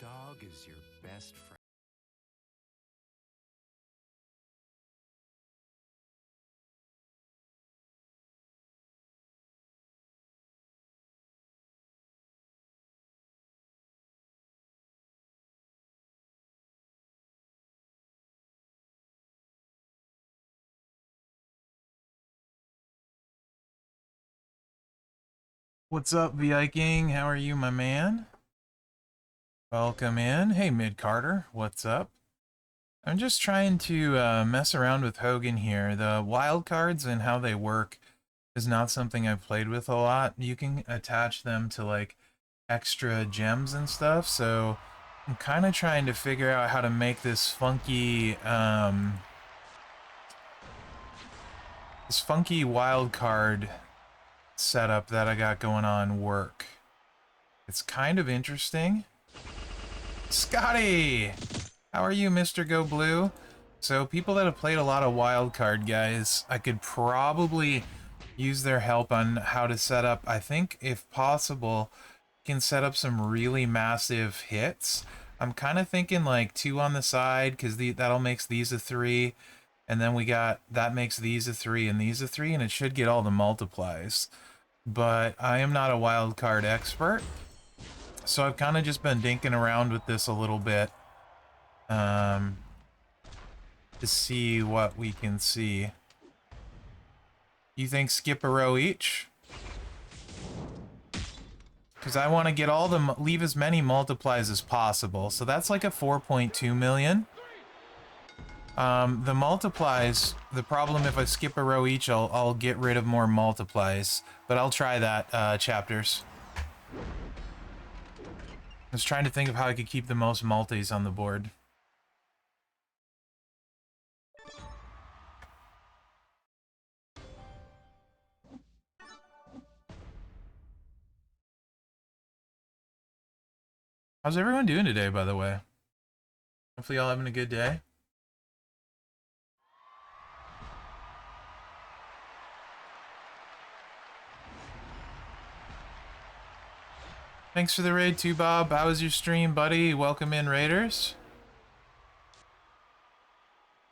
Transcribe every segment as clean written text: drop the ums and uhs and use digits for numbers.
dog is your best friend. What's up, Viking? How are you, my man? Welcome in. Hey, Mid Carter. What's up? I'm just trying to mess around with Hogan here. The wild cards and how they work is not something I've played with a lot. You can attach them to like extra gems and stuff, so I'm kind of trying to figure out how to make this funky wild card setup that I got going on work. It's kind of interesting. Scotty! How are you, Mr. Go Blue? So people that have played a lot of wildcard, guys, I could probably use their help on how to set up, I think, if possible, can set up some really massive hits. I'm kind of thinking like 2 on the side, because that'll makes these a 3, and then we got, that makes these a 3 and these a 3, and it should get all the multiplies. But I am not a wildcard expert, so I've kind of just been dinking around with this a little bit. To see what we can see. You think skip a row each? Because I want to get all the, leave as many multiplies as possible. So that's like a 4.2 million. The multiplies, the problem if I skip a row each, I'll get rid of more multiplies. But I'll try that, chapters. I was trying to think of how I could keep the most multis on the board. How's everyone doing today, by the way? Hopefully y'all having a good day. Thanks for the raid too, Bob. How was your stream, buddy? Welcome in, Raiders.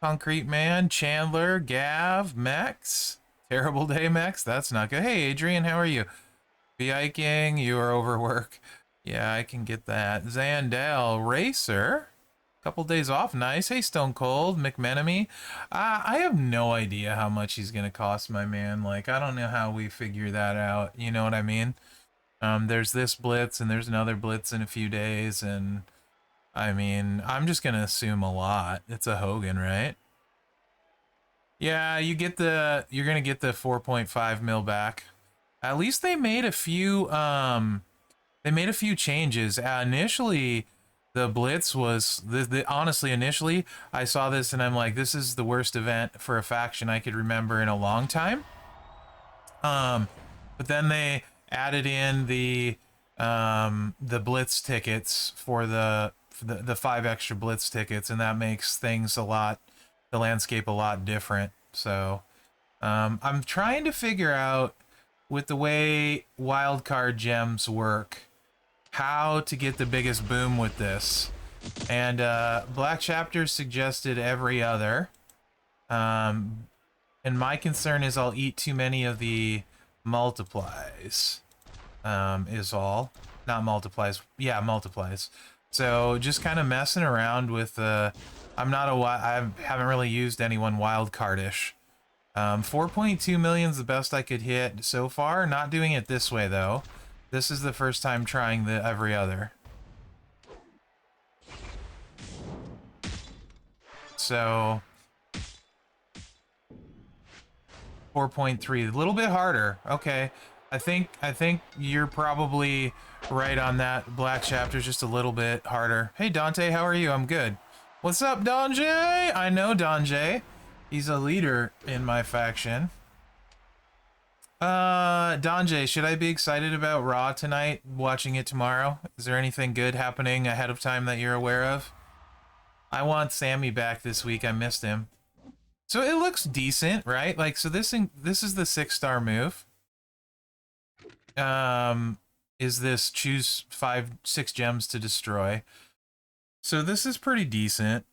Concrete Man, Chandler, Gav, Mex. Terrible day, Mex. That's not good. Hey, Adrian, how are you? Viking, you are overwork. Yeah, I can get that. Zandel, Racer. Couple days off, nice. Hey, Stone Cold, McMenemy. I have no idea how much he's gonna cost, my man. Like, I don't know how we figure that out. You know what I mean? There's this blitz and there's another blitz in a few days, and I mean, I'm just gonna assume a lot. It's a Hogan, right? Yeah, you're gonna get the 4.5 mil back. At least they made a few changes. Initially, the blitz was honestly, initially I saw this and I'm like, this is the worst event for a faction I could remember in a long time. But then they added in the blitz tickets for the 5 extra blitz tickets, and that makes things the landscape a lot different. So I'm trying to figure out, with the way wildcard gems work, how to get the biggest boom with this. And Black Chapter suggested every other. And my concern is I'll eat too many of the multiplies. Is all. Not multiplies. Yeah, multiplies. So just kind of messing around with I haven't really used anyone wild cardish. 4.2 million is the best I could hit so far. Not doing it this way though. This is the first time trying the every other. So 4.3, a little bit harder. Okay. I think you're probably right on that. Black Chapter's just a little bit harder. Hey Dante, how are you? I'm good. What's up, Donjay? I know Donjay. He's a leader in my faction. Donjay, should I be excited about Raw tonight, watching it tomorrow? Is there anything good happening ahead of time that you're aware of? I want Sammy back this week. I missed him. So it looks decent, right? Like, so this is the 6-star move. Is this choose 6 gems to destroy. So this is pretty decent.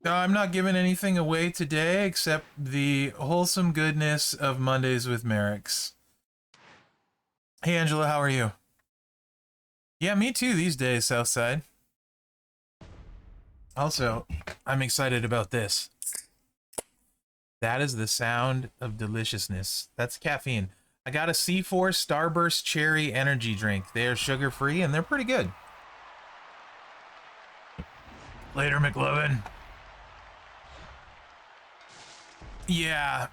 I'm not giving anything away today except the wholesome goodness of Mondays with Merrick's. Hey, Angela, how are you? Yeah, me too these days, Southside. Also, I'm excited about this. That is the sound of deliciousness. That's caffeine. I got a C4 Starburst Cherry Energy Drink. They are sugar-free, and they're pretty good. Later, McLovin. Yeah,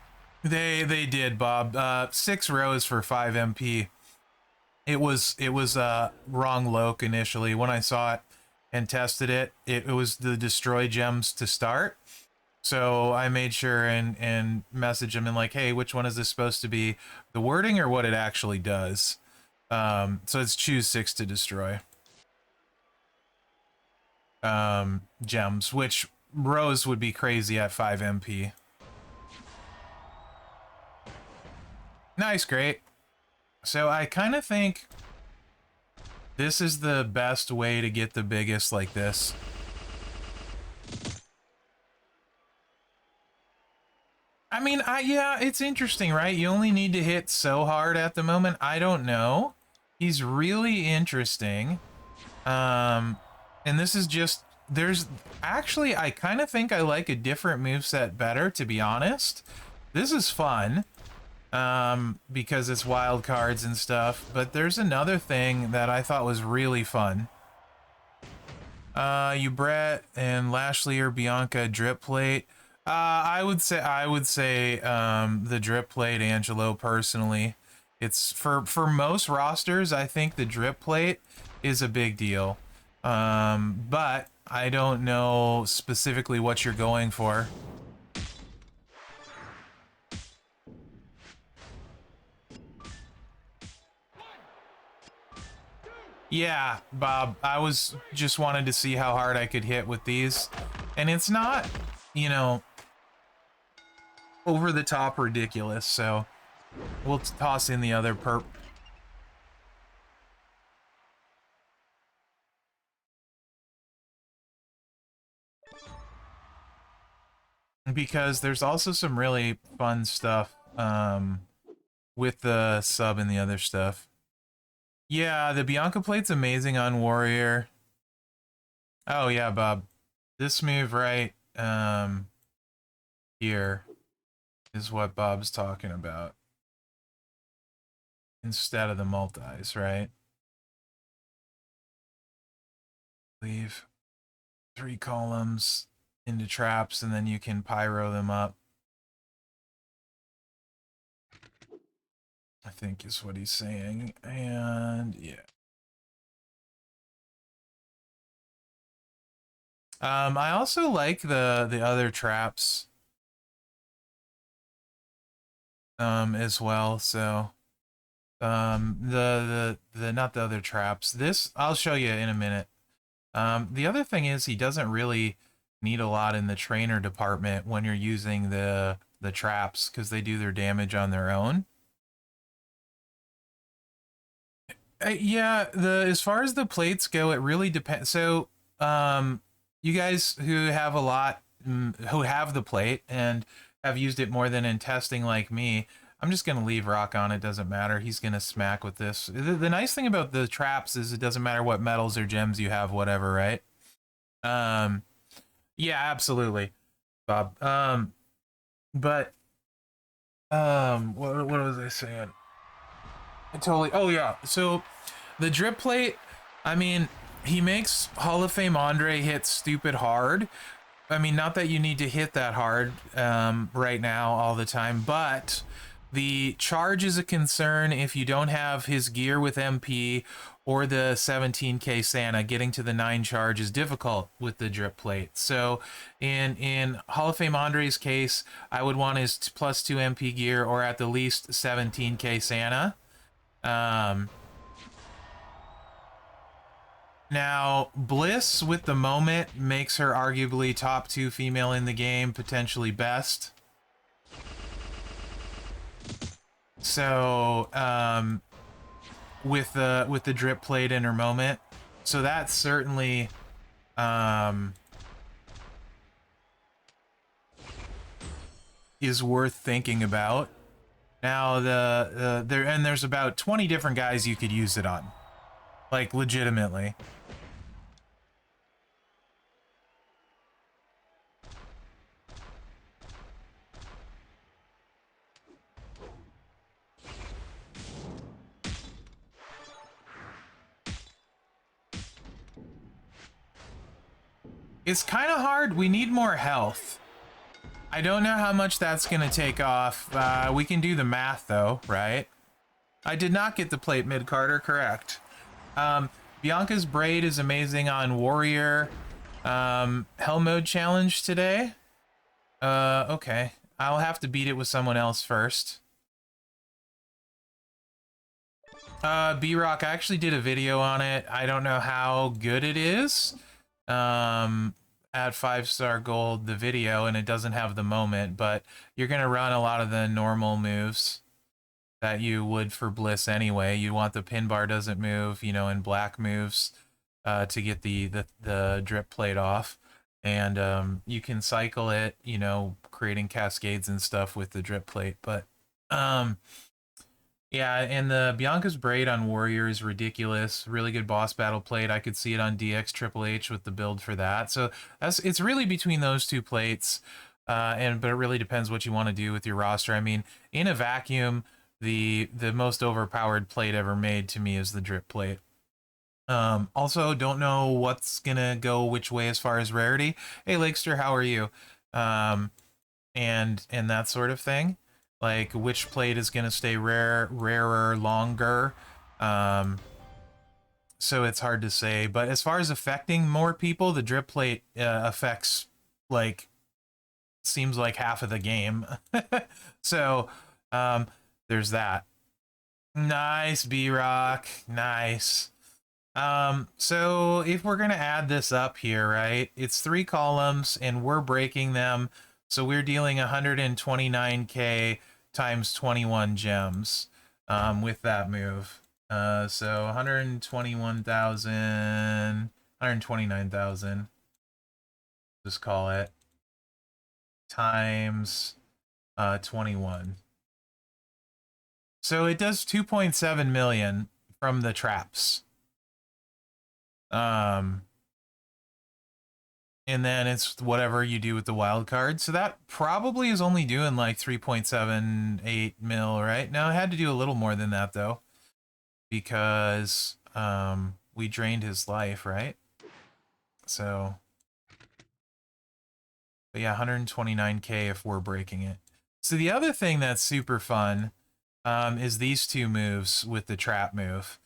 they did, Bob. 6 rows for 5 MP. It was wrong loc initially. When I saw it and tested it, it was the destroy gems to start. So I made sure and message him and like, hey, which one is this supposed to be? The wording or what it actually does? So it's choose 6 to destroy. Gems, which rows would be crazy at 5 MP. Nice, great. So I kind of think this is the best way to get the biggest like this. I mean, yeah, it's interesting, right? You only need to hit so hard at the moment. I don't know. He's really interesting. And this is just, there's actually, I kind of think I like a different moveset better, to be honest. This is fun. Because it's wild cards and stuff, but there's another thing that I thought was really fun. You Brett and Lashley or Bianca drip plate. I would say the drip plate, Angelo, personally. It's for most rosters, I think the drip plate is a big deal. But I don't know specifically what you're going for. Yeah, Bob, I was just wanted to see how hard I could hit with these. And it's not, you know, over the top ridiculous, so we'll toss in the other perp. Because there's also some really fun stuff with the sub and the other stuff. Yeah, the Bianca plate's amazing on Warrior. Oh yeah, Bob. This move right here is what Bob's talking about. Instead of the multis, right? Leave 3 columns into traps and then you can pyro them up. I think is what he's saying. And yeah. I also like the other traps as well. So the not the other traps. This I'll show you in a minute. The other thing is he doesn't really need a lot in the trainer department when you're using the traps because they do their damage on their own. Yeah, as far as the plates go, it really depends. So, you guys who have a lot, who have the plate and have used it more than in testing like me, I'm just going to leave Rock on. It doesn't matter. He's going to smack with this. The nice thing about the traps is it doesn't matter what metals or gems you have, whatever, right? Yeah, absolutely, Bob. What was I saying? Oh yeah. So the drip plate, I mean, he makes Hall of Fame Andre hit stupid hard. I mean, not that you need to hit that hard right now all the time, but the charge is a concern if you don't have his gear with MP or the 17k Santa. Getting to the 9 charge is difficult with the drip plate. So in Hall of Fame Andre's case, I would want his +2 MP gear or at the least 17k Santa. Now, Bliss with the moment makes her arguably top 2 female in the game, potentially best. So, with the drip plate in her moment. So that's certainly is worth thinking about. Now there's about 20 different guys you could use it on, like legitimately. It's kind of hard. We need more health. I don't know how much that's going to take off. We can do the math, though, right? I did not get the plate mid-Carter, correct. Bianca's braid is amazing on Warrior. Hell Mode challenge today? Okay. I'll have to beat it with someone else first. B-Rock, I actually did a video on it. I don't know how good it is. At 5-star gold, the video, and it doesn't have the moment, but you're going to run a lot of the normal moves that you would for Bliss anyway. You want the pin bar doesn't move, you know, and black moves to get the drip plate off. And you can cycle it, you know, creating cascades and stuff with the drip plate. But yeah, and the Bianca's braid on Warrior is ridiculous. Really good boss battle plate. I could see it on DX Triple H with the build for that. So it's really between those two plates. But it really depends what you want to do with your roster. I mean, in a vacuum, the most overpowered plate ever made to me is the drip plate. Also, don't know what's gonna go which way as far as rarity. Hey, Lakester, how are you? And that sort of thing. Like, which plate is going to stay rarer, longer. So it's hard to say. But as far as affecting more people, the drip plate affects, like, seems like half of the game. So, there's that. Nice, B-Rock. Nice. So if we're going to add this up here, right, it's 3 columns, and we're breaking them. So we're dealing 129k times 21 gems with that move. So 129,000, just call it, times 21. So it does 2.7 million from the traps. And then it's whatever you do with the wild card. So that probably is only doing like 3.78 mil, right? Now I had to do a little more than that though, because we drained his life, right? So, but yeah, 129k if we're breaking it. So the other thing that's super fun is these two moves with the trap move.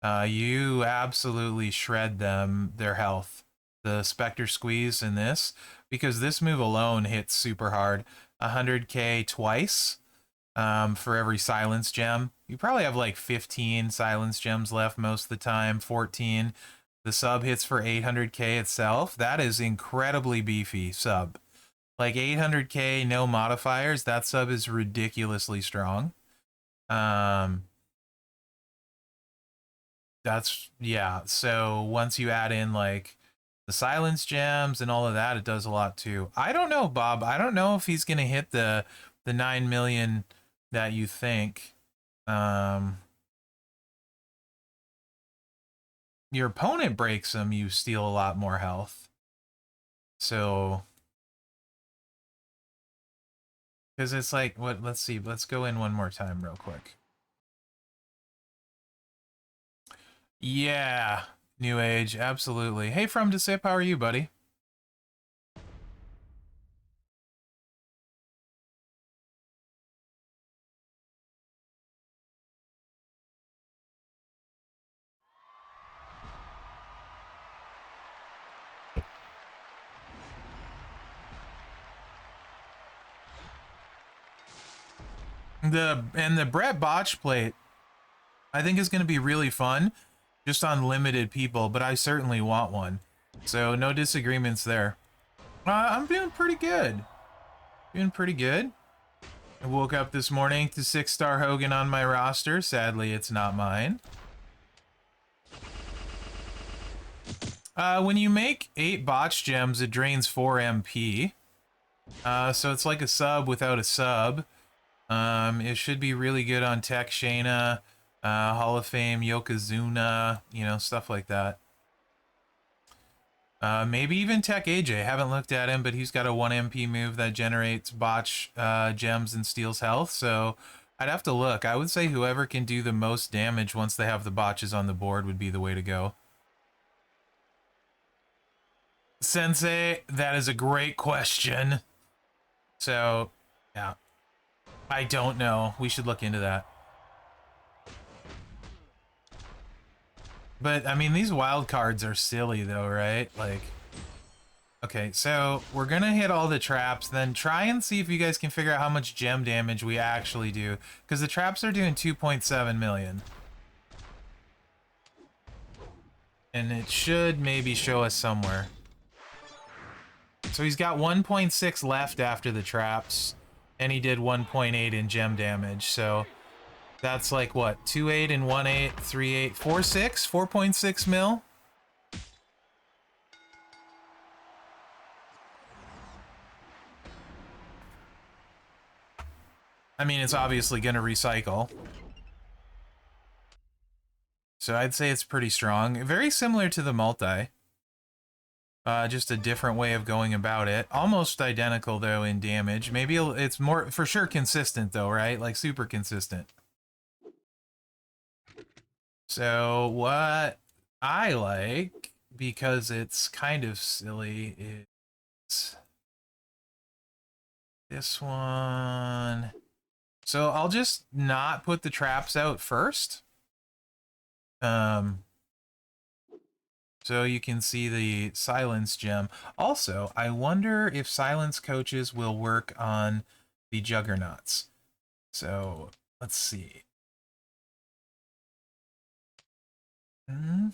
You absolutely shred their health. The Spectre Squeeze in this, because this move alone hits super hard. 100k twice for every silence gem. You probably have like 15 silence gems left most of the time, 14. The sub hits for 800k itself. That is incredibly beefy sub. Like 800k, no modifiers. That sub is ridiculously strong. That's, yeah, so once you add in like the silence gems and all of that, it does a lot too. I don't know, Bob. I don't know if he's gonna hit the 9 million that you think. Your opponent breaks them, you steal a lot more health. So, because it's like, what? Let's see. Let's go in one more time real quick. Yeah, New Age, absolutely. Hey, From to Sip, how are you, buddy? The Brett Botch plate, I think is going to be really fun, just on limited people, but I certainly want one. So no disagreements there. I'm doing pretty good. Doing pretty good. I woke up this morning to 6-star Hogan on my roster. Sadly, it's not mine. When you make 8 botch gems, it drains 4 MP. So it's like a sub without a sub. It should be really good on Tech Shayna, Hall of Fame, Yokozuna, you know, stuff like that. Maybe even Tech AJ. Haven't looked at him, but he's got a 1 MP move that generates botch gems and steals health, so I'd have to look. I would say whoever can do the most damage once they have the botches on the board would be the way to go. Sensei, that is a great question. So, yeah. I don't know. We should look into that. But, I mean, these wild cards are silly, though, right? Like, okay, so we're going to hit all the traps, then try and see if you guys can figure out how much gem damage we actually do. Because the traps are doing 2.7 million. And it should maybe show us somewhere. So he's got 1.6 left after the traps, and he did 1.8 in gem damage, so that's like what, 2.8 and 1.8, 3.8, 4.6, 4.6 mil? I mean, it's obviously going to recycle. So I'd say it's pretty strong. Very similar to the multi. Just a different way of going about it. Almost identical, though, in damage. Maybe it's more, for sure, consistent, though, right? Like, super consistent. So, what I like, because it's kind of silly, is this one. So, I'll just not put the traps out first. So you can see the silence gem. Also, I wonder if silence coaches will work on the juggernauts. So let's see. Gem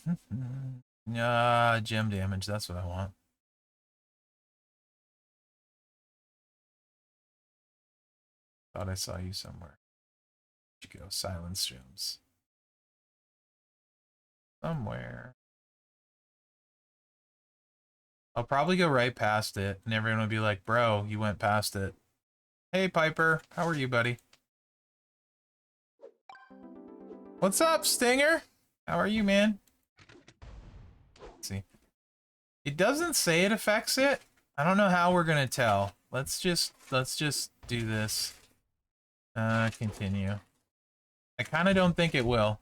damage, that's what I want. Thought I saw you somewhere. Where'd you go? Silence gems. Somewhere. I'll probably go right past it, and everyone will be like, bro, you went past it. Hey, Piper. How are you, buddy? What's up, Stinger? How are you, man? Let's see. It doesn't say it affects it. I don't know how we're gonna tell. Let's just do this. Continue. I kind of don't think it will.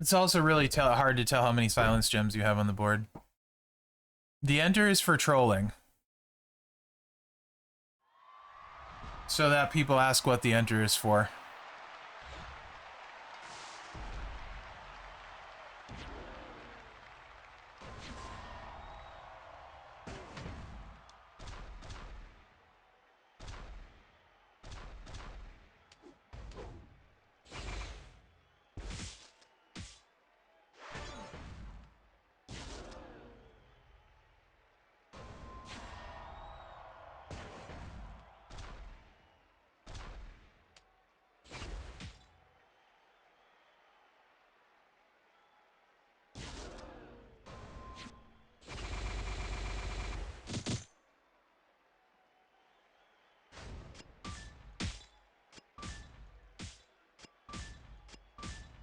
It's also really hard to tell how many silence gems you have on the board. The enter is for trolling. So that people ask what the enter is for.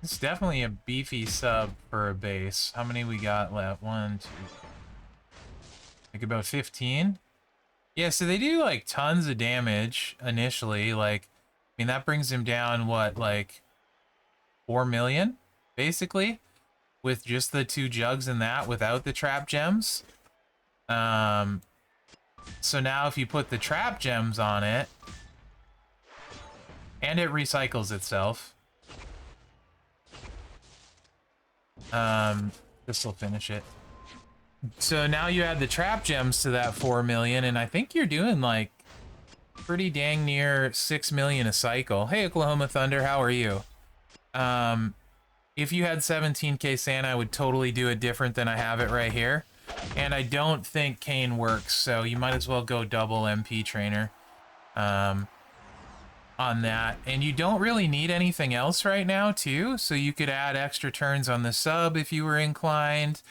It's definitely a beefy sub for a base. How many we got left? 1, 2... Like about 15? Yeah, so they do like tons of damage initially. Like, I mean, that brings him down, what, like 4 million? Basically? With just the 2 jugs and that without the trap gems. So now if you put the trap gems on it, and it recycles itself. This will finish it. So now you add the trap gems to that 4 million, and I think you're doing like pretty dang near 6 million a cycle. Hey, Oklahoma Thunder, how are you? If you had 17k Santa, I would totally do it different than I have it right here. And I don't think Kane works, so you might as well go double MP trainer. On on that. And you don't really need anything else right now, too. So you could add extra turns on the sub if you were inclined.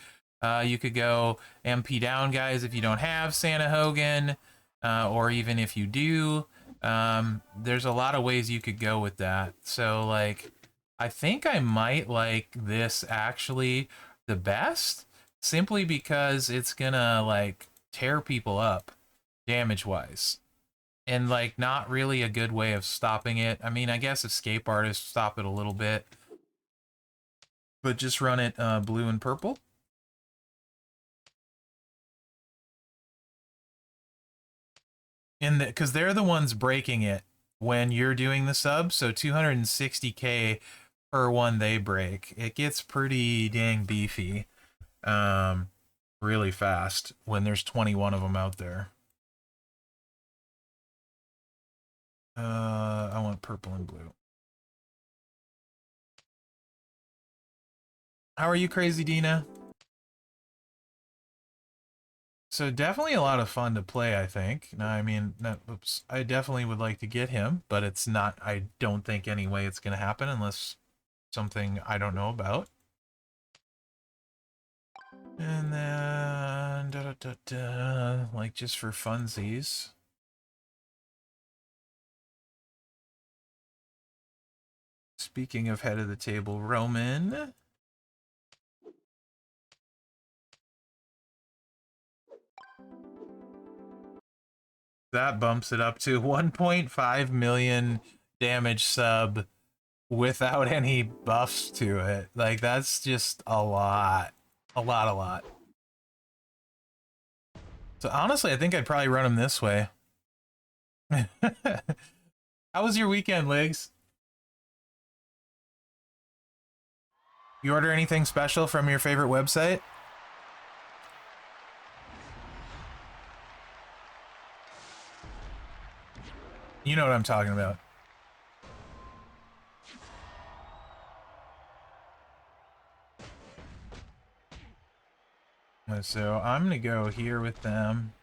You could go MP down guys if you don't have Santa Hogan, or even if you do. There's a lot of ways you could go with that. So, like, I think I might like this actually the best, simply because it's gonna, like, tear people up damage-wise. And, like, not really a good way of stopping it. I mean, I guess escape artists stop it a little bit. But just run it blue and purple. Because they're the ones breaking it when you're doing the sub, so 260k per one they break. It gets pretty dang beefy really fast when there's 21 of them out there. I want purple and blue. How are you, Crazy Dina? So definitely a lot of fun to play, I think. Now, I mean, oops, I definitely would like to get him, but it's not, I don't think any way it's going to happen unless something I don't know about. And then, like, just for funsies. Speaking of head of the table, Roman. That bumps it up to 1.5 million damage sub without any buffs to it. Like, that's just a lot. A lot. So honestly, I think I'd probably run him this way. How was your weekend, Ligs? You order anything special from your favorite website? You know what I'm talking about. So I'm gonna go here with them.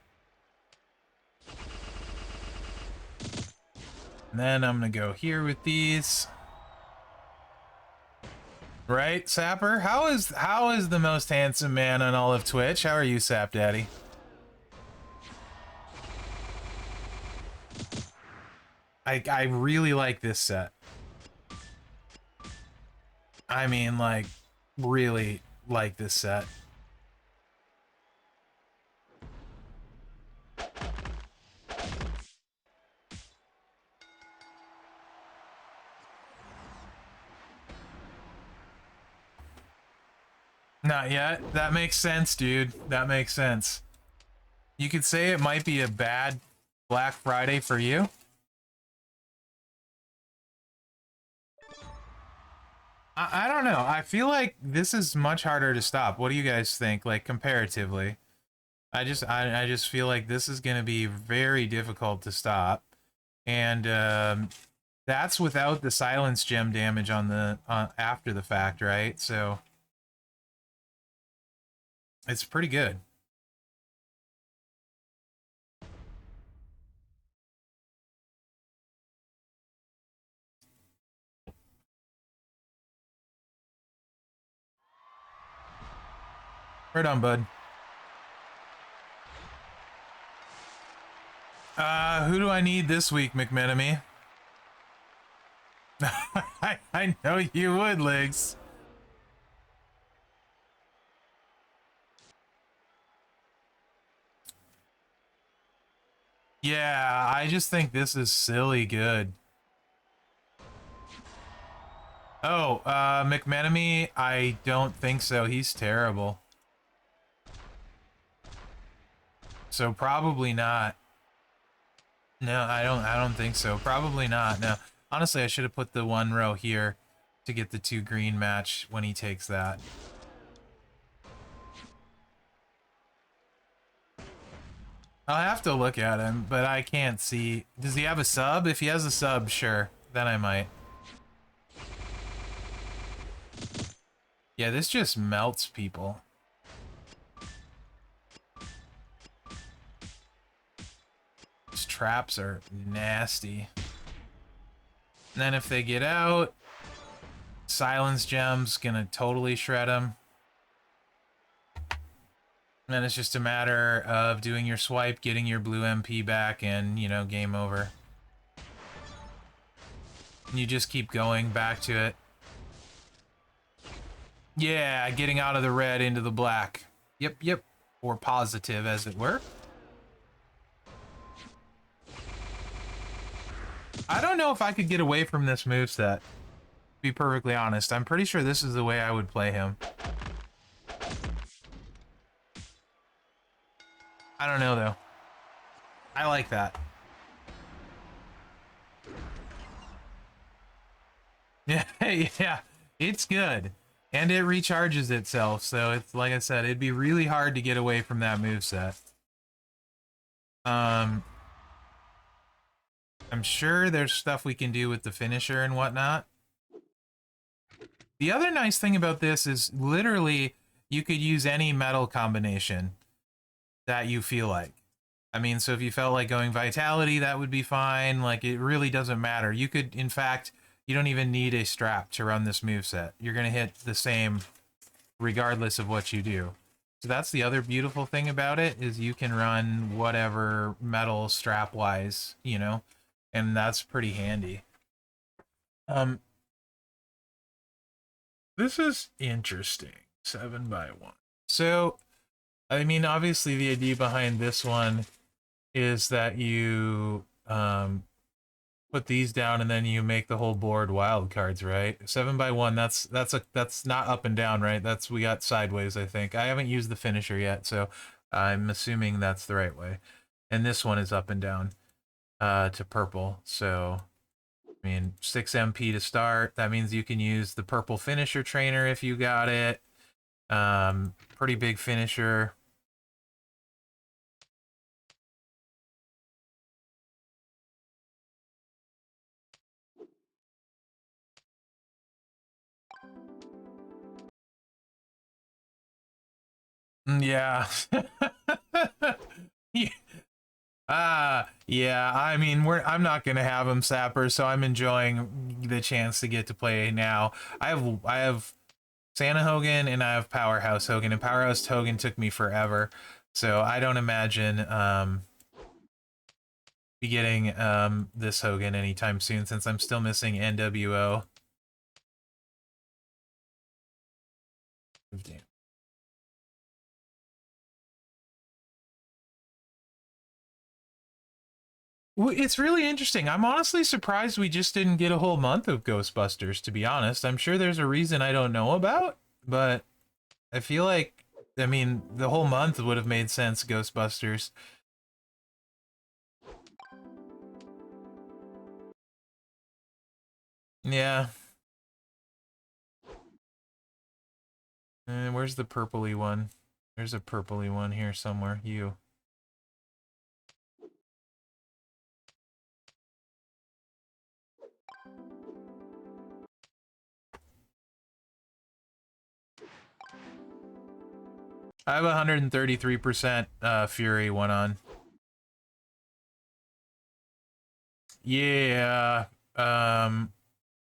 And then I'm gonna go here with these. Right, Sapper? How is the most handsome man on all of Twitch? How are you, Sap Daddy? I really like this set. I mean, like, really like this set. Not yet. That makes sense, dude. That makes sense. You could say it might be a bad Black Friday for you. I don't know. I feel like this is much harder to stop. What do you guys think, like, comparatively? I just feel like this is going to be very difficult to stop. And that's without the silence gem damage on the after the fact, right? So it's pretty good. Right on, bud. Who do I need this week, McMenemy? I know you would, Legs. Yeah, I just think this is silly good. Oh, McMenemy, I don't think so. He's terrible. So probably not. No, I don't think so. Probably not. No. Honestly, I should have put the one row here to get the 2 green match when he takes that. I'll have to look at him, but I can't see. Does he have a sub? If he has a sub, sure. Then I might. Yeah, this just melts people. These traps are nasty. And then if they get out, Silence Gem's gonna totally shred them. And then it's just a matter of doing your swipe, getting your blue MP back, and, you know, game over. And you just keep going back to it. Yeah, getting out of the red into the black. Yep. Or positive, as it were. I don't know if I could get away from this moveset. To be perfectly honest, I'm pretty sure this is the way I would play him. I don't know, though. I like that. Yeah, it's good. And it recharges itself, so it's, like I said, it'd be really hard to get away from that moveset. I'm sure there's stuff we can do with the finisher and whatnot. The other nice thing about this is literally you could use any metal combination that you feel like. I mean, so if you felt like going Vitality, that would be fine. Like, it really doesn't matter. You could, in fact, you don't even need a strap to run this moveset. You're going to hit the same regardless of what you do. So that's the other beautiful thing about it, is you can run whatever metal strap-wise, you know, and that's pretty handy. This is interesting. 7x1. So, I mean, obviously the idea behind this one is that you put these down and then you make the whole board wild cards, right? 7x1, that's not up and down, right? We got sideways, I think. I haven't used the finisher yet, so I'm assuming that's the right way. And this one is up and down to purple, so I mean, 6 MP to start. That means you can use the purple finisher trainer if you got it. Pretty big finisher. Yeah. Yeah, I mean, I'm not gonna have him Sapper, so I'm enjoying the chance to get to play now. I have Santa Hogan and I have Powerhouse Hogan, and Powerhouse Hogan took me forever, so I don't imagine be getting this Hogan anytime soon, since I'm still missing NWO. Damn. It's really interesting. I'm honestly surprised we just didn't get a whole month of Ghostbusters, to be honest. I'm sure there's a reason I don't know about, but I feel like, I mean, the whole month would have made sense, Ghostbusters. Yeah. Where's the purpley one? There's a purpley one here somewhere. You. I have 133% Fury one on. Yeah.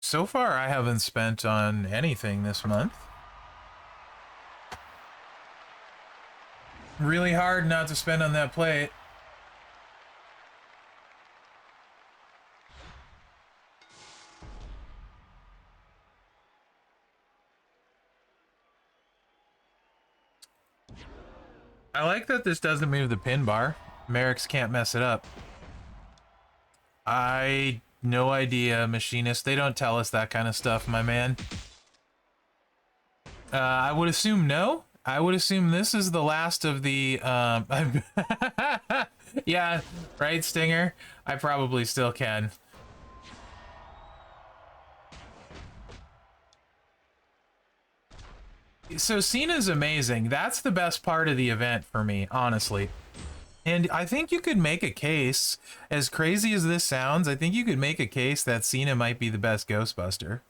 So far I haven't spent on anything this month. Really hard not to spend on that plate. I like that this doesn't move the pin bar. Merrick's can't mess it up. No idea, Machinist. They don't tell us that kind of stuff, my man. I would assume no. I would assume this is the last of the, yeah, right, Stinger? I probably still can. So Cena's amazing. That's the best part of the event for me, honestly. And I think you could make a case, as crazy as this sounds, I think you could make a case that Cena might be the best Ghostbuster.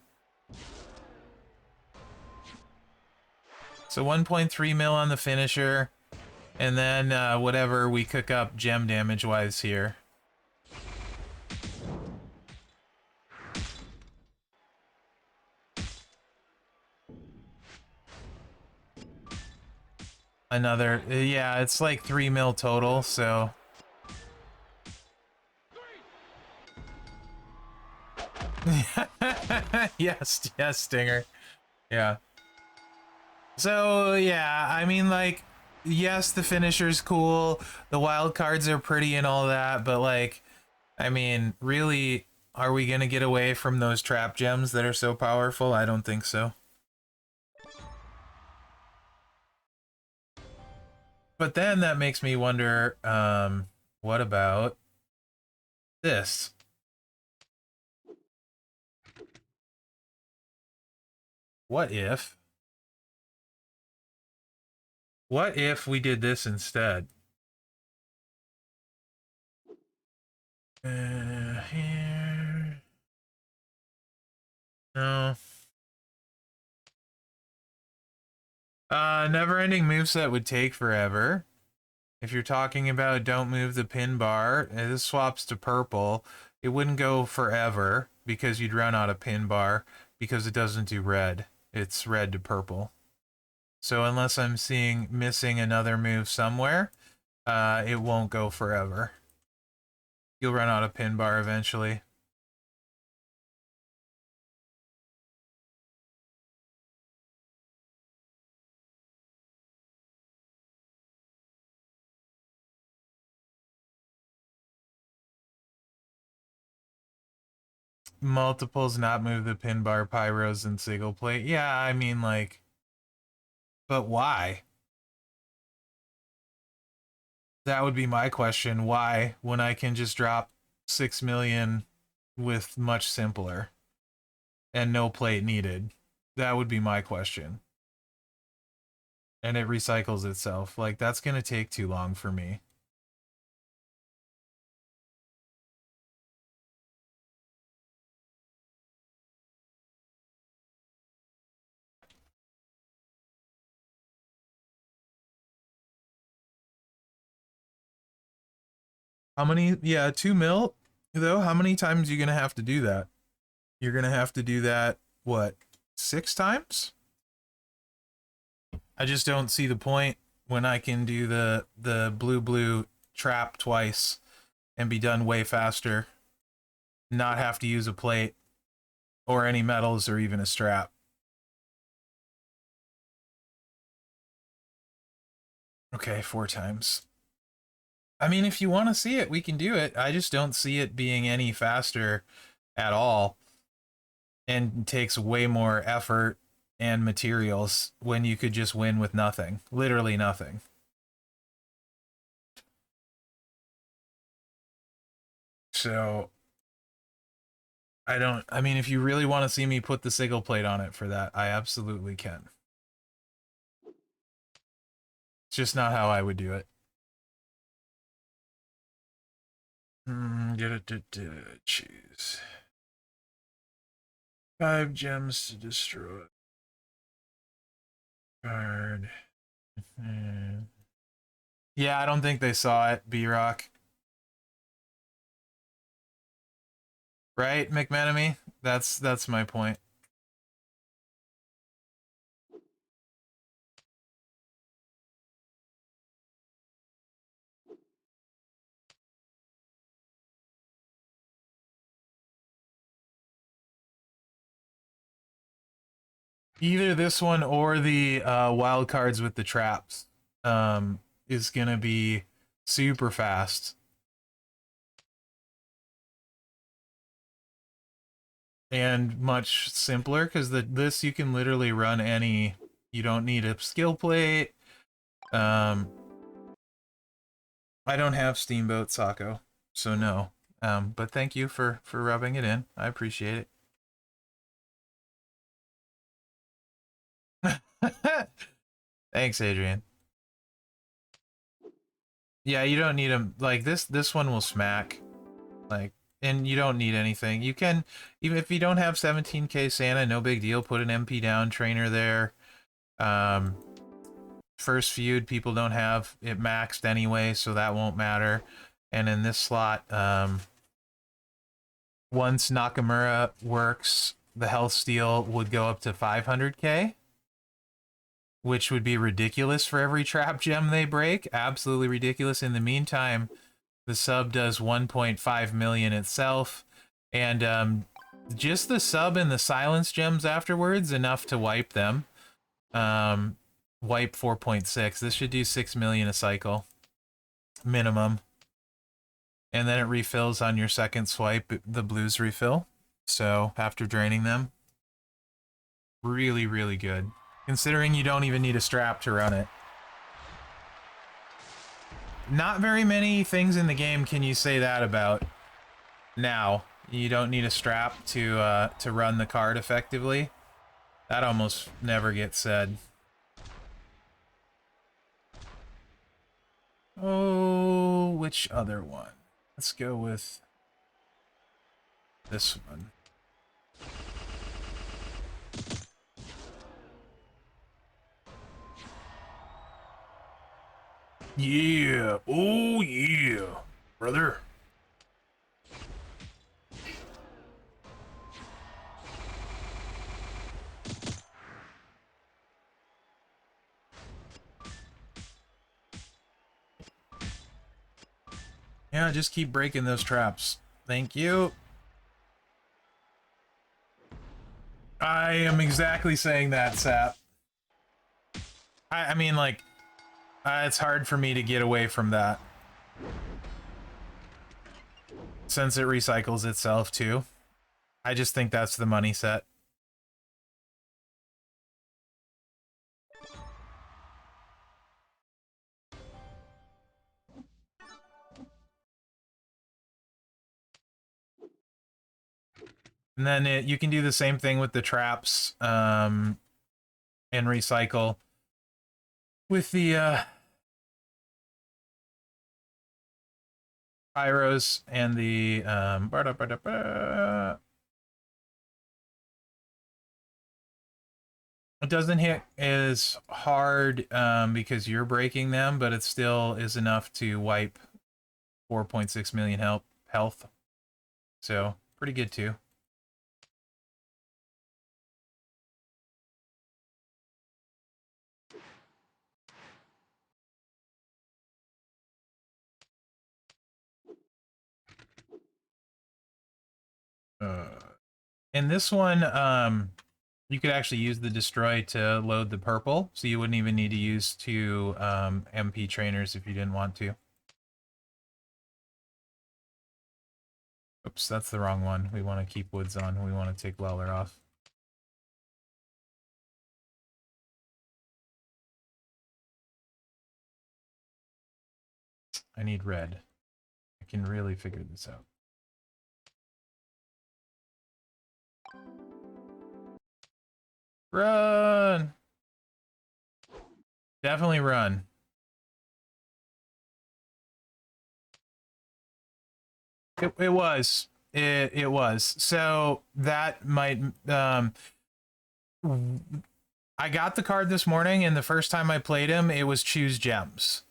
So 1.3 mil on the finisher, and then whatever we cook up gem damage-wise here. another, yeah, it's like 3 mil total, so. Yes, yes, Stinger. Yeah. So, yeah, I mean, like, yes, the finisher's cool, the wild cards are pretty and all that, but, like, I mean, really, are we gonna get away from those trap gems that are so powerful? I don't think so. But then that makes me wonder, what about this? What if? What if we did this instead? Here. No. Never-ending moveset would take forever. If you're talking about don't move the pin bar, this swaps to purple. It wouldn't go forever because you'd run out of pin bar because it doesn't do red. It's red to purple. So unless I'm missing another move somewhere, it won't go forever. You'll run out of pin bar eventually. Multiples not move the pin bar, pyros, and single plate. Yeah, I mean, like, but why? That would be my question. Why, when I can just drop 6 million with much simpler and no plate needed? That would be my question. And it recycles itself. Like, that's gonna take too long for me. How many? Yeah, 2 mil, though? How many times are you gonna have to do that? You're gonna have to do that, what, 6 times? I just don't see the point when I can do the blue trap twice and be done way faster. Not have to use a plate or any metals or even a strap. Okay, 4 times. I mean, if you want to see it, we can do it. I just don't see it being any faster at all. And takes way more effort and materials when you could just win with nothing. Literally nothing. So, I mean, if you really want to see me put the sigil plate on it for that, I absolutely can. It's just not how I would do it. Get it to choose. 5 gems to destroy. Card. Yeah, I don't think they saw it, B-Rock. Right, McMenemy? That's my point. Either this one or the wild cards with the traps is gonna be super fast and much simpler because this you can literally run any. You don't need a skill plate. Um, I don't have Steamboat Sako, so no. But thank you for rubbing it in. I appreciate it. Thanks, Adrian. Yeah, you don't need them. Like this one will smack. Like, and you don't need anything. You can, even if you don't have 17k Santa, no big deal. Put an MP down trainer there. Um, First feud, people don't have it maxed anyway, so that won't matter. And in this slot, once Nakamura works, the health steal would go up to 500k, which would be ridiculous for every trap gem they break. Absolutely ridiculous. In the meantime, the sub does 1.5 million itself, and just the sub and the silence gems afterwards, enough to wipe them. Wipe 4.6. This should do 6 million a cycle, minimum. And then it refills on your second swipe, the blues refill. So after draining them, really, really good. Considering you don't even need a strap to run it. Not very many things in the game can you say that about now. You don't need a strap to run the card effectively. That almost never gets said. Oh, which other one? Let's go with this one. Yeah. Oh, yeah. Brother. Yeah, just keep breaking those traps. Thank you. I am exactly saying that, Sap. I mean, like, it's hard for me to get away from that. Since it recycles itself, too. I just think that's the money set. And then you can do the same thing with the traps, and recycle. With the, pyros and the, it doesn't hit as hard, because you're breaking them, but it still is enough to wipe 4.6 million health. So, pretty good, too. And this one, you could actually use the destroy to load the purple, so you wouldn't even need to use two MP trainers if you didn't want to. Oops, that's the wrong one. We want to keep Woods on. We want to take Weller off. I need red. I can really figure this out. Run! Definitely run. It was. It was. So that might... I got the card this morning, and the first time I played him, it was choose gems.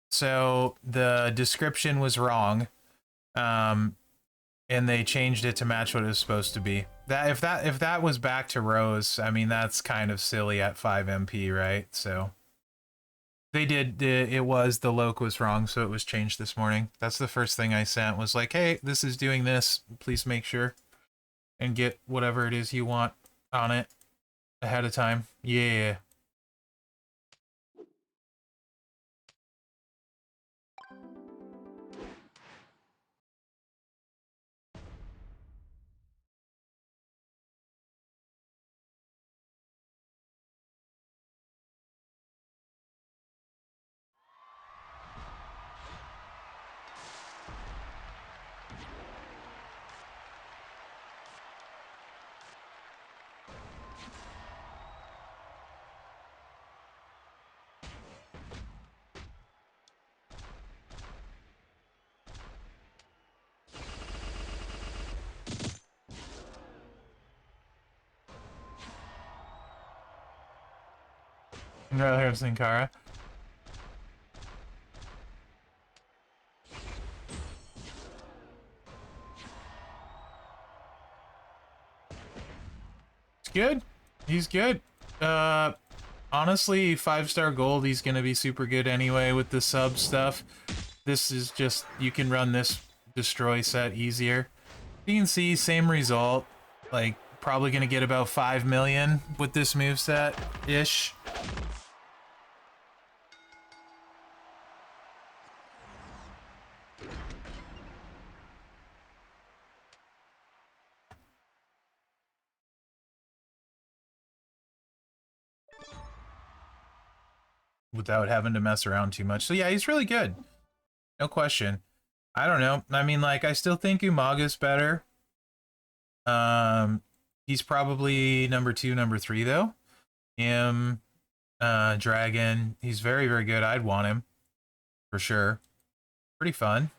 So the description was wrong. And they changed it to match what it was supposed to be. If that was back to Rose, I mean, that's kind of silly at 5 MP, right? So they did, it was, the loc was wrong, so it was changed this morning. That's the first thing I sent, was like, hey, this is doing this, please make sure and get whatever it is you want on it ahead of time. Yeah. I'd rather have Sin Cara. It's good. He's good. Honestly, 5-star gold, he's gonna be super good anyway with the sub stuff. This is just, you can run this destroy set easier. You can see, same result. Like, probably gonna get about 5 million with this moveset-ish. Without having to mess around too much. So yeah, he's really good. No question. I don't know. I mean, like, I still think Umaga's better. He's probably number 2, number 3, though. Him, Dragon, he's very, very good. I'd want him, for sure. Pretty fun.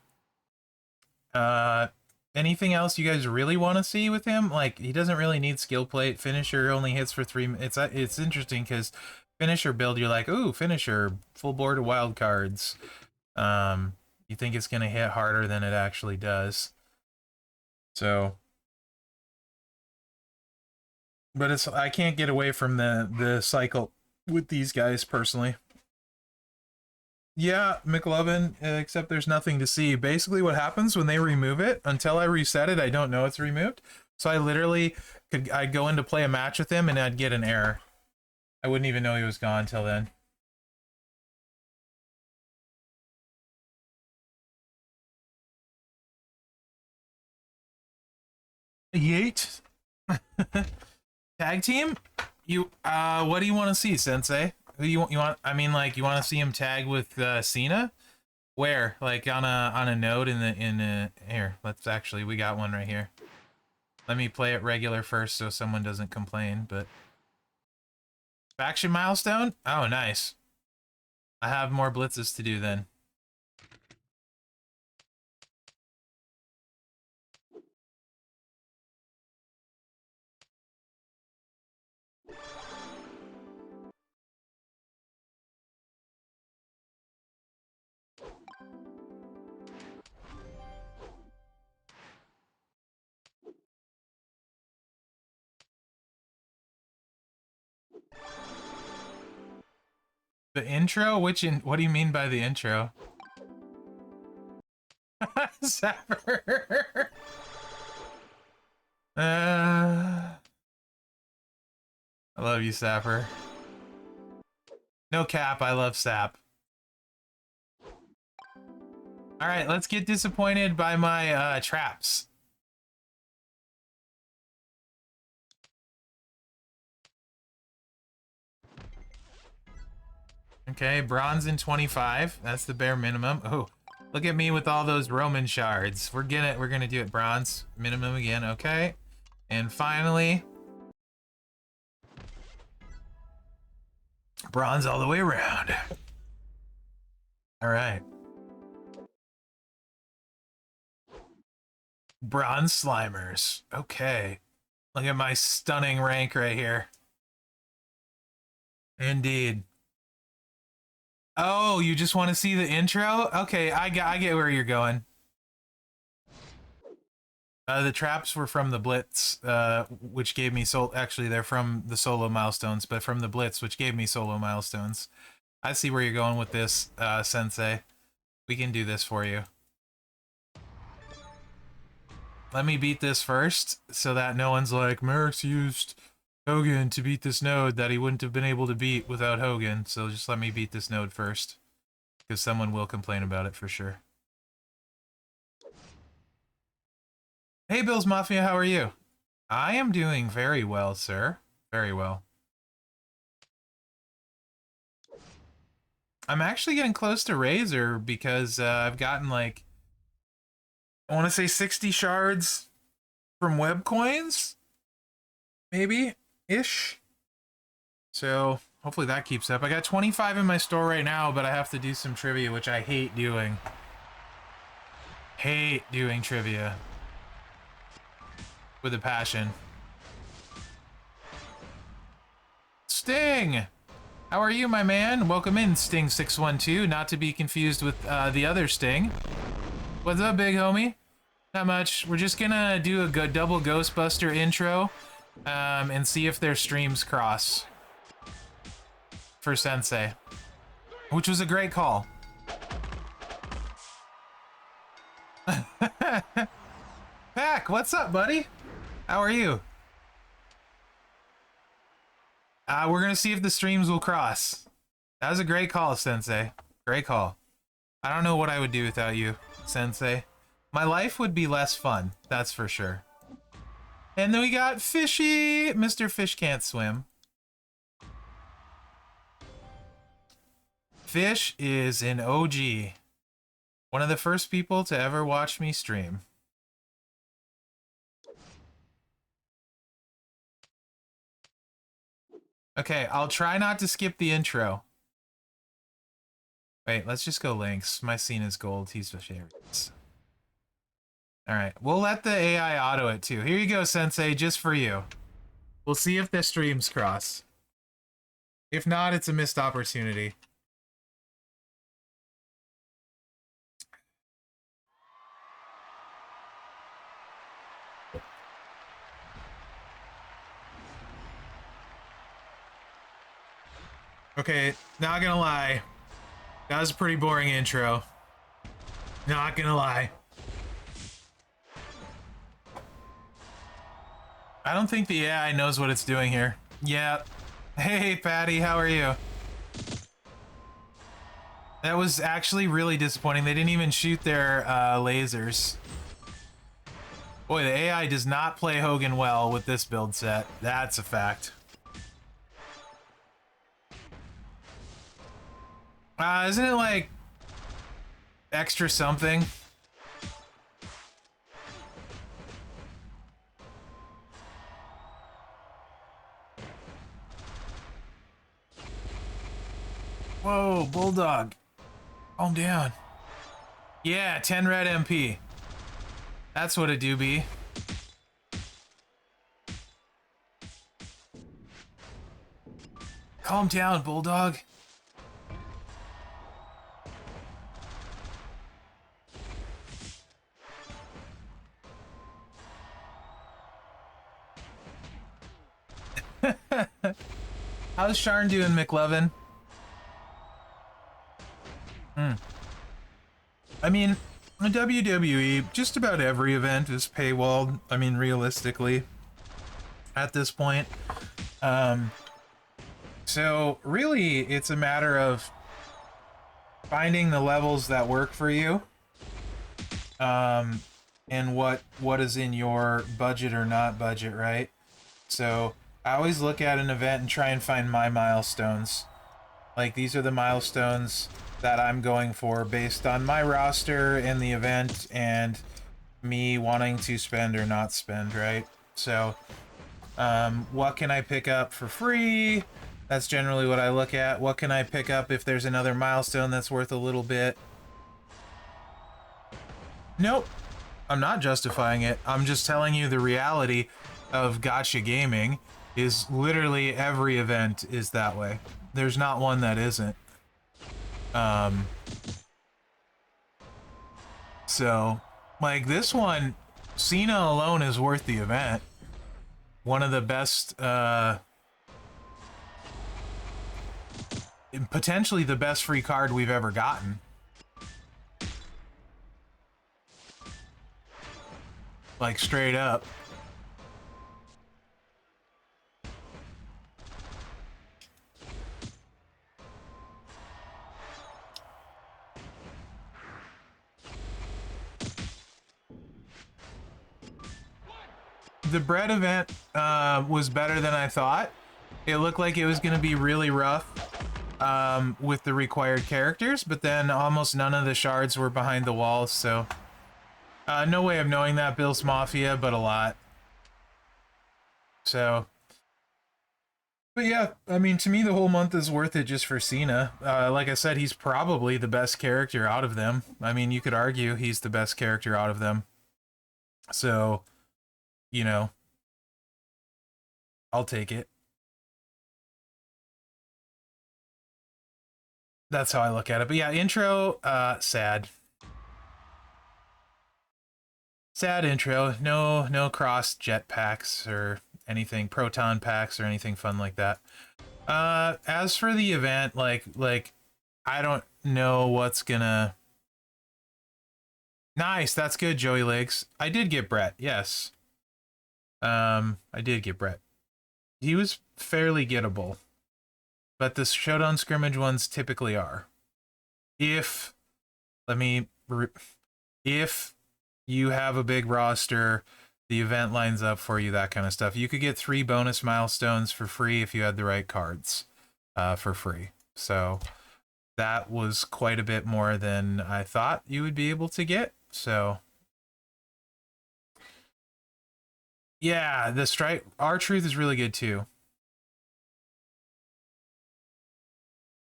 Anything else you guys really want to see with him? Like, he doesn't really need skill plate. Finisher only hits for 3. It's interesting because finisher build, you're like, ooh, finisher, full board of wild cards. You think it's gonna hit harder than it actually does. So, but I can't get away from the cycle with these guys personally. Yeah, McLovin, except there's nothing to see. Basically what happens when they remove it, until I reset it, I don't know it's removed. So I literally I'd go in to play a match with him and I'd get an error. I wouldn't even know he was gone till then. Yeet. Tag team? You what do you want to see, Sensei? Who you want? I mean, like, you want to see him tag with Cena? Where? Like on a node in here. Let's actually, we got one right here. Let me play it regular first so someone doesn't complain. But faction milestone? Oh, nice. I have more blitzes to do then. The intro? What do you mean by the intro? Sapper. I love you, Sapper. No cap, I love Sap. Alright, let's get disappointed by my traps. Okay, bronze in 25. That's the bare minimum. Oh, look at me with all those Roman shards. We're gonna do it bronze minimum again. Okay, and finally, bronze all the way around. All right, bronze Slimers. Okay, look at my stunning rank right here. Indeed. Oh, you just want to see the intro? Okay, I get where you're going. The traps were from the Blitz, which gave me actually, they're from the solo milestones, but from the Blitz, which gave me solo milestones. I see where you're going with this, Sensei. We can do this for you. Let me beat this first, so that no one's like, Merrick's used Hogan to beat this node that he wouldn't have been able to beat without Hogan. So just let me beat this node first, because someone will complain about it for sure. Hey, Bills Mafia, how are you? I am doing very well, sir. Very well. I'm actually getting close to Razor because I've gotten, like, I want to say 60 shards from web coins? Maybe? Ish? So, hopefully that keeps up. I got 25 in my store right now, but I have to do some trivia, which I hate doing. Hate doing trivia. With a passion. Sting! How are you, my man? Welcome in, Sting612, not to be confused with the other Sting. What's up, big homie? Not much. We're just gonna do a double Ghostbuster intro and see if their streams cross. for Sensei, which was a great call. Pack, what's up, buddy? How are you? We're gonna see if the streams will cross. That was a great call, Sensei. Great call. I don't know what I would do without you, Sensei. My life would be less fun, that's for sure. And then we got Fishy. Mr. Fish Can't Swim. Fish is an OG. One of the first people to ever watch me stream. Okay, I'll try not to skip the intro. Wait, let's just go links. My scene is gold. He's the favorites. Alright, we'll let the AI auto it too. Here you go, Sensei, just for you. We'll see if the streams cross. If not, it's a missed opportunity. Okay, not gonna lie. That was a pretty boring intro. Not gonna lie. I don't think the AI knows what it's doing here. Yeah. Hey, Patty, how are you? That was actually really disappointing. They didn't even shoot their lasers. Boy, the AI does not play Hogan well with this build set. That's a fact. Isn't it like extra something? Whoa, Bulldog. Calm down. Yeah, 10 red MP. That's what it do be. Calm down, Bulldog. How's Sharn doing, McLovin? I mean, in WWE, just about every event is paywalled. I mean, realistically, at this point. So really, it's a matter of finding the levels that work for you, and what is in your budget or not budget, right? So I always look at an event and try and find my milestones. Like, these are the milestones that I'm going for based on my roster and the event and me wanting to spend or not spend, right? So, what can I pick up for free? That's generally what I look at. What can I pick up if there's another milestone that's worth a little bit? Nope. I'm not justifying it. I'm just telling you the reality of gacha gaming is literally every event is that way. There's not one that isn't. So, like, this one, Cena alone is worth the event. One of the best, potentially the best free card we've ever gotten. Like, straight up. The bread event was better than I thought. It looked like it was going to be really rough with the required characters, but then almost none of the shards were behind the walls, so no way of knowing that, Bill's Mafia, but a lot. So, but yeah, I mean, to me, the whole month is worth it just for Cena. Like I said, he's probably the best character out of them. I mean, you could argue he's the best character out of them. So, you know, I'll take it. That's how I look at it. But yeah, intro, sad. Sad intro. No cross jetpacks or anything, proton packs or anything fun like that. As for the event, I don't know what's gonna. Nice, that's good, Joey Legs. I did get Brett, yes. I did get Brett. He was fairly gettable, but the showdown scrimmage ones typically are. If let me, if you have a big roster, the event lines up for you, that kind of stuff. You could get 3 bonus milestones for free if you had the right cards, for free. So that was quite a bit more than I thought you would be able to get. So yeah, the strike R-Truth is really good too.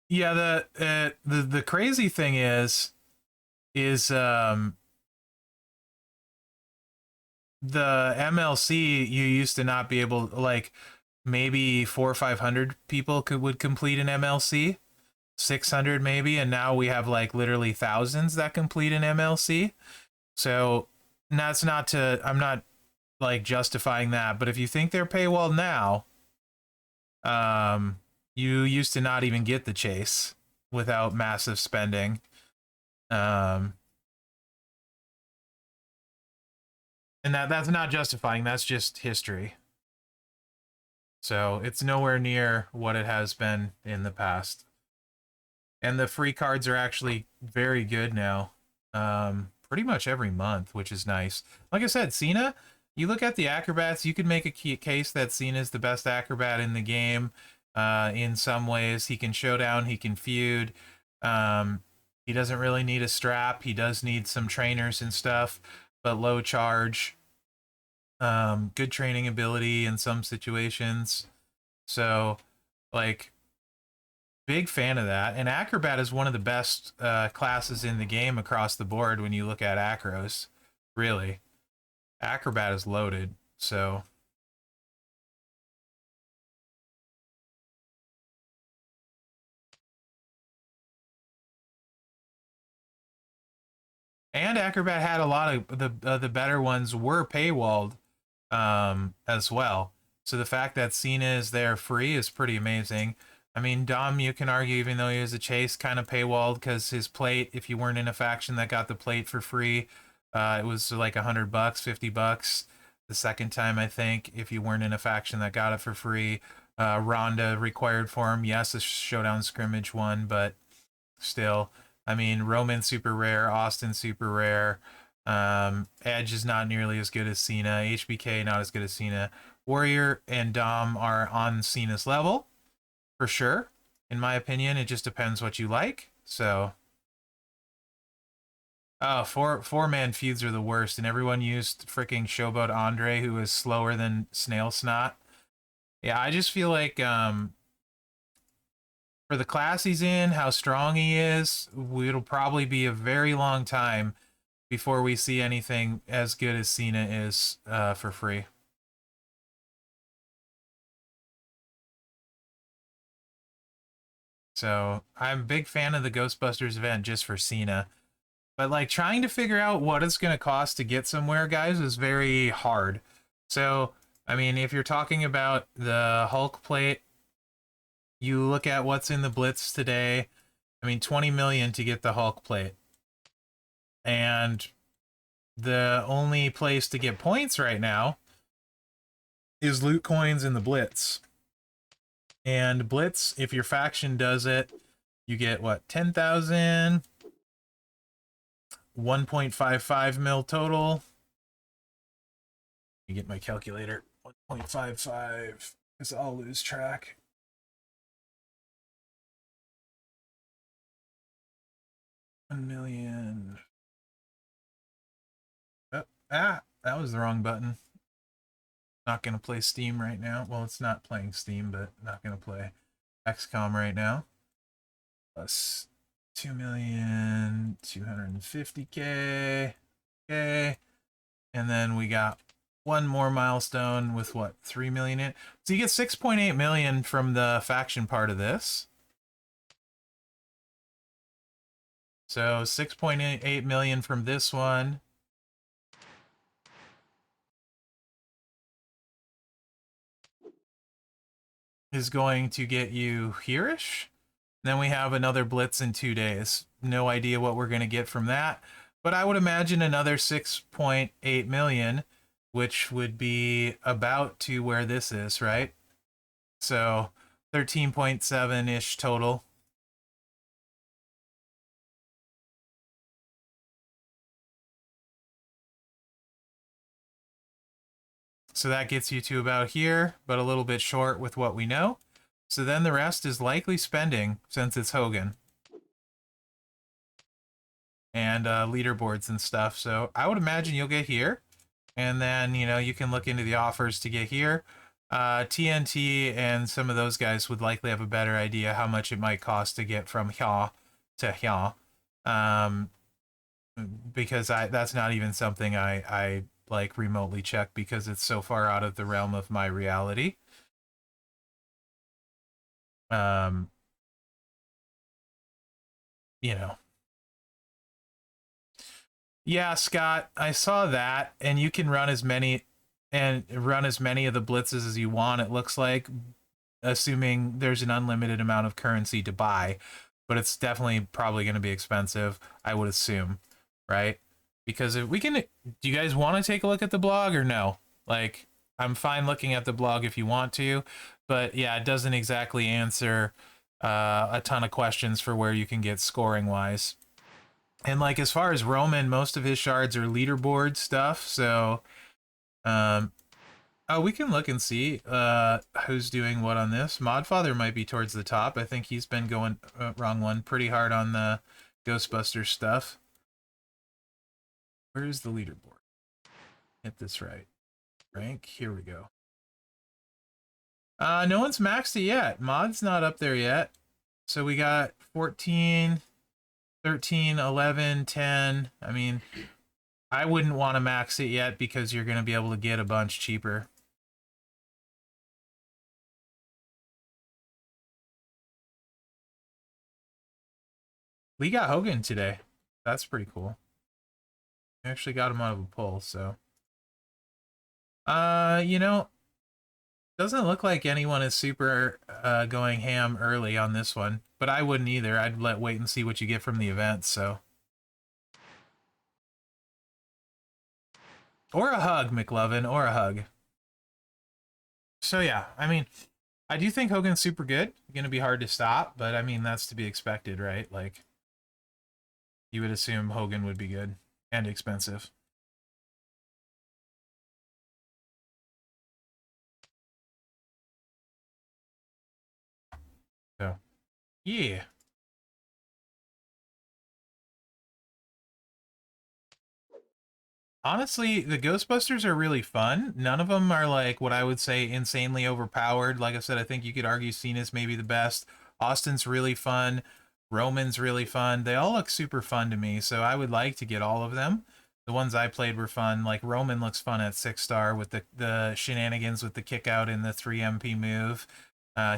Yeah, the crazy thing is the MLC, you used to not be able, like, maybe 400 or 500 people would complete an MLC, 600 maybe, and now we have like literally thousands that complete an MLC. So that's not to, I'm not like justifying that, but if you think they're paywalled now, you used to not even get the chase without massive spending. Um, and that's not justifying, that's just history. So it's nowhere near what it has been in the past. And the free cards are actually very good now. Pretty much every month, which is nice. Like I said, Cena, you look at the acrobats, you could make a case that Cena is the best acrobat in the game. In some ways, he can showdown, he can feud. He doesn't really need a strap. He does need some trainers and stuff, but low charge. Good training ability in some situations. So, like, big fan of that. And Acrobat is one of the best classes in the game across the board when you look at acros. Really. Acrobat is loaded. So. And Acrobat had a lot of the better ones were paywalled as well. So the fact that Cena is there free is pretty amazing. I mean, Dom, you can argue, even though he was a chase, kind of paywalled because his plate, if you weren't in a faction that got the plate for free, it was like $100, $50. The second time, I think, if you weren't in a faction that got it for free, Ronda required for him. Yes, a showdown scrimmage one, but still. I mean, Roman super rare, Austin super rare. Edge is not nearly as good as Cena. HBK not as good as Cena. Warrior and Dom are on Cena's level, for sure. In my opinion, it just depends what you like. So, oh, four-man feuds are the worst, and everyone used freaking Showboat Andre, who is slower than Snail Snot. Yeah, I just feel like for the class he's in, how strong he is, it'll probably be a very long time before we see anything as good as Cena is for free. So I'm a big fan of the Ghostbusters event just for Cena. But like trying to figure out what it's going to cost to get somewhere, guys, is very hard. So, I mean, if you're talking about the Hulk plate, you look at what's in the Blitz today. I mean, 20 million to get the Hulk plate. And the only place to get points right now is loot coins in the Blitz. And Blitz, if your faction does it, you get what, 10,000, 1.55 mil total. You get my calculator. 1.55, because I'll lose track. $1 million. Oh, that was the wrong button. Not going to play Steam right now. Well, it's not playing Steam, but not going to play XCOM right now. Plus 2,250,000. Okay. And then we got one more milestone with what, 3 million in. So you get 6.8 million from the faction part of this. So 6.8 million from this one. is going to get you here-ish. Then we have another blitz in 2 days. No idea what we're going to get from that, but I would imagine another 6.8 million, which would be about to where this is, right? So 13.7-ish total. So that gets you to about here, but a little bit short with what we know. So then the rest is likely spending, since it's Hogan. And leaderboards and stuff. So I would imagine you'll get here. And then, you know, you can look into the offers to get here. TNT and some of those guys would likely have a better idea how much it might cost to get from here to here. Because that's not even something I like remotely check because it's so far out of the realm of my reality. You know. Yeah, Scott, I saw that, and you can run as many of the blitzes as you want, it looks like, assuming there's an unlimited amount of currency to buy. But it's definitely probably going to be expensive, I would assume, right? Because if we can, do you guys want to take a look at the blog or no? Like, I'm fine looking at the blog if you want to, but yeah, it doesn't exactly answer a ton of questions for where you can get scoring wise. And like as far as Roman, most of his shards are leaderboard stuff, so oh, we can look and see who's doing what on this. Modfather might be towards the top. I think he's been going wrong one pretty hard on the Ghostbusters stuff. Where's the leaderboard? Hit this right. Rank, here we go. No one's maxed it yet. Mod's not up there yet. So we got 14, 13, 11, 10. I mean, I wouldn't want to max it yet because you're going to be able to get a bunch cheaper. We got Hogan today. That's pretty cool. I actually got him out of a pull, so. You know, doesn't look like anyone is super going ham early on this one, but I wouldn't either. I'd wait and see what you get from the event, so. Or a hug, McLovin, or a hug. So yeah, I mean, I do think Hogan's super good. Going to be hard to stop, but I mean, that's to be expected, right? Like, you would assume Hogan would be good and expensive. So, yeah. Honestly, the Ghostbusters are really fun. None of them are like what I would say insanely overpowered. Like I said, I think you could argue Cena's maybe the best. Austin's really fun. Roman's really fun. They all look super fun to me, so I would like to get all of them. The ones I played were fun. Like Roman looks fun at 6-star with the shenanigans with the kick out and the 3 MP move.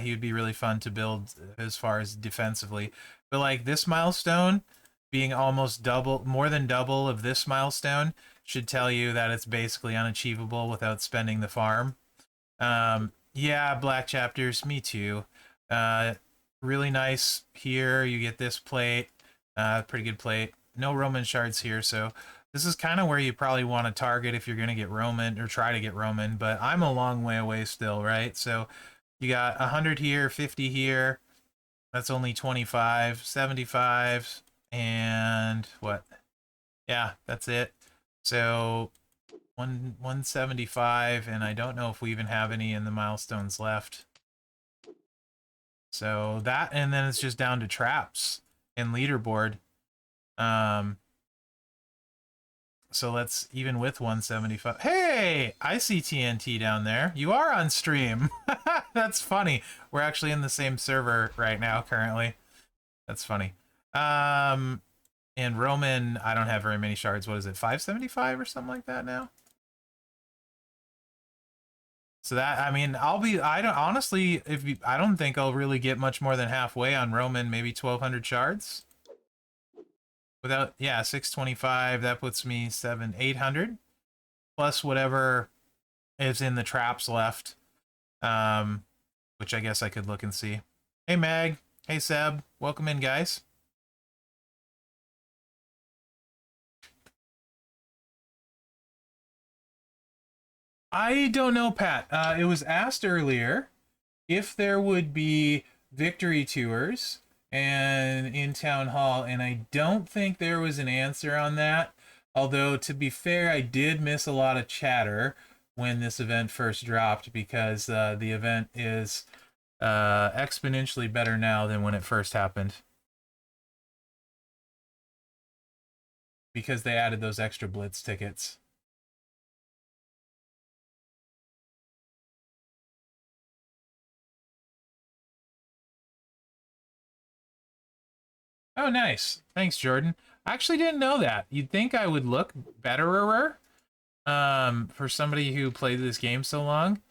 He would be really fun to build as far as defensively. But like this milestone being almost double, more than double of this milestone should tell you that it's basically unachievable without spending the farm. Yeah, Black Chapters, me too. Really nice here. You get this plate. Pretty good plate. No Roman shards here, so this is kind of where you probably want to target if you're going to get Roman or try to get Roman, but I'm a long way away still, right? So you got 100 here, 50 here. That's only 25, 75, and what? Yeah, that's it. So 175, and I don't know if we even have any in the milestones left. So that, and then it's just down to traps and leaderboard. So let's, even with 175. Hey, I see TNT down there. You are on stream. That's funny. We're actually in the same server right now currently. That's funny. And Roman, I don't have very many shards. What is it, 575 or something like that now? So that, I mean, I don't, honestly, I don't think I'll really get much more than halfway on Roman, maybe 1,200 shards. Without, yeah, 625, that puts me 800. Plus whatever is in the traps left. which I guess I could look and see. Hey, Mag. Hey, Seb. Welcome in, guys. I don't know, Pat. It was asked earlier if there would be victory tours and in town hall, and I don't think there was an answer on that. Although, to be fair, I did miss a lot of chatter when this event first dropped, because the event is exponentially better now than when it first happened, because they added those extra Blitz tickets. Oh, nice. Thanks, Jordan. I actually didn't know that. You'd think I would look betterer for somebody who played this game so long.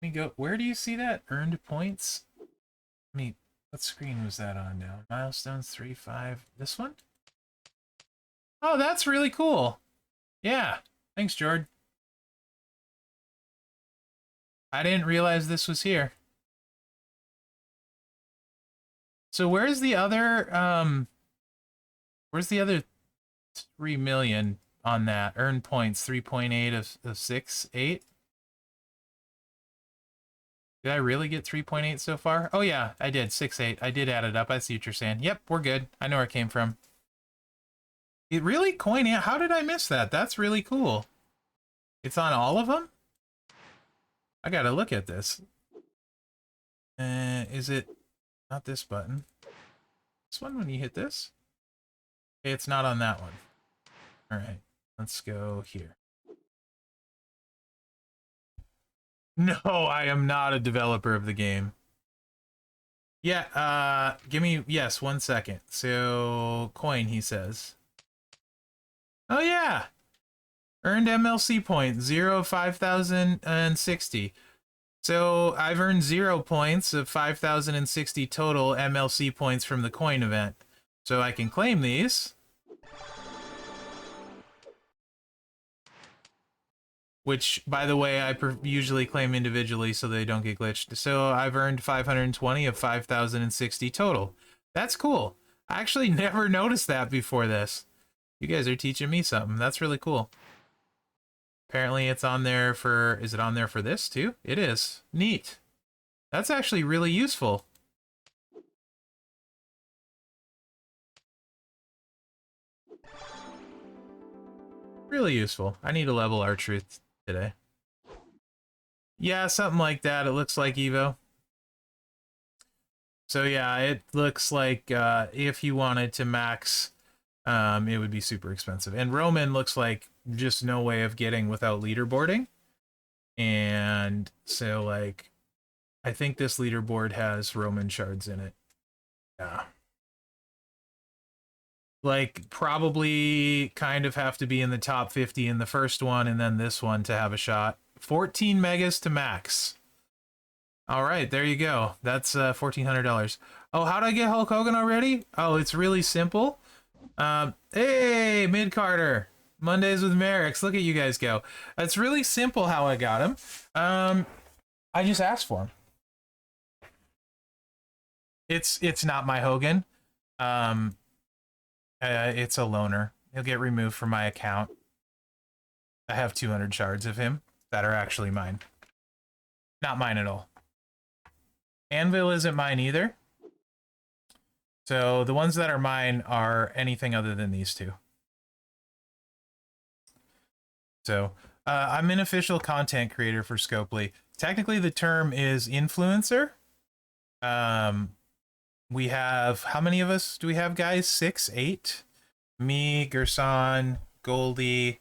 Let me go. Where do you see that? Earned points? What screen was that on now? Milestones 3-5. This one? Oh, that's really cool. Yeah. Thanks, Jordan. I didn't realize this was here. So where's the other 3 million on that? Earned points 3.8 of 6, 8. Did I really get 3.8 so far? Oh yeah, I did. 6, 8. I did add it up. I see what you're saying. Yep, we're good. I know where it came from. It really coin. How did I miss that? That's really cool. It's on all of them? I gotta look at this. Is it not this button? This one when you hit this? Okay, it's not on that one. All right, let's go here. No, I am not a developer of the game. Yeah, give me, yes, 1 second. So, coin, he says. Oh, yeah. Earned MLC points, 0 of 5,060. So, I've earned 0 points of 5,060 total MLC points from the coin event. So, I can claim these. Which, by the way, I usually claim individually so they don't get glitched. So I've earned 520 of 5,060 total. That's cool. I actually never noticed that before this. You guys are teaching me something. That's really cool. Apparently it's on there for... Is it on there for this too? It is. Neat. That's actually really useful. Really useful. I need to level our truth today. Yeah, something like that. It looks like Evo. So yeah, it looks like if you wanted to max, it would be super expensive. And Roman looks like just no way of getting without leaderboarding. And so like, I think this leaderboard has Roman shards in it. Yeah. Like probably kind of have to be in the top 50 in the first one and then this one to have a shot. 14 megas to max. All right, there you go. That's $1,400. Oh, how did I get Hulk Hogan already? Oh, it's really simple. Hey, Mid Carter. Mondays with Merrick's. Look at you guys go. It's really simple how I got him. I just asked for him. It's not my Hogan. It's a loaner. He'll get removed from my account. I have 200 shards of him that are actually mine. Not mine at all. Anvil isn't mine either. So the ones that are mine are anything other than these two. So I'm an official content creator for Scopely. Technically the term is influencer. We have, how many of us do we have, guys? 6, 8? Me, Gerson, Goldie,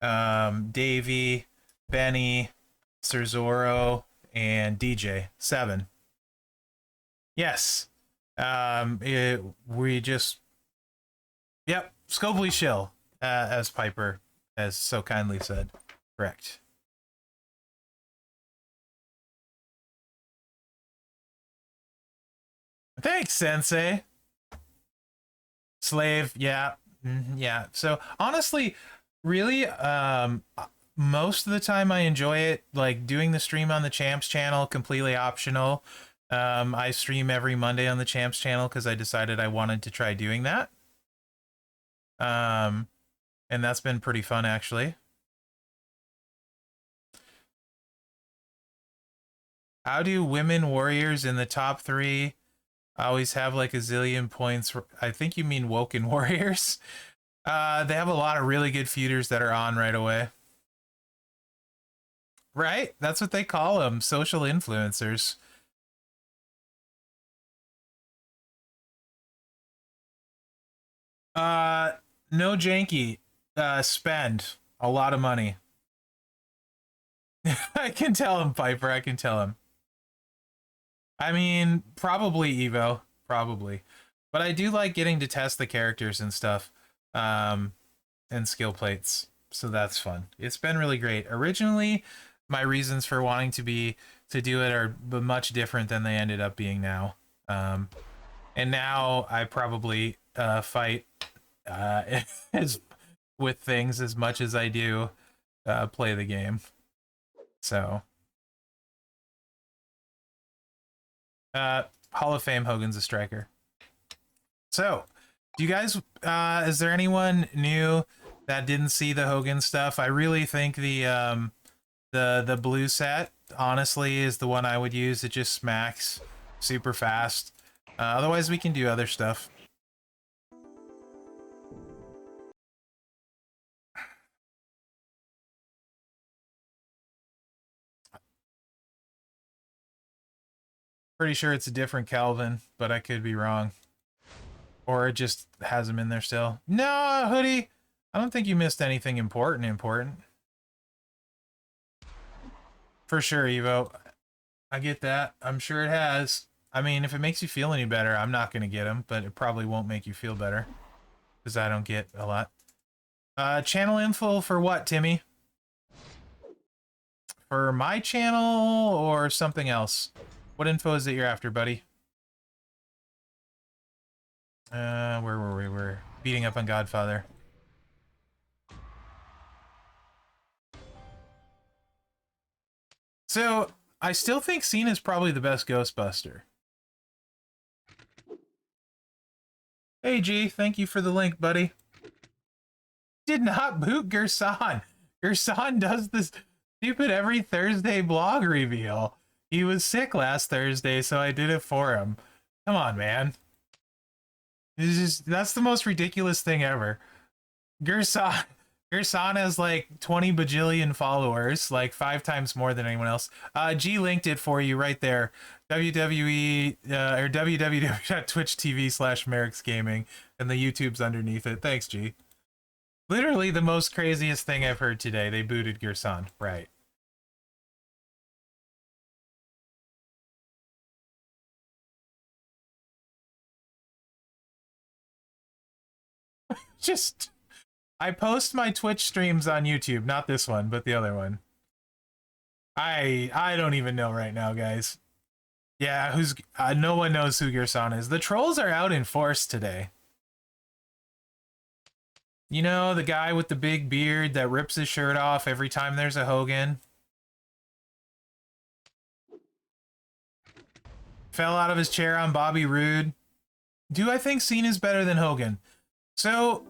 Davey, Benny, Cerzoro, and DJ. 7. Yes. We just... Yep, Scopely shill, as Piper has so kindly said. Correct. Thanks, Sensei. Slave, yeah. Yeah. So, honestly, really, most of the time I enjoy it, like, doing the stream on the Champs channel, completely optional. I stream every Monday on the Champs channel because I decided I wanted to try doing that. And that's been pretty fun, actually. How do women warriors in the top 3 always have like a zillion points? I think you mean woken warriors. They have a lot of really good feuders that are on right away. Right? That's what they call them, social influencers. Uh, no janky. Spend a lot of money. I can tell him, Piper. I can tell him. I mean, probably Evo. Probably. But I do like getting to test the characters and stuff. And skill plates. So that's fun. It's been really great. Originally, my reasons for wanting to do it are much different than they ended up being now. And now I probably fight as with things as much as I do play the game. So Hall of Fame, Hogan's a striker. So, do you guys is there anyone new that didn't see the Hogan stuff? I really think the blue set honestly is the one I would use. It just smacks super fast. Otherwise we can do other stuff. Pretty sure it's a different Calvin, but I could be wrong. Or it just has him in there still. No, Hoodie! I don't think you missed anything important. For sure, Evo. I get that. I'm sure it has. I mean, if it makes you feel any better, I'm not going to get them, but it probably won't make you feel better. Because I don't get a lot. Channel info for what, Timmy? For my channel or something else? What info is it you're after, buddy? Where were we? We're beating up on Godfather. So, I still think Cena's probably the best Ghostbuster. Hey, G, thank you for the link, buddy. Did not boot Gerson. Gerson does this stupid every Thursday blog reveal. He was sick last Thursday, so I did it for him. Come on, man. That's the most ridiculous thing ever. Gerson has like 20 bajillion followers, like 5 times more than anyone else. G linked it for you right there. WWE or www.twitch.tv/merricksgaming, and the YouTube's underneath it. Thanks, G. Literally the most craziest thing I've heard today. They booted Gerson. Right. Just I post my Twitch streams on YouTube, not this one, but the other one. I don't even know right now, guys. Yeah, who's no one knows who Gerson is. The trolls are out in force today. You know, the guy with the big beard that rips his shirt off every time there's a Hogan. Fell out of his chair on Bobby Roode. Do I think Cena's better than Hogan? So,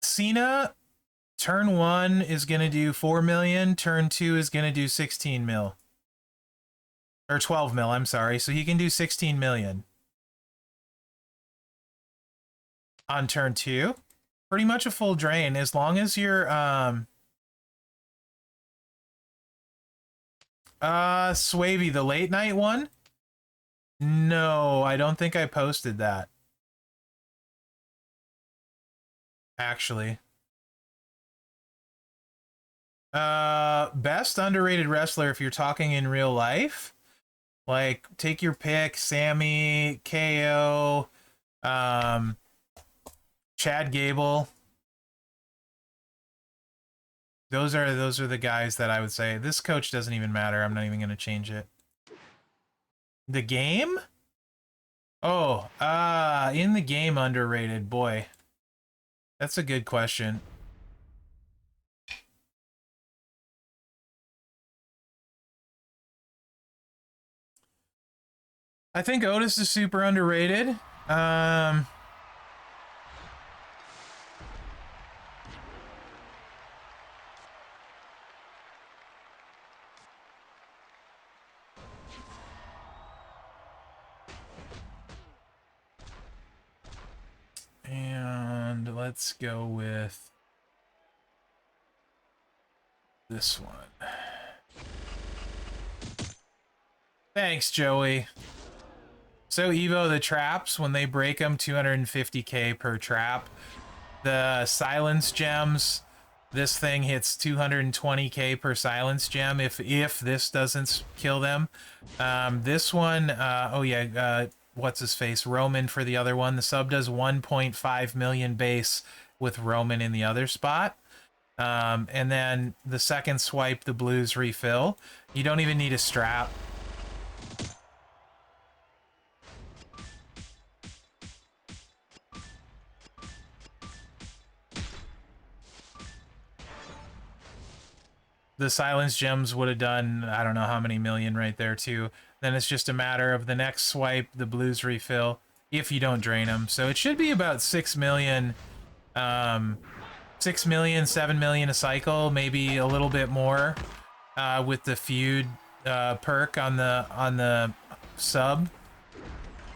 Cena, turn 1 is going to do 4 million. Turn 2 is going to do 16 mil. Or 12 mil, I'm sorry. So he can do 16 million. On turn 2. Pretty much a full drain. As long as you're, Swavey, the late night one? No, I don't think I posted that. Actually. Best underrated wrestler if you're talking in real life? Like, take your pick, Sammy, KO, Chad Gable. Those are the guys that I would say. This coach doesn't even matter. I'm not even going to change it. The game? Oh, in the game underrated. Boy. That's a good question. I think Otis is super underrated. And let's go with this one. Thanks, Joey. So Evo, the traps, when they break them, 250k per trap. The silence gems, this thing hits 220k per silence gem if this doesn't kill them. This one, oh yeah, what's his face? Roman for the other one. The sub does 1.5 million base with Roman in the other spot. And then the second swipe, the blues refill. You don't even need a strap. The silence gems would have done, I don't know how many million right there too. Then it's just a matter of the next swipe, the blues refill, if you don't drain them. So it should be about 6 million, 6 million, 7 million a cycle, maybe a little bit more with the feud perk on the sub.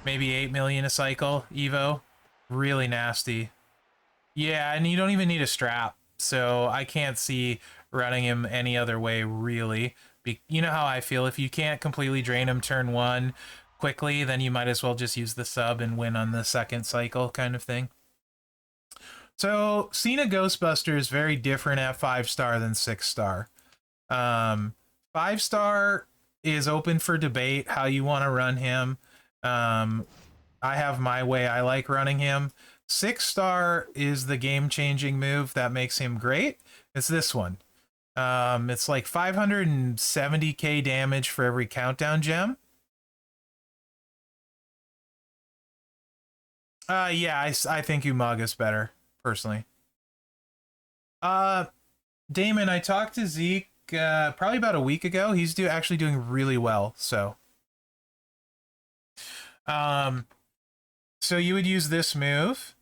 Maybe 8 million a cycle, Evo. Really nasty. Yeah, and you don't even need a strap. So I can't see running him any other way, really. You know how I feel. If you can't completely drain him turn one quickly, then you might as well just use the sub and win on the second cycle kind of thing. So Cena Ghostbuster is very different at 5-star than 6-star. 5-star is open for debate how you want to run him. I have my way I like running him. 6-star is the game-changing move that makes him great. It's this one. It's like 570k damage for every countdown gem. Yeah, I think Umaga's better, personally. Damon, I talked to Zeke probably about a week ago. He's actually doing really well, so. So you would use this move,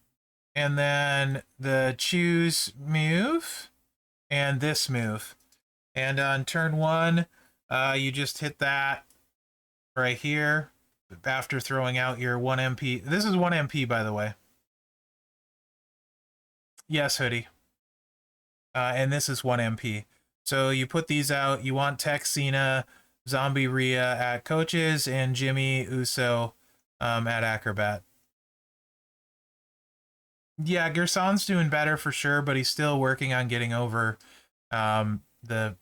and then the choose move, and this move. And on turn one, you just hit that right here after throwing out your 1 MP. This is 1 MP, by the way. Yes, Hoodie. And this is 1 MP. So you put these out. You want Tech Cena, Zombie Rhea at coaches, and Jimmy Uso at Acrobat. Yeah, Gerson's doing better for sure, but he's still working on getting over the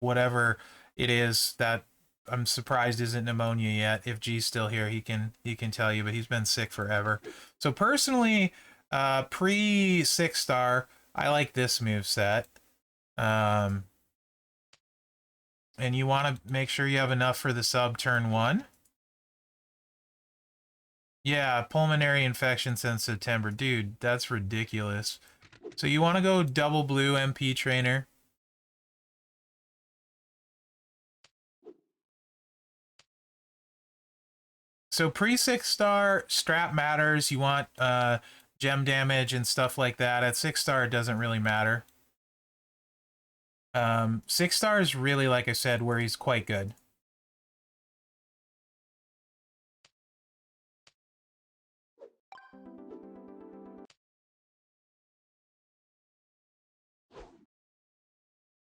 whatever it is that I'm surprised isn't pneumonia yet. If G's still here, he can tell you, but he's been sick forever. So personally, pre 6-star, I like this move set. And you want to make sure you have enough for the sub turn one. Yeah, pulmonary infection since September. Dude, that's ridiculous. So you want to go double blue MP trainer. So pre 6-star, strap matters. You want gem damage and stuff like that. At 6-star, it doesn't really matter. 6-star is really, like I said, where he's quite good.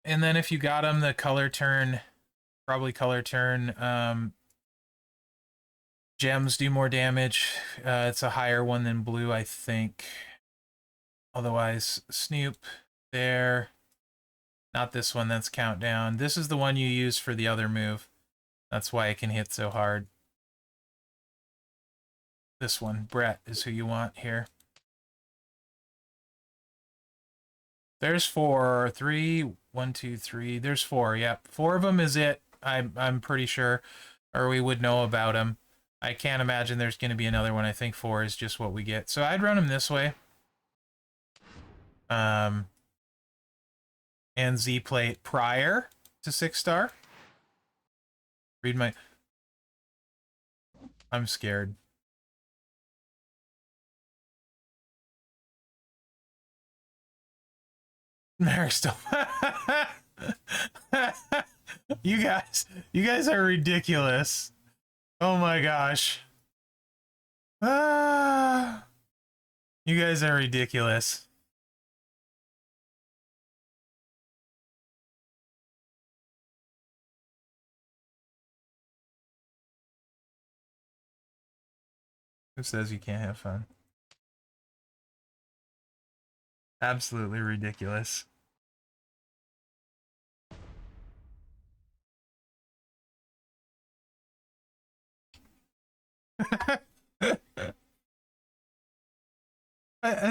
And then if you got him, the color turn, probably color turn, gems do more damage. It's a higher one than blue, I think. Otherwise, Snoop there. Not this one, that's countdown. This is the one you use for the other move. That's why it can hit so hard. This one, Brett, is who you want here. There's 4, 3, 1, 2, 3. There's 4. Yep, 4 of them is it. I'm pretty sure, or we would know about them. I can't imagine there's going to be another one. I think 4 is just what we get. So I'd run them this way. And Z plate prior to 6-star. Read my. I'm scared. They're still. You guys are ridiculous. Oh my gosh. Ah, you guys are ridiculous. Who says you can't have fun? Absolutely ridiculous.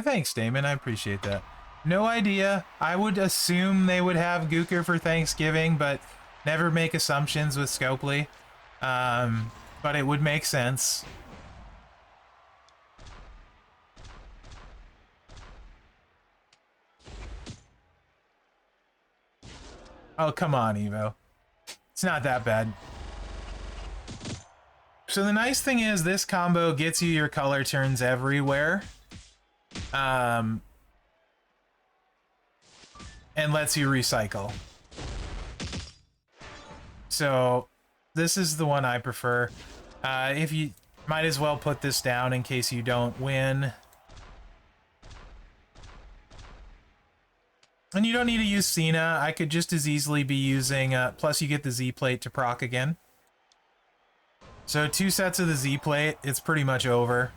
Thanks, Damon. I appreciate that. No idea. I would assume they would have Gooker for Thanksgiving, but never make assumptions with Scopely. But it would make sense. Oh, come on, Evo. It's not that bad. So the nice thing is this combo gets you your color turns everywhere. And lets you recycle. So this is the one I prefer. If you might as well put this down in case you don't win. And you don't need to use Cena. I could just as easily be using, plus you get the Z plate to proc again. So 2 sets of the Z plate, it's pretty much over.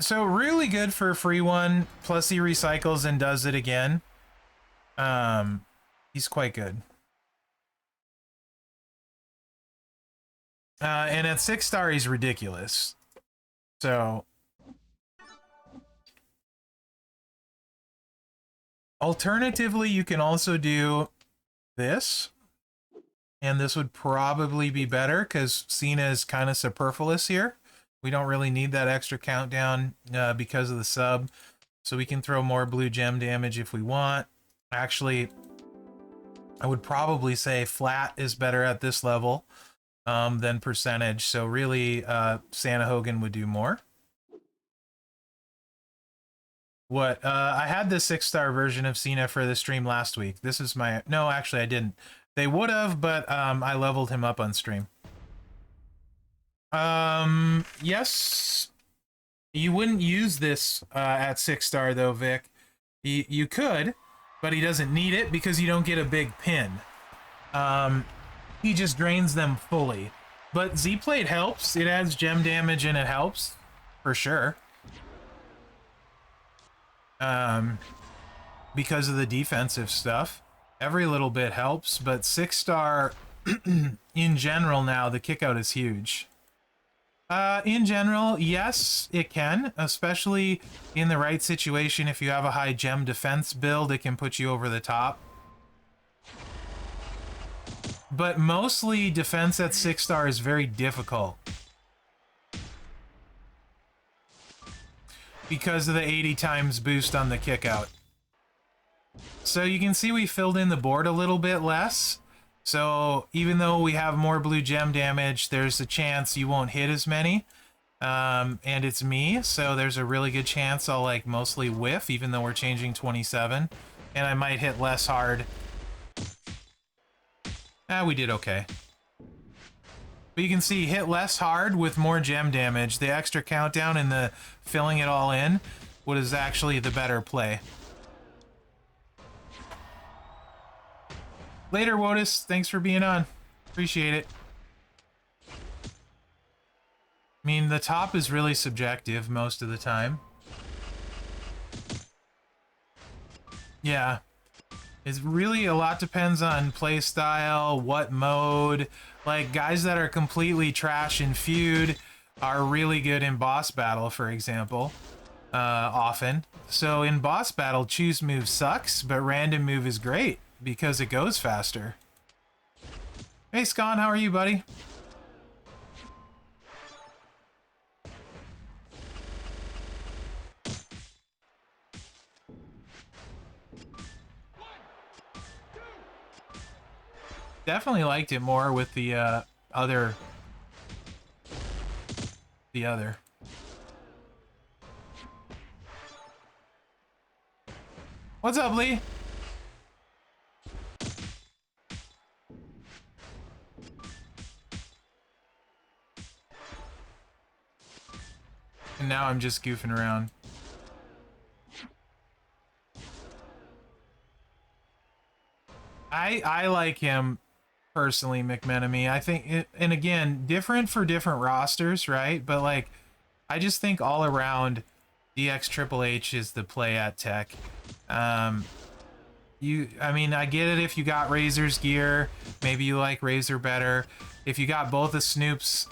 So really good for a free one, plus he recycles and does it again. He's quite good. And at 6-star, he's ridiculous. So alternatively, you can also do this. And this would probably be better because Cena is kind of superfluous here. We don't really need that extra countdown because of the sub. So we can throw more blue gem damage if we want. Actually, I would probably say flat is better at this level than percentage. So really, Santa Hogan would do more. What? I had the 6-star version of Cena for the stream last week. This is my... No, actually, I didn't. They would have, but I leveled him up on stream. Yes. You wouldn't use this at 6-star, though, Vic. You could, but he doesn't need it because you don't get a big pin. He just drains them fully. But Z-Plate helps. It adds gem damage and it helps. For sure. Because of the defensive stuff. Every little bit helps, but 6-star in general now, the kickout is huge. In general, yes, it can, especially in the right situation. If you have a high gem defense build, it can put you over the top. But mostly defense at 6-star is very difficult. Because of the 80 times boost on the kickout. So you can see we filled in the board a little bit less. So even though we have more blue gem damage, there's a chance you won't hit as many. And it's me, so there's a really good chance I'll like mostly whiff, even though we're changing 27. And I might hit less hard. We did okay. But you can see hit less hard with more gem damage. The extra countdown and the filling it all in was actually the better play. Later, Wotus. Thanks for being on. Appreciate it. I mean, the top is really subjective most of the time. Yeah. It's really a lot depends on play style, what mode. Like, guys that are completely trash in feud are really good in boss battle, for example. Often. So in boss battle, choose move sucks, but random move is great. Because it goes faster. Hey, Scon, how are you, buddy? Definitely liked it more with the other. The other. What's up, Lee? And now I'm just goofing around. I like him personally, McMenemy. I think, and again, different for different rosters, right? But like, I just think all around, DX Triple H is the play at Tech. I mean, I get it if you got Razor's gear, maybe you like Razor better. If you got both of Snoop's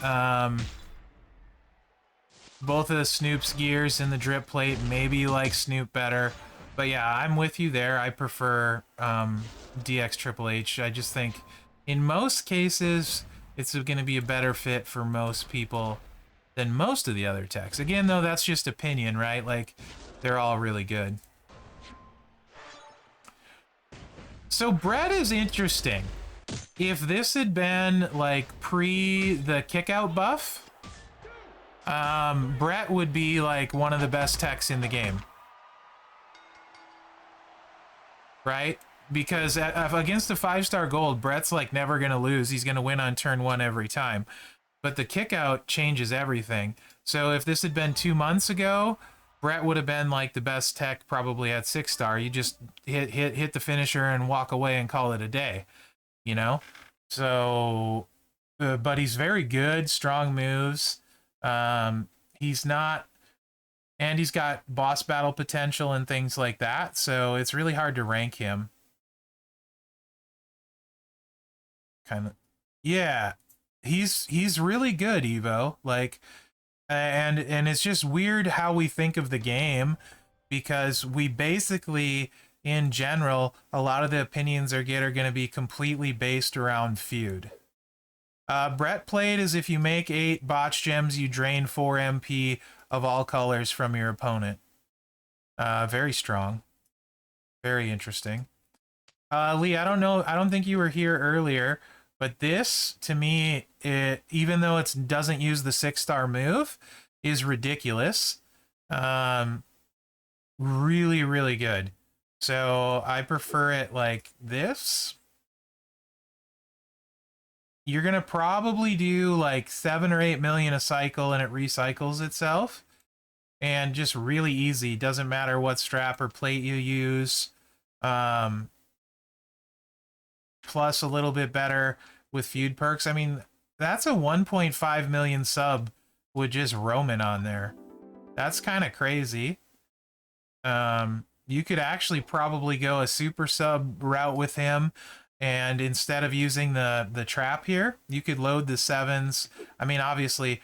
gears in the drip plate, maybe you like Snoop better. But yeah, I'm with you there. I prefer DX Triple H. I just think in most cases, it's going to be a better fit for most people than most of the other techs. Again, though, that's just opinion, right? Like, they're all really good. So Brett is interesting. If this had been like pre the kickout buff, Brett would be like one of the best techs in the game, right? Because against the 5-star gold, Brett's like never gonna lose. He's gonna win on turn 1 every time. But the kickout changes everything. So if this had been 2 months ago, Brett would have been like the best tech probably at 6-star. You just hit the finisher and walk away and call it a day, you know? So, but he's very good, strong moves. He's not, and he's got boss battle potential and things like that. So it's really hard to rank him. Kind of, yeah. He's really good, Evo. Like, and it's just weird how we think of the game, because we basically, in general, a lot of the opinions are going to be completely based around feud. Brett played as if you make 8 botch gems, you drain 4 MP of all colors from your opponent. Very strong. Very interesting. Lee, I don't know. I don't think you were here earlier, but this, to me, even though it doesn't use the 6-star move, is ridiculous. Really, really good. So I prefer it like this. You're going to probably do like 7 or 8 million a cycle and it recycles itself. And just really easy. Doesn't matter what strap or plate you use. Plus a little bit better with feud perks. I mean, that's a 1.5 million sub with just Roman on there. That's kind of crazy. You could actually probably go a super sub route with him, and instead of using the trap here, you could load the 7s. I mean, obviously,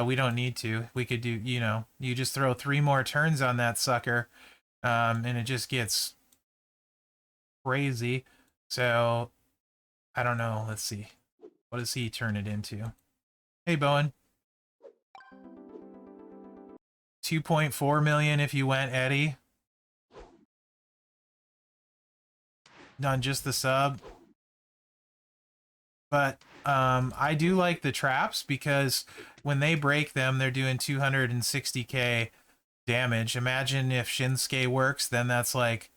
we don't need to. We could do, you just throw 3 more turns on that sucker, and it just gets crazy. So, I don't know. Let's see. What does he turn it into? Hey, Bowen. 2.4 million if you went Eddie. On just the sub. But I do like the traps, because when they break them, they're doing 260k damage. Imagine if Shinsuke works, then that's like,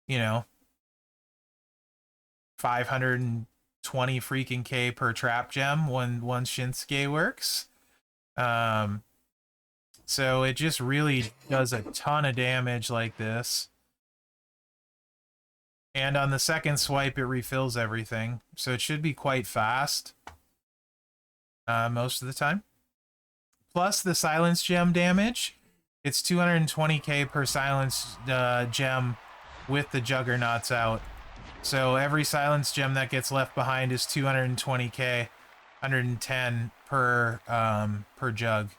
520 freaking K per trap gem when Shinsuke works. So it just really does a ton of damage like this. And on the second swipe, it refills everything. So it should be quite fast most of the time. Plus the silence gem damage. It's 220k per silence gem with the juggernauts out. So every silence gem that gets left behind is 220k, 110 per jug.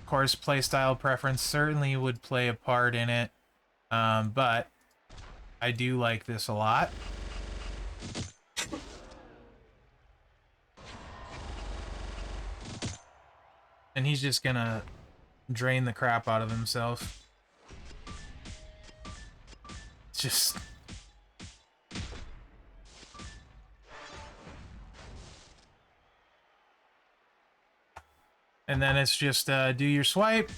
Of course, playstyle preference certainly would play a part in it, but I do like this a lot. And he's just gonna drain the crap out of himself. It's just... And then it's just do your swipe,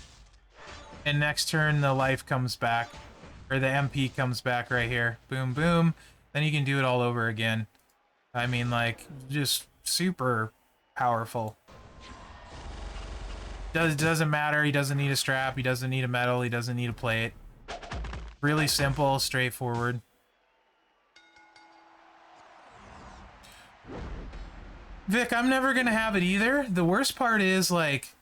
and next turn the life comes back, or the MP comes back right here. Boom, boom. Then you can do it all over again. I mean, like, just super powerful. Doesn't matter. He doesn't need a strap. He doesn't need a medal. He doesn't need a plate. Really simple, straightforward. Vic, I'm never gonna have it either. The worst part is, like,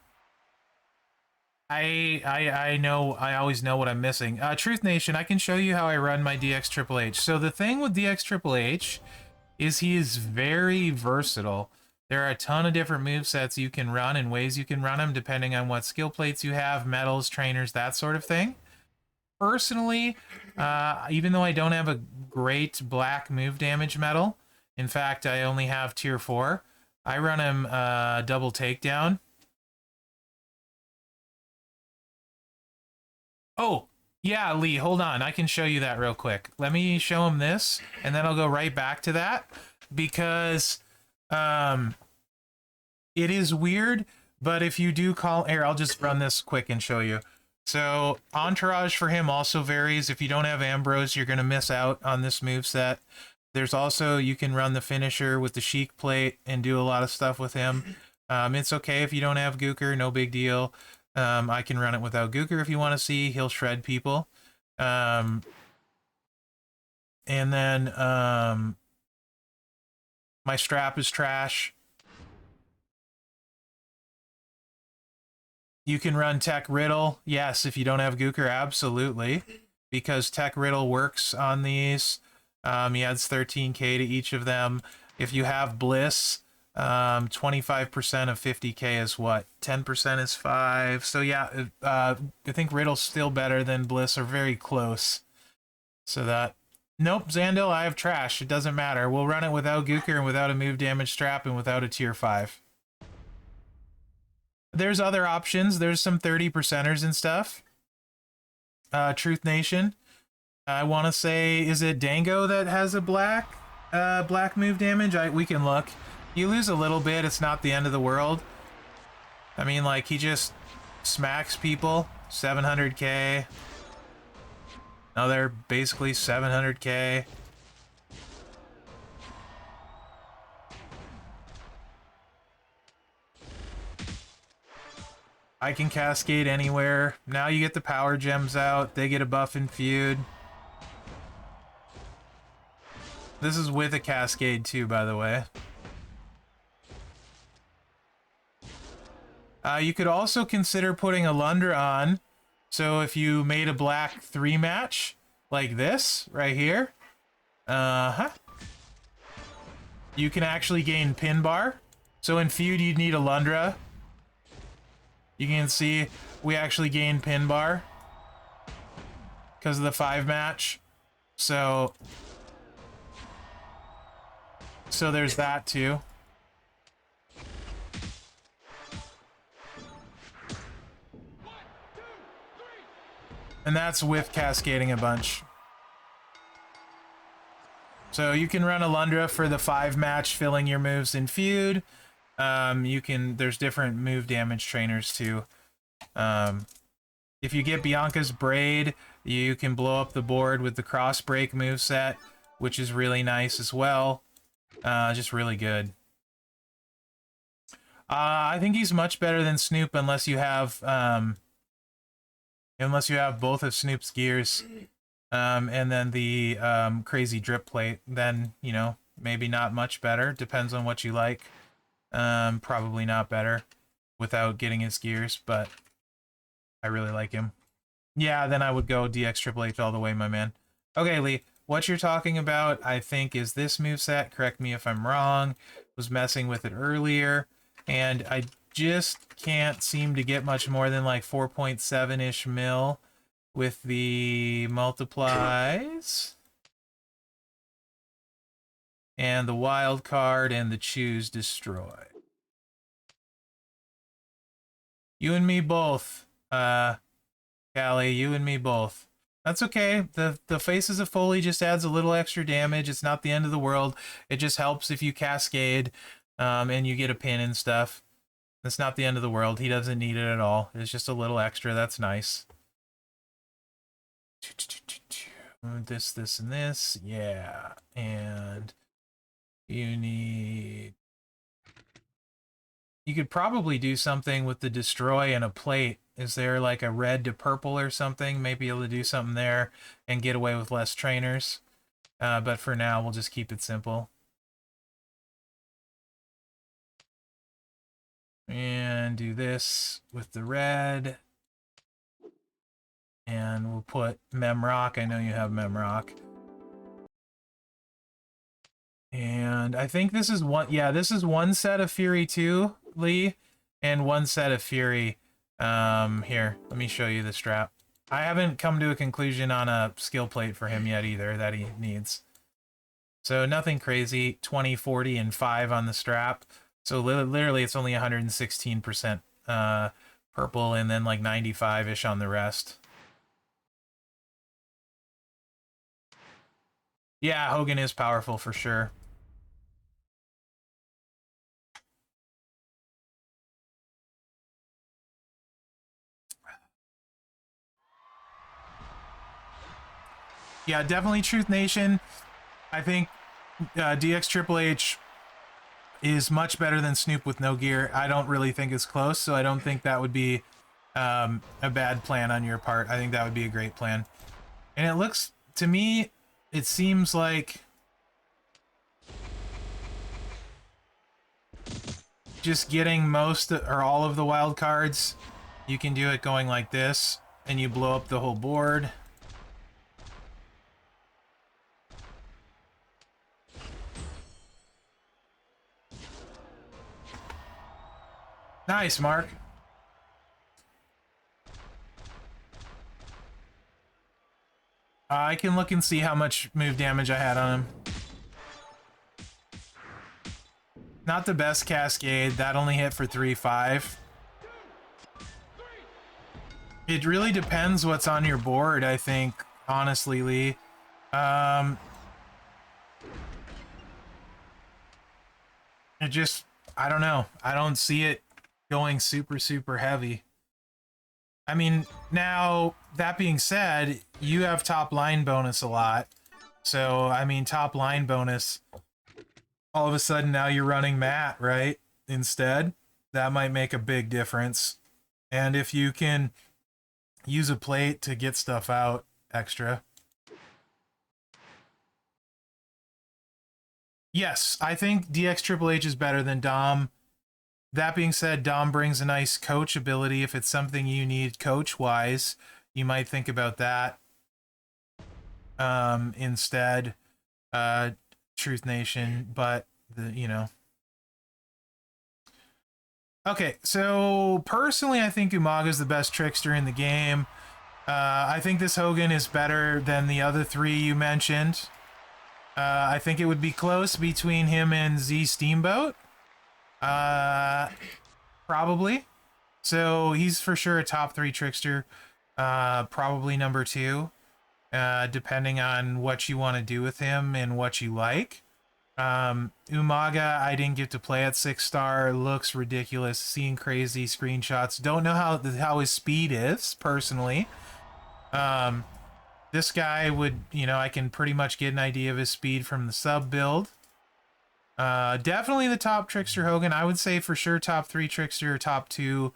I know, I always know what I'm missing. Truth Nation, I can show you how I run my DX Triple H. So the thing with DX Triple H is he is very versatile. There are a ton of different movesets you can run and ways you can run them depending on what skill plates you have, medals, trainers, that sort of thing. Personally, even though I don't have a great black move damage medal, in fact, I only have tier 4, I run him double takedown. Oh, yeah, Lee, hold on. I can show you that real quick. Let me show him this, and then I'll go right back to that, because it is weird, but if you do call... Here, I'll just run this quick and show you. So, Entourage for him also varies. If you don't have Ambrose, you're going to miss out on this moveset. There's also, you can run the finisher with the Sheik plate and do a lot of stuff with him. It's okay if you don't have Gooker, no big deal. I can run it without Gooker if you want to see. He'll shred people. And then my strap is trash. You can run Tech Riddle. Yes, if you don't have Gooker, absolutely. Because Tech Riddle works on these. He adds 13k to each of them. If you have Bliss, 25% of 50k is what? 10% is 5. So yeah, I think Riddle's still better than Bliss, or very close. So that... Nope, Zandil, I have trash. It doesn't matter. We'll run it without Gooker and without a move damage strap and without a tier 5. There's other options. There's some 30%ers and stuff. Truth Nation. I want to say, is it Dango that has a black move damage? We can look. You lose a little bit. It's not the end of the world. I mean, like, he just smacks people. 700k. Now they're basically 700k. I can cascade anywhere. Now you get the power gems out. They get a buff and feud. This is with a cascade too, by the way. You could also consider putting a Lundra on. So if you made a black 3 match, like this, right here. You can actually gain pin bar. So in feud, you'd need a Lundra. You can see we actually gain pin bar because of the 5 match. So there's that too. And that's with cascading a bunch. So you can run a Lundra for the 5 match, filling your moves in feud. There's different move damage trainers too. If you get Bianca's Braid, you can blow up the board with the cross break moveset, which is really nice as well. Just really good. I think he's much better than Snoop unless you have both of Snoop's gears, and then the crazy drip plate. Then, you know, maybe not much better. Depends on what you like. Probably not better without getting his gears, but I really like him. Yeah, then I would go DX Triple H all the way, my man. Okay, Lee, what you're talking about, I think, is this moveset. Correct me if I'm wrong. Was messing with it earlier, and I just can't seem to get much more than like 4.7-ish mil with the multiplies and the wild card and the choose destroy. You and me both. Callie, you and me both. That's okay. The Faces of Foley just adds a little extra damage. It's not the end of the world. It just helps if you cascade, and you get a pin and stuff. It's not the end of the world. He doesn't need it at all. It's just a little extra. That's nice. This, and this. Yeah. And you need... You could probably do something with the destroy and a plate. Is there like a red to purple or something? Maybe able to do something there and get away with less trainers. But for now, we'll just keep it simple. And do this with the red. And we'll put Memrock. I know you have Memrock. And I think this is one... Yeah, this is one set of Fury 2, Lee. And one set of Fury. Here, let me show you the strap. I haven't come to a conclusion on a skill plate for him yet either that he needs. So nothing crazy. 20, 40, and 5 on the strap. So literally it's only 116% purple and then like 95-ish on the rest. Yeah, Hogan is powerful for sure. Yeah, definitely Truth Nation. I think DX Triple H is much better than Snoop with no gear. I don't really think it's close, so I don't think that would be a bad plan on your part. I think that would be a great plan. And it looks, to me, it seems like just getting most or all of the wild cards, you can do it going like this, and you blow up the whole board. Nice, Mark. I can look and see how much move damage I had on him. Not the best cascade. That only hit for 3-5. It really depends what's on your board, I think, honestly, Lee. It just, I don't know. I don't see it going super, super heavy. I mean, now, that being said, you have top line bonus a lot. So, I mean, top line bonus, all of a sudden now you're running Matt, right? Instead, that might make a big difference. And if you can use a plate to get stuff out extra. Yes, I think DX Triple H is better than Dom. That being said, Dom brings a nice coach ability. If it's something you need coach-wise, you might think about that instead. Truth Nation, but, you know. Okay, so personally, I think Umaga's the best trickster in the game. I think this Hogan is better than the other three you mentioned. I think it would be close between him and Z Steamboat. Probably. So he's for sure a top 3 trickster. Probably number 2. Depending on what you want to do with him and what you like. Umaga, I didn't get to play at 6-star. Looks ridiculous. Seeing crazy screenshots. Don't know how his speed is, personally. This guy would, you know, I can pretty much get an idea of his speed from the sub build. Definitely the top trickster Hogan. I would say for sure top 3 trickster, top 2.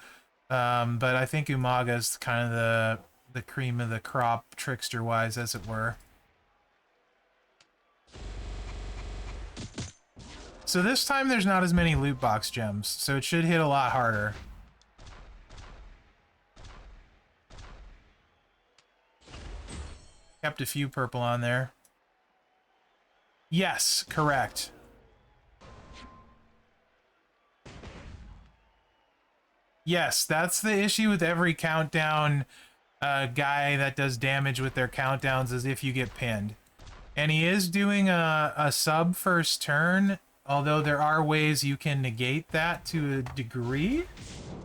But I think Umaga's kind of the cream of the crop trickster wise, as it were. So this time there's not as many loot box gems, so it should hit a lot harder. Kept a few purple on there. Yes, correct. Yes, that's the issue with every countdown guy that does damage with their countdowns, is if you get pinned. And he is doing a sub first turn, although there are ways you can negate that to a degree.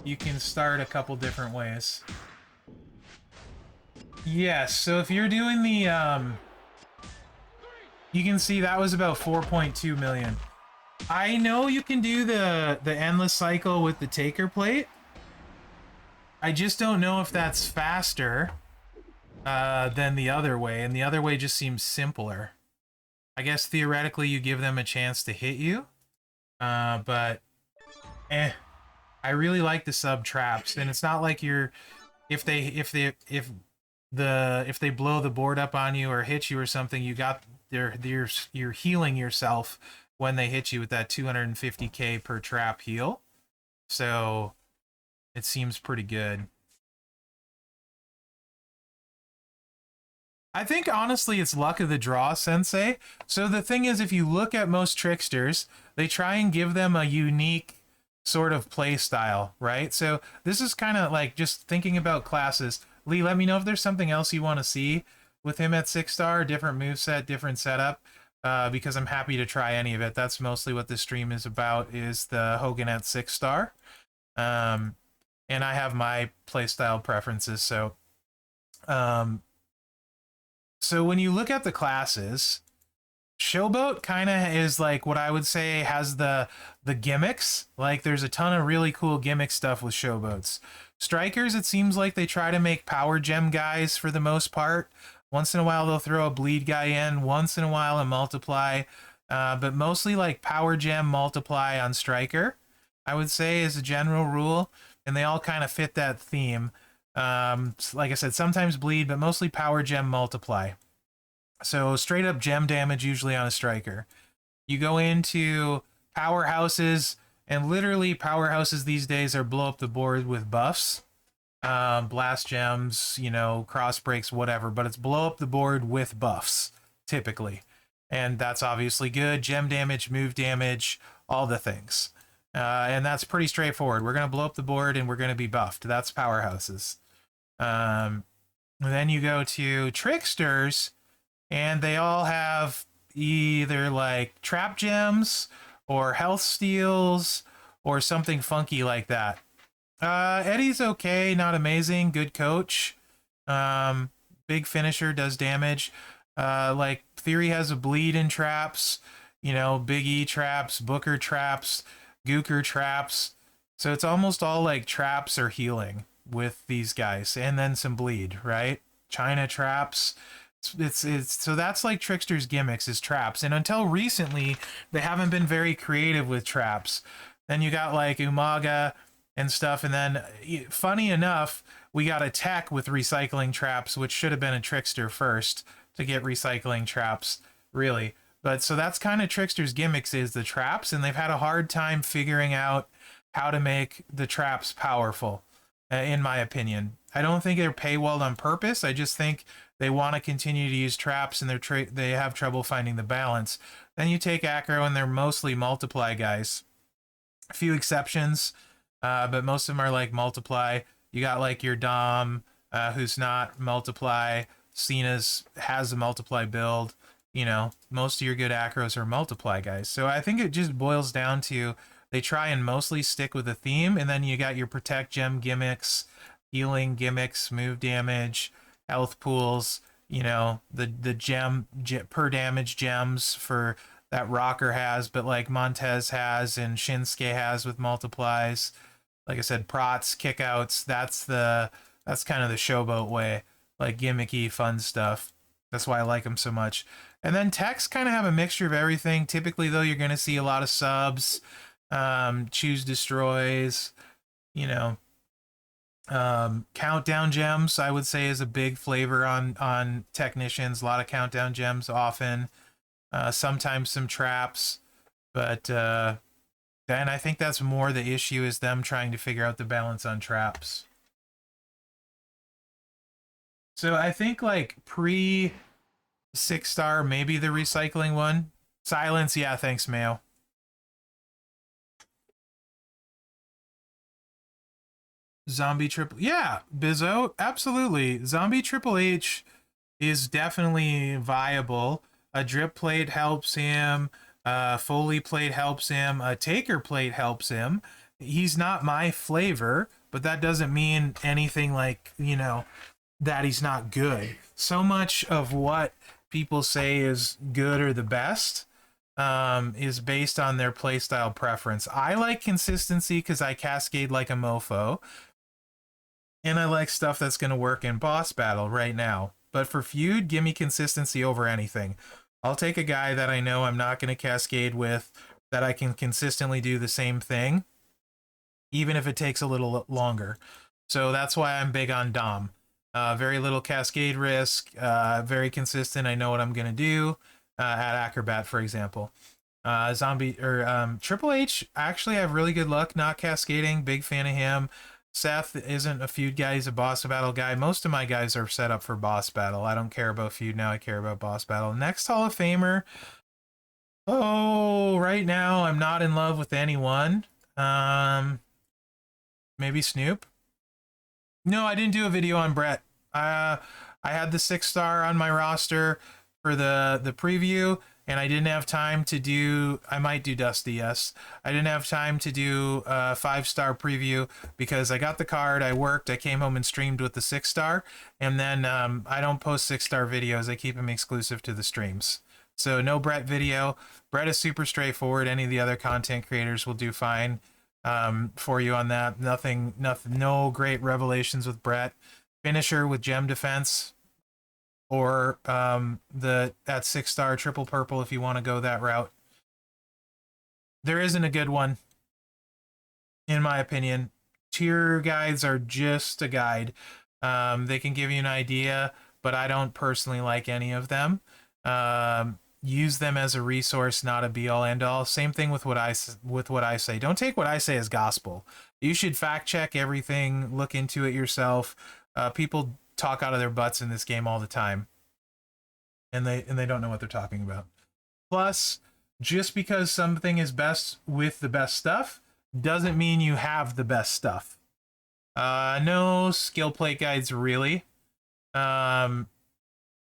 you can start a couple different ways. Yes, so if you're doing the, you can see that was about 4.2 million. I know you can do the endless cycle with the taker plate. I just don't know if that's faster than the other way, and the other way just seems simpler. I guess theoretically you give them a chance to hit you, but I really like the sub traps, and it's not like you're if they blow the board up on you or hit you or something, you got you're healing yourself when they hit you with that 250k per trap heal. So it seems pretty good. I think honestly it's luck of the draw, Sensei. So the thing is, if you look at most tricksters, they try and give them a unique sort of play style, right? So this is kind of like just thinking about classes. Lee, let me know if there's something else you want to see with him at 6-star, different moveset, different setup, because I'm happy to try any of it. That's mostly what this stream is about, is the Hogan at 6-star. And I have my playstyle preferences, so so when you look at the classes, Showboat kind of is like what I would say has the gimmicks. Like there's a ton of really cool gimmick stuff with Showboats. Strikers, it seems like they try to make power gem guys for the most part. Once in a while they'll throw a bleed guy in, once in a while a multiply, but mostly like power gem multiply on Striker, I would say is a general rule, and they all kind of fit that theme. Like I said, sometimes bleed, but mostly power gem multiply. So straight up gem damage usually on a Striker. You go into powerhouses, and literally powerhouses these days are blow up the board with buffs. Blast gems, you know, cross breaks, whatever, but it's blow up the board with buffs, typically. And that's obviously good. Gem damage, move damage, all the things. And that's pretty straightforward. We're going to blow up the board and we're going to be buffed. That's powerhouses. Then you go to tricksters, and they all have either like trap gems or health steals or something funky like that. Eddie's okay, not amazing, good coach. Big finisher, does damage. Like Theory has a bleed in traps, you know, Big E traps, Booker traps, Gooker traps. So it's almost all like traps or healing with these guys, and then some bleed, right? China traps. It's so that's like Trickster's gimmicks is traps, and until recently they haven't been very creative with traps. Then you got like Umaga and stuff, and then funny enough we got a tech with recycling traps, which should have been a Trickster first to get recycling traps, really. But so that's kind of Trickster's gimmicks, is the traps, and they've had a hard time figuring out how to make the traps powerful, in my opinion. I don't think they're paywalled on purpose. I just think they want to continue to use traps, and they have trouble finding the balance. Then you take Acro, and they're mostly multiply guys. A few exceptions, but most of them are like multiply. You got like your Dom, who's not multiply. Cena's has a multiply build. You know, most of your good Acros are multiply guys. So I think it just boils down to they try and mostly stick with the theme, and then you got your protect gem gimmicks, healing gimmicks, move damage, health pools, you know, the gem per damage gems for that Rocker has, but like Montez has and Shinsuke has with multiplies. Like I said, prots, kickouts, that's kind of the Showboat way, like gimmicky fun stuff. That's why I like them so much. And then techs kind of have a mixture of everything. Typically though, you're going to see a lot of subs, choose destroys, you know, countdown gems I would say is a big flavor on technicians. A lot of countdown gems often, sometimes some traps, but and I think that's more the issue, is them trying to figure out the balance on traps. So I think like pre 6-star, maybe the recycling one. Silence, yeah, thanks Mayo. Zombie Triple, yeah, Bizzo, absolutely. Zombie Triple H is definitely viable. A drip plate helps him. Foley plate helps him. A taker plate helps him. he's not my flavor, but that doesn't mean anything like, you know, that he's not good. So much of what people say is good or the best is based on their playstyle preference. I like consistency because I cascade like a mofo, and I like stuff that's going to work in boss battle right now. But for feud, give me consistency over anything. I'll take a guy that I know I'm not going to cascade with, that I can consistently do the same thing, even if it takes a little longer. So that's why I'm big on Dom. Very little cascade risk, very consistent. I know what I'm going to do at Acrobat, for example. Zombie or Triple H, actually, I have really good luck not cascading. Big fan of him. Seth isn't a feud guy, he's a boss battle guy. Most of my guys are set up for boss battle. I don't care about feud now, I care about boss battle. Next Hall of Famer. Oh, right now I'm not in love with anyone. Maybe Snoop. No, I didn't do a video on Brett. I had the 6-star on my roster for the preview, and I didn't have time to do. I might do Dusty, yes. I didn't have time to do a 5-star preview because I got the card. I worked. I came home and streamed with the 6-star, and then I don't post 6-star videos. I keep them exclusive to the streams. So no Brett video. Brett is super straightforward. Any of the other content creators will do fine for you on that. Nothing, no great revelations with Brett. Finisher with gem defense, or that 6-star triple purple if you want to go that route. There isn't a good one, in my opinion. Tier guides are just a guide. They can give you an idea, but I don't personally like any of them. Use them as a resource, not a be-all end-all. Same thing with what I say. Don't take what I say as gospel. You should fact check everything, look into it yourself. People talk out of their butts in this game all the time, and they don't know what they're talking about. Plus, just because something is best with the best stuff doesn't mean you have the best stuff. No skill plate guides really.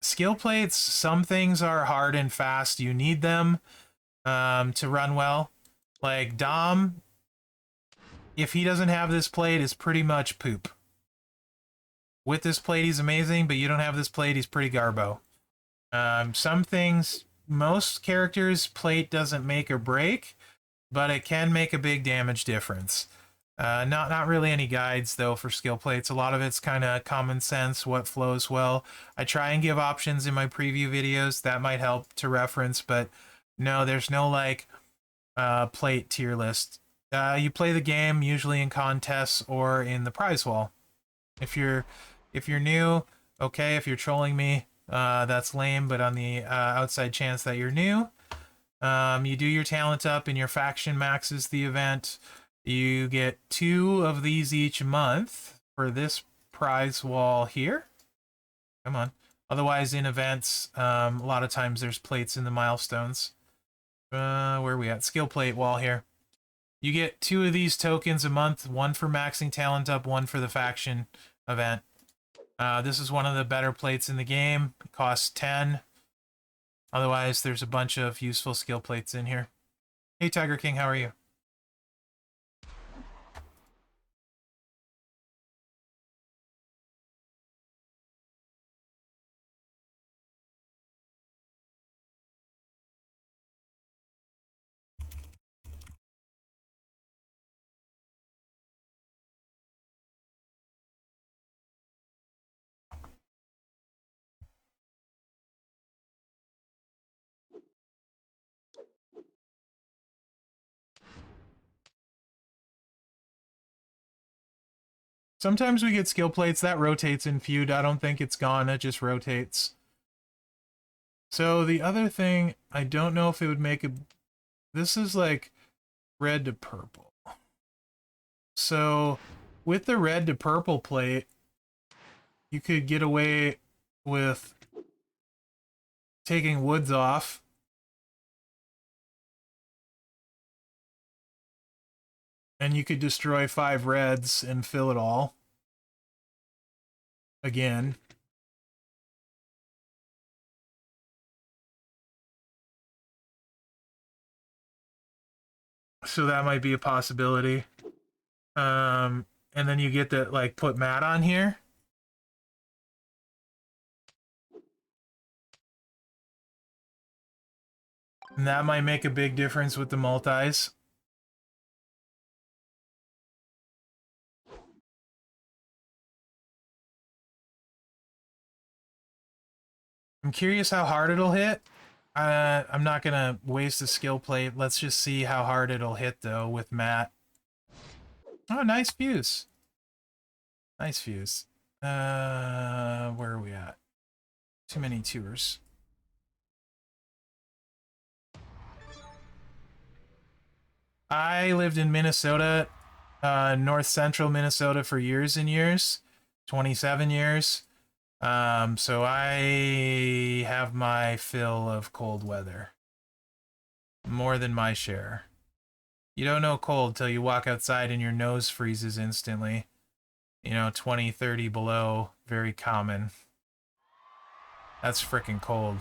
Skill plates, some things are hard and fast. You need them to run well. Like Dom, if he doesn't have this plate, is pretty much poop. With this plate, he's amazing, but you don't have this plate, he's pretty garbo. Some things, most characters, plate doesn't make or break, but it can make a big damage difference. Not really any guides though for skill plates. A lot of it's kind of common sense, what flows well. I try and give options in my preview videos that might help to reference, but no, there's no like plate tier list. You play the game usually in contests or in the prize wall. If you're new, okay. If you're trolling me, that's lame. But on the outside chance that you're new, you do your talent up and your faction maxes the event. You get 2 of these each month for this prize wall here. Come on. Otherwise, in events, a lot of times there's plates in the milestones. Where are we at? Skill plate wall here. You get 2 of these tokens a month, 1 for maxing talent up, 1 for the faction event. This is one of the better plates in the game. It costs 10. Otherwise, there's a bunch of useful skill plates in here. Hey, Tiger King, how are you? Sometimes we get skill plates that rotates in feud. I don't think it's gone. It just rotates. So the other thing, I don't know if it would make a... This is like red to purple. So with the red to purple plate, you could get away with taking woods off. And you could destroy 5 reds and fill it all. Again. So that might be a possibility. And then you get to like put Matt on here. And that might make a big difference with the multis. I'm curious how hard it'll hit. I'm not gonna waste a skill plate. Let's just see how hard it'll hit though with Matt. Oh, nice fuse. Nice fuse. Where are we at? Too many tours. I lived in Minnesota, north central Minnesota for years and years, 27 years. So I have my fill of cold weather. More than my share. You don't know cold till you walk outside and your nose freezes instantly. You know, 20, 30 below, very common. That's freaking cold.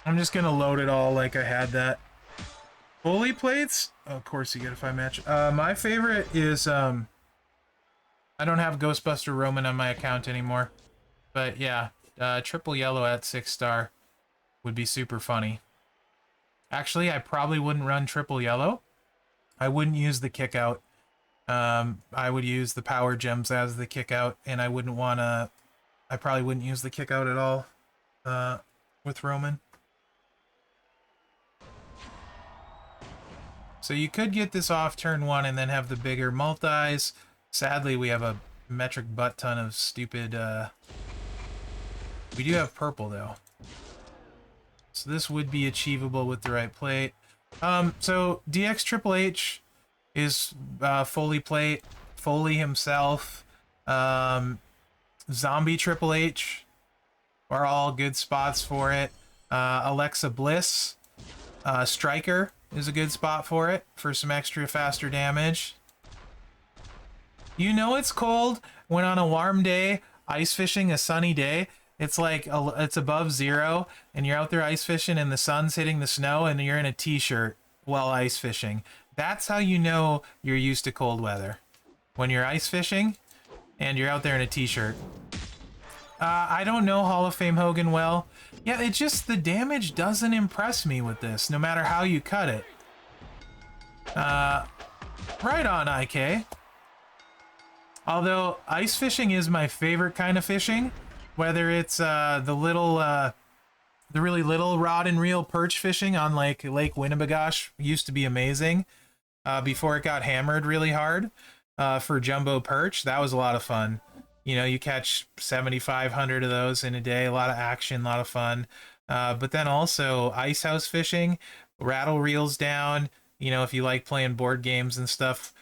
I'm just gonna load it all like I had that. Fully plates? Oh, of course you get a 5-match. My favorite is, I don't have Ghostbuster Roman on my account anymore. But yeah, triple yellow at 6-star would be super funny. Actually, I probably wouldn't run triple yellow. I wouldn't use the kick out. I would use the power gems as the kick out, and I wouldn't want to. I probably wouldn't use the kick out at all with Roman. So you could get this off turn 1 and then have the bigger multis. Sadly, we have a metric butt ton of stupid. We do have purple though. So this would be achievable with the right plate. So DX Triple H is Foley plate, Foley himself, Zombie Triple H are all good spots for it. Alexa Bliss, Striker is a good spot for it for some extra faster damage. You know it's cold when on a warm day, ice fishing, a sunny day, it's like it's above 0 and you're out there ice fishing and the sun's hitting the snow and you're in a t-shirt while ice fishing. That's how you know you're used to cold weather. When you're ice fishing and you're out there in a t-shirt. I don't know Hall of Fame Hogan well. Yeah, it just, the damage doesn't impress me with this, no matter how you cut it. Right on, IK. Although, ice fishing is my favorite kind of fishing. Whether it's the really little rod and reel perch fishing on Lake Winnebagosh used to be amazing. Before it got hammered really hard for jumbo perch. That was a lot of fun. You know, you catch 7,500 of those in a day. A lot of action, a lot of fun. But then also ice house fishing, rattle reels down. You know, if you like playing board games and stuff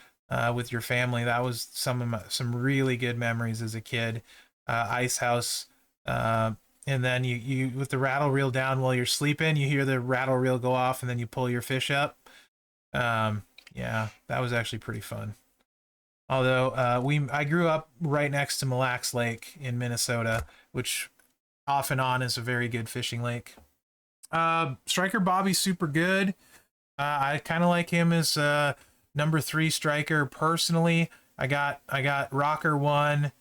with your family, that was some really good memories as a kid. Ice house, and then you with the rattle reel down while you're sleeping, you hear the rattle reel go off, and then you pull your fish up. Yeah, that was actually pretty fun. Although I grew up right next to Mille Lacs Lake in Minnesota, which off and on is a very good fishing lake. Striker Bobby's super good. I kind of like him as number 3 striker personally. I got Rocker 1,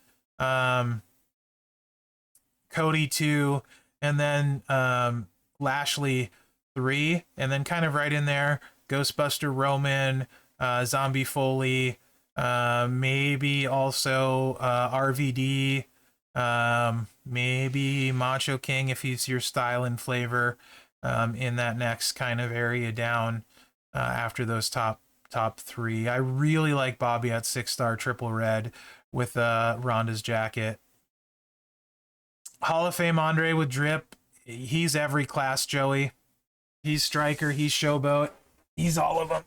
Cody 2, and then Lashley 3, and then kind of right in there, Ghostbuster Roman, Zombie Foley, maybe also RVD, maybe Macho King if he's your style and flavor in that next kind of area down after those top 3. I really like Bobby at 6-star triple red with Ronda's jacket. Hall of Fame Andre with drip. He's every class, Joey. He's striker. He's showboat. He's all of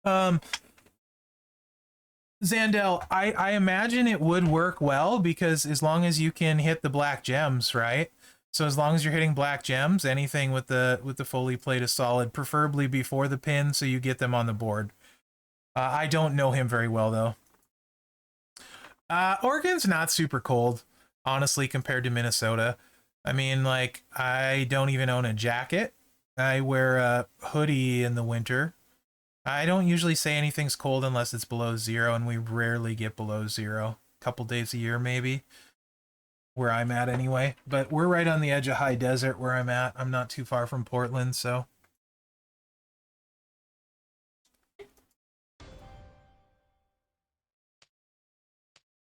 them. Zandel, I imagine it would work well because as long as you can hit the black gems, right? So as long as you're hitting black gems, anything with the Foley plate is solid, preferably before the pin so you get them on the board. I don't know him very well, though. Oregon's not super cold, honestly, compared to Minnesota. I mean, like, I don't even own a jacket. I wear a hoodie in the winter. I don't usually say anything's cold unless it's below 0, and we rarely get below 0. A couple days a year, maybe, where I'm at anyway. But we're right on the edge of high desert where I'm at. I'm not too far from Portland, so.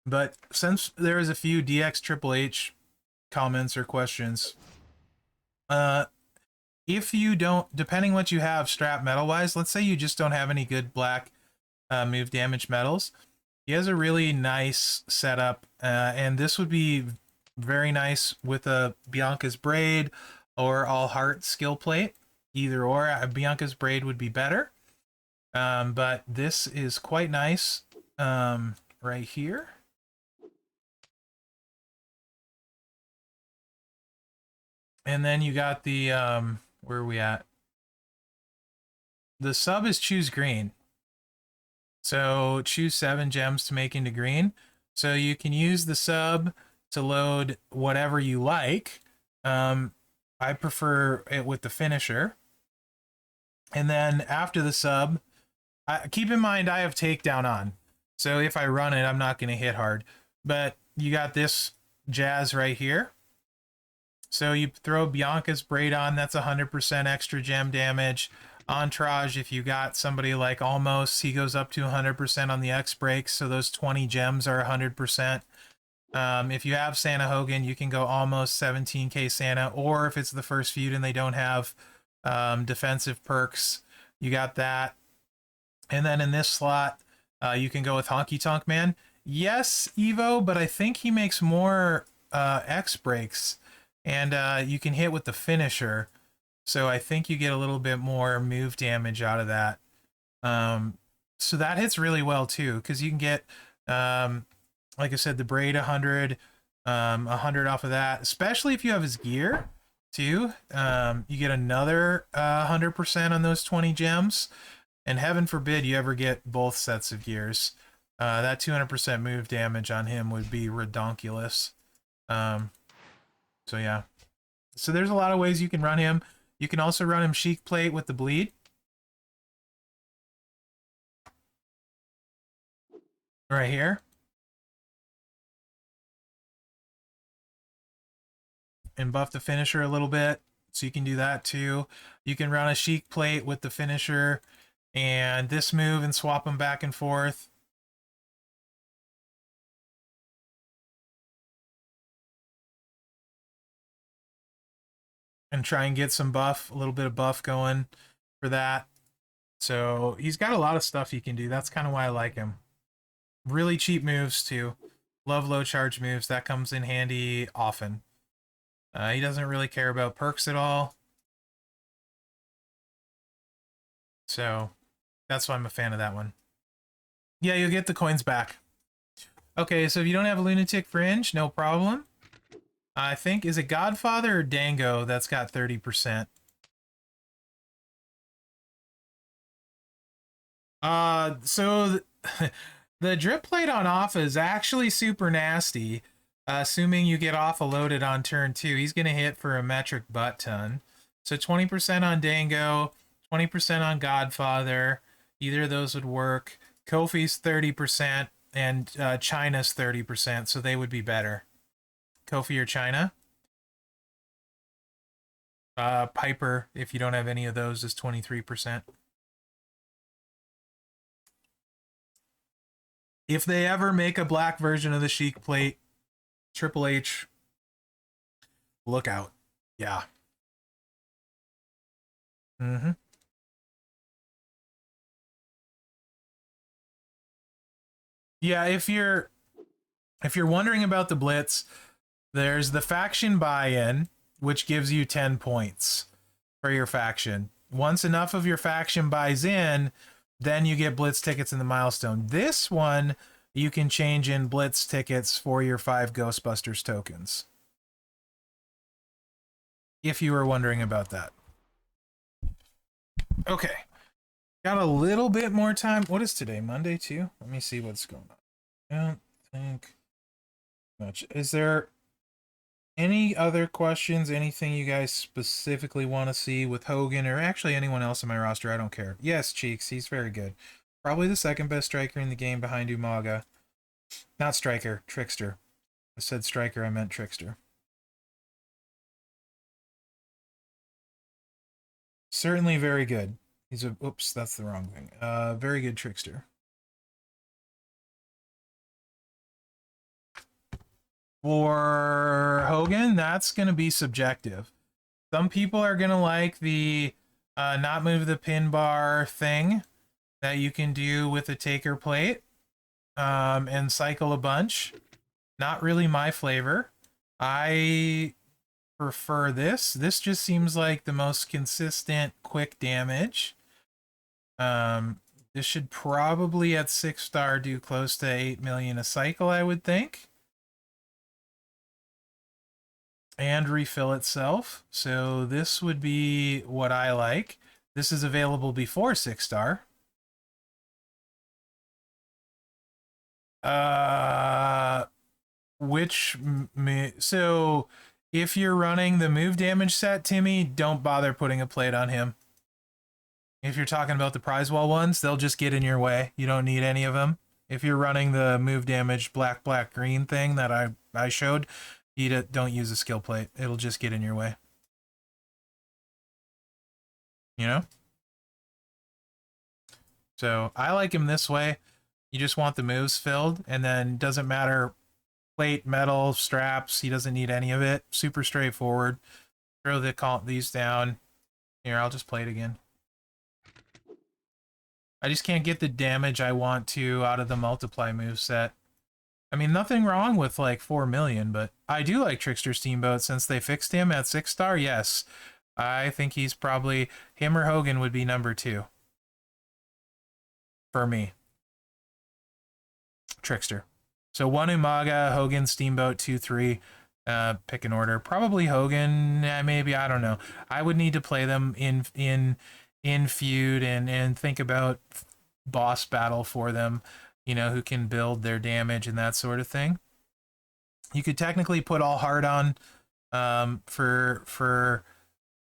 But since there is a few DX Triple H comments or questions, if you don't, depending what you have strap metal wise, let's say you just don't have any good black move damage metals, he has a really nice setup, and this would be very nice with a Bianca's Braid or All Heart skill plate. Either or, Bianca's Braid would be better, but this is quite nice right here. And then you got the, where are we at? The sub is choose green. So choose 7 gems to make into green. So you can use the sub to load whatever you like. I prefer it with the finisher. And then after the sub, keep in mind I have takedown on. So if I run it, I'm not going to hit hard. But you got this jazz right here. So you throw Bianca's Braid on, that's 100% extra gem damage. Entourage, if you got somebody like Almost, he goes up to 100% on the X breaks, so those 20 gems are 100%. If you have Santa Hogan, you can go almost 17k Santa, or if it's the first feud and they don't have defensive perks, you got that. And then in this slot, you can go with Honky Tonk Man. Yes, Evo, but I think he makes more X breaks, and you can hit with the finisher. So I think you get a little bit more move damage out of that. So that hits really well too, because you can get, like I said, the Braid 100, 100 off of that, especially if you have his gear too. You get another 100% on those 20 gems, and heaven forbid you ever get both sets of gears. That 200% move damage on him would be redonkulous. So yeah. So there's a lot of ways you can run him. You can also run him Chic Plate with the bleed. Right here. And buff the finisher a little bit. So you can do that too. You can run a Chic Plate with the finisher and this move and swap them back and forth. And try and get some buff, a little bit of buff going for that. So he's got a lot of stuff he can do. That's kind of why I like him. Really cheap moves too. Love low charge moves. That comes in handy often. He doesn't really care about perks at all. So that's why I'm a fan of that one. Yeah, you'll get the coins back. Okay, so if you don't have a Lunatic Fringe, no problem. I think, is it Godfather or Dango that's got 30%? So the drip plate on Alpha is actually super nasty. Assuming you get Alpha loaded on turn 2, he's going to hit for a metric butt ton. So 20% on Dango, 20% on Godfather. Either of those would work. Kofi's 30% and China's 30%, so they would be better. Kofi or China? Piper, if you don't have any of those, is 23%. If they ever make a black version of the Chic Plate, Triple H, look out. Yeah. Mm-hmm. Yeah, if you're wondering about the Blitz, there's the faction buy-in, which gives you 10 points for your faction. Once enough of your faction buys in, then you get Blitz tickets in the milestone. This one, you can change in Blitz tickets for your 5 Ghostbusters tokens. If you were wondering about that. Okay. Got a little bit more time. What is today? Monday too? Let me see what's going on. I don't think much. Is there Any other questions? Anything you guys specifically want to see with Hogan or actually anyone else in my roster? I don't care. Yes, Cheeks, he's very good. Probably the second best striker in the game behind Umaga. Not striker, trickster. I said striker, I meant trickster. Certainly very good. He's a, oops, that's the wrong thing. Very good trickster. For Hogan, that's going to be subjective. Some people are going to like the not move the pin bar thing that you can do with a taker plate and cycle a bunch. Not really my flavor. I prefer this. This just seems like the most consistent quick damage. This should probably at 6-star do close to 8 million a cycle, I would think. And refill itself. So this would be what I like. This is available before 6-star. So if you're running the move damage set, Timmy, don't bother putting a plate on him. If you're talking about the prize wall ones, they'll just get in your way. You don't need any of them. If you're running the move damage black, black, green thing that I showed, don't use a skill plate. It'll just get in your way. You know? So I like him this way. You just want the moves filled, and then doesn't matter plate, metal, straps. He doesn't need any of it. Super straightforward. Throw these down. Here, I'll just play it again. I just can't get the damage I want to out of the multiply move set. I mean, nothing wrong with like 4 million, but I do like Trickster Steamboat since they fixed him at 6-star. Yes, I think he's probably, him or Hogan would be number 2 for me. Trickster. So 1 Umaga, Hogan, Steamboat, 2, 3. Pick an order. Probably Hogan. Maybe, I don't know. I would need to play them in feud and think about boss battle for them. You know, who can build their damage and that sort of thing. You could technically put all hard on for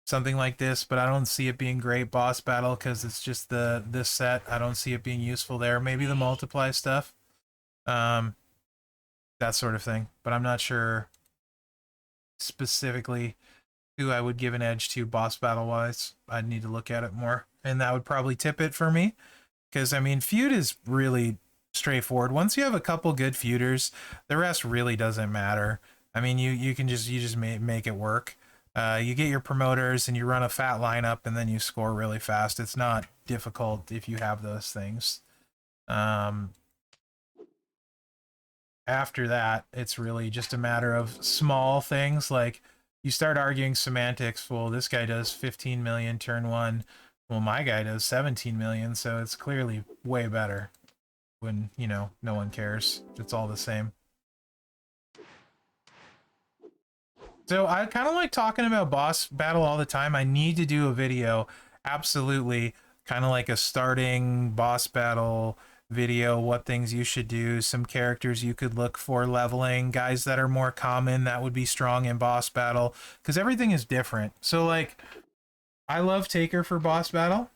something like this, but I don't see it being great boss battle because it's just this set. I don't see it being useful there. Maybe the multiply stuff. That sort of thing. But I'm not sure specifically who I would give an edge to boss battle wise. I'd need to look at it more. And that would probably tip it for me. Because, I mean, feud is really straightforward. Once you have a couple good feuders, the rest really doesn't matter. I mean, you just make it work. You get your promoters and you run a fat lineup and then you score really fast. It's not difficult if you have those things. After that, it's really just a matter of small things like you start arguing semantics. Well, this guy does 15 million turn 1. Well, my guy does 17 million, so it's clearly way better when, you know, no one cares. It's all the same. So I kind of like talking about boss battle all the time. I need to do a video, absolutely, kind of like a starting boss battle video, what things you should do, some characters you could look for leveling, guys that are more common that would be strong in boss battle, because everything is different. So, like, I love Taker for boss battle.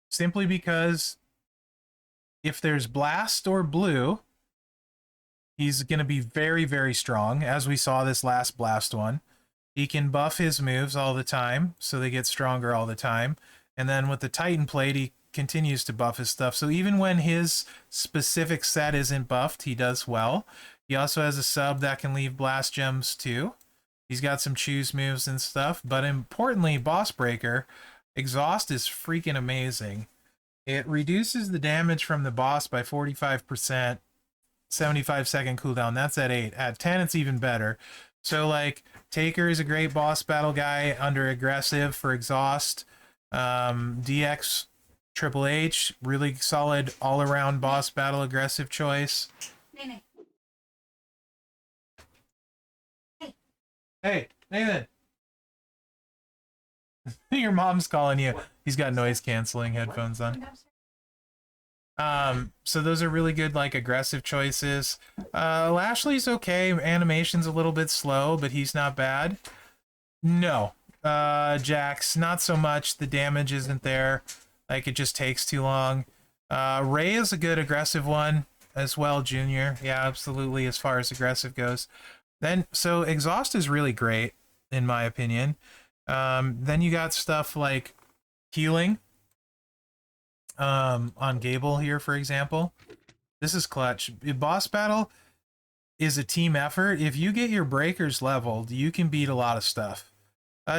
Simply because if there's blast or blue, he's going to be very, very strong, as we saw this last blast one. He can buff his moves all the time, so they get stronger all the time. And then with the Titan plate, he continues to buff his stuff. So even when his specific set isn't buffed, he does well. He also has a sub that can leave blast gems too. He's got some choose moves and stuff. But importantly, Boss Breaker, Exhaust is freaking amazing. It reduces the damage from the boss by 45%. 75-second cooldown. That's at 8. At 10, it's even better. So, like, Taker is a great boss battle guy under aggressive for exhaust. DX Triple H, really solid all-around boss battle aggressive choice. Hey, Nathan. Your mom's calling you. He's got noise canceling headphones on. So those are really good, like, aggressive choices. Lashley's okay. Animation's a little bit slow, but he's not bad. No. Jax, not so much. The damage isn't there. Like, it just takes too long. Ray is a good aggressive one as well, Junior. Yeah, absolutely, as far as aggressive goes. Then, so Exhaust is really great, in my opinion. Then you got stuff like healing. On Gable here, for example. This is clutch. Boss battle is a team effort. If you get your breakers leveled, you can beat a lot of stuff.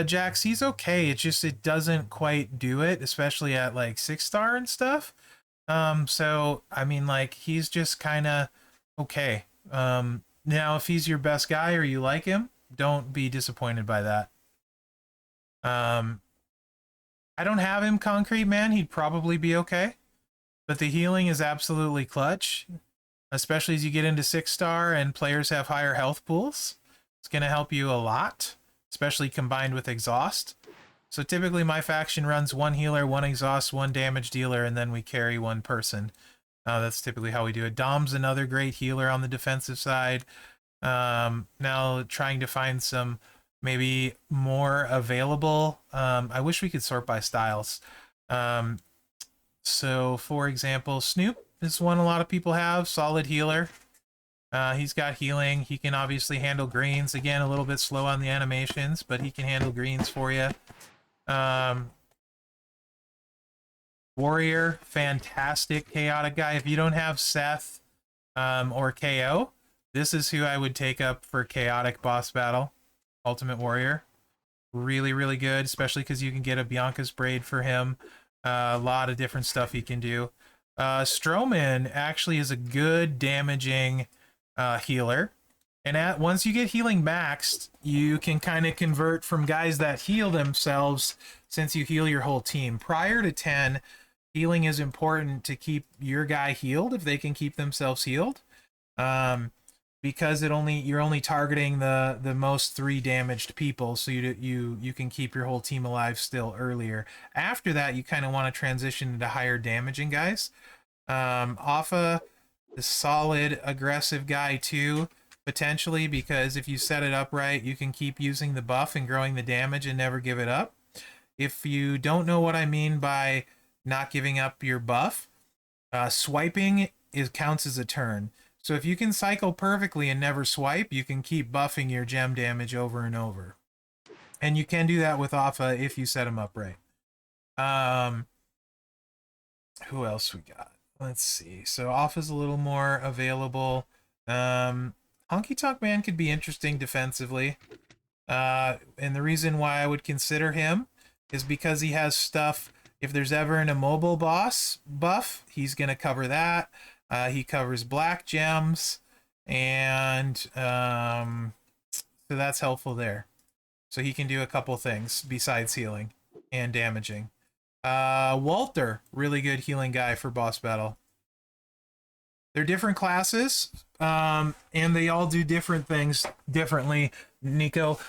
Jax, he's okay. It's just it doesn't quite do it, especially at like 6-star and stuff. So I mean, like, he's just kind of okay. Now if he's your best guy or you like him, don't be disappointed by that. I don't have him concrete, man. He'd probably be okay. But the healing is absolutely clutch, especially as you get into 6-star and players have higher health pools. It's going to help you a lot, especially combined with exhaust. So typically my faction runs one healer, one exhaust, one damage dealer, and then we carry one person. That's typically how we do it. Dom's another great healer on the defensive side. Now trying to find some maybe more available. I wish we could sort by styles. So for example, Snoop is one a lot of people have. Solid healer. He's got healing. He can obviously handle greens. Again, a little bit slow on the animations, but he can handle greens for you. Warrior, fantastic chaotic guy. If you don't have Seth or KO, this is who I would take up for chaotic boss battle. Ultimate Warrior. Really, really good, especially because you can get a Bianca's Braid for him. A lot of different stuff he can do. Strowman actually is a good damaging healer. And once you get healing maxed, you can kind of convert from guys that heal themselves since you heal your whole team. Prior to 10, healing is important to keep your guy healed if they can keep themselves healed. Because you're only targeting the most 3 damaged people, so you can keep your whole team alive still earlier. After that, you kind of want to transition into higher damaging guys. Alpha, the solid aggressive guy too, potentially, because if you set it up right, you can keep using the buff and growing the damage and never give it up. If you don't know what I mean by not giving up your buff, swiping counts as a turn. So if you can cycle perfectly and never swipe, you can keep buffing your gem damage over and over. And you can do that with Alpha if you set him up right. Who else we got? Let's see. So Alpha's a little more available. Honky Tonk Man could be interesting defensively. And the reason why I would consider him is because he has stuff. If there's ever an immobile boss buff, he's going to cover that. He covers black gems, and so that's helpful there. So he can do a couple things besides healing and damaging. Walter, really good healing guy for boss battle. They're different classes, and they all do different things differently, Nico.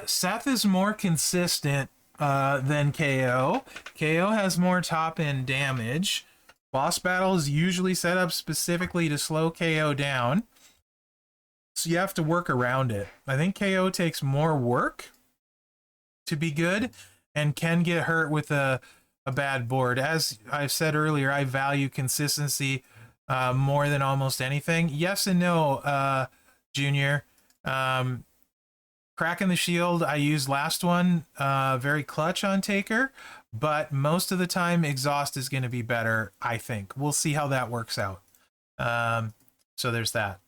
Seth is more consistent than KO. KO has more top-end damage. Boss battle is usually set up specifically to slow KO down, so you have to work around it. I think KO takes more work to be good and can get hurt with a bad board. As I've said earlier, I value consistency more than almost anything. Yes and no, Junior. Cracking the shield, I used last one, very clutch on Taker, but most of the time exhaust is going to be better, I think. We'll see how that works out. So there's that.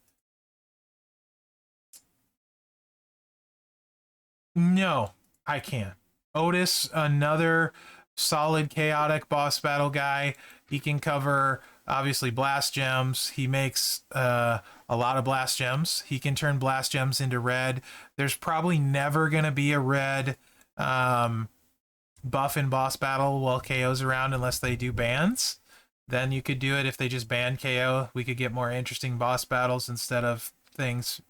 No, I can't. Otis, another solid chaotic boss battle guy. He can cover, obviously, blast gems. He makes a lot of blast gems. He can turn blast gems into red. There's probably never going to be a red buff in boss battle while KO's around unless they do bans. Then you could do it if they just ban KO. We could get more interesting boss battles instead of things,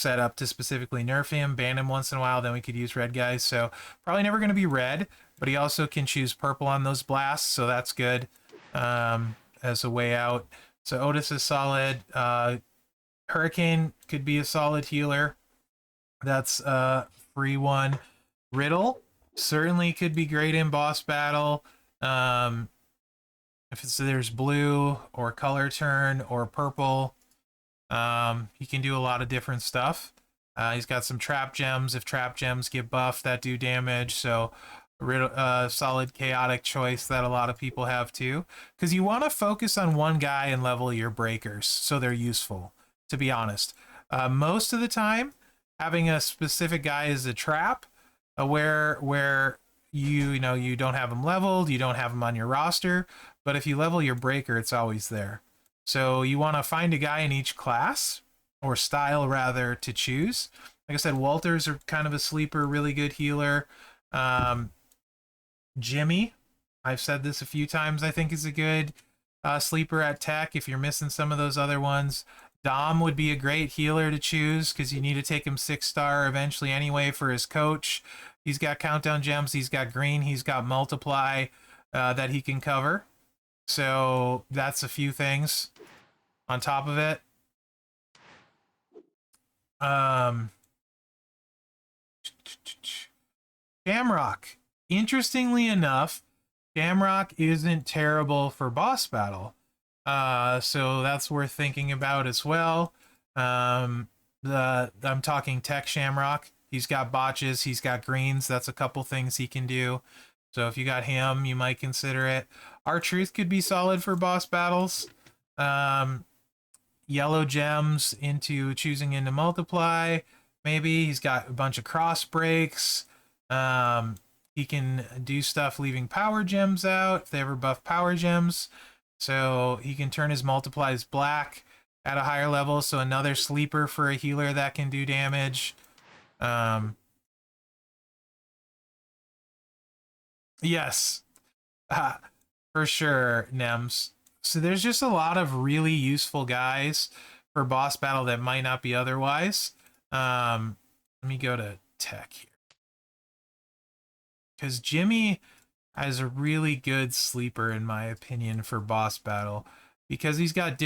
set up to specifically nerf him, ban him once in a while, then we could use red guys. So probably never going to be red, but he also can choose purple on those blasts, so that's good as a way out. So Otis is solid. Hurricane could be a solid healer. That's a free one. Riddle certainly could be great in boss battle. If there's blue or color turn or purple, he can do a lot of different stuff. He's got some trap gems. If trap gems get buffed, that do damage. So solid chaotic choice that a lot of people have too. Because you want to focus on one guy and level your breakers so they're useful, to be honest. Most of the time, having a specific guy is a trap where you don't have him leveled, you don't have him on your roster, but if you level your breaker, it's always there. So you want to find a guy in each class, or style rather, to choose. Like I said, Walters are kind of a sleeper, really good healer. Jimmy, I've said this a few times, I think is a good sleeper at tech if you're missing some of those other ones. Dom would be a great healer to choose because you need to take him 6-star eventually anyway for his coach. He's got countdown gems, he's got green, he's got multiply that he can cover. So that's a few things on top of it. Shamrock. Interestingly enough, Shamrock isn't terrible for boss battle. So that's worth thinking about as well. I'm talking tech Shamrock. He's got botches, he's got greens. That's a couple things he can do. So if you got him, you might consider it. R-Truth could be solid for boss battles. Yellow gems into choosing into multiply. Maybe he's got a bunch of cross breaks. He can do stuff leaving power gems out if they ever buff power gems. So he can turn his multiplies black at a higher level. So another sleeper for a healer that can do damage. Yes, for sure, Nems. So there's just a lot of really useful guys for boss battle that might not be otherwise. Let me go to tech here. Because Jimmy is a really good sleeper, in my opinion, for boss battle. Because he's got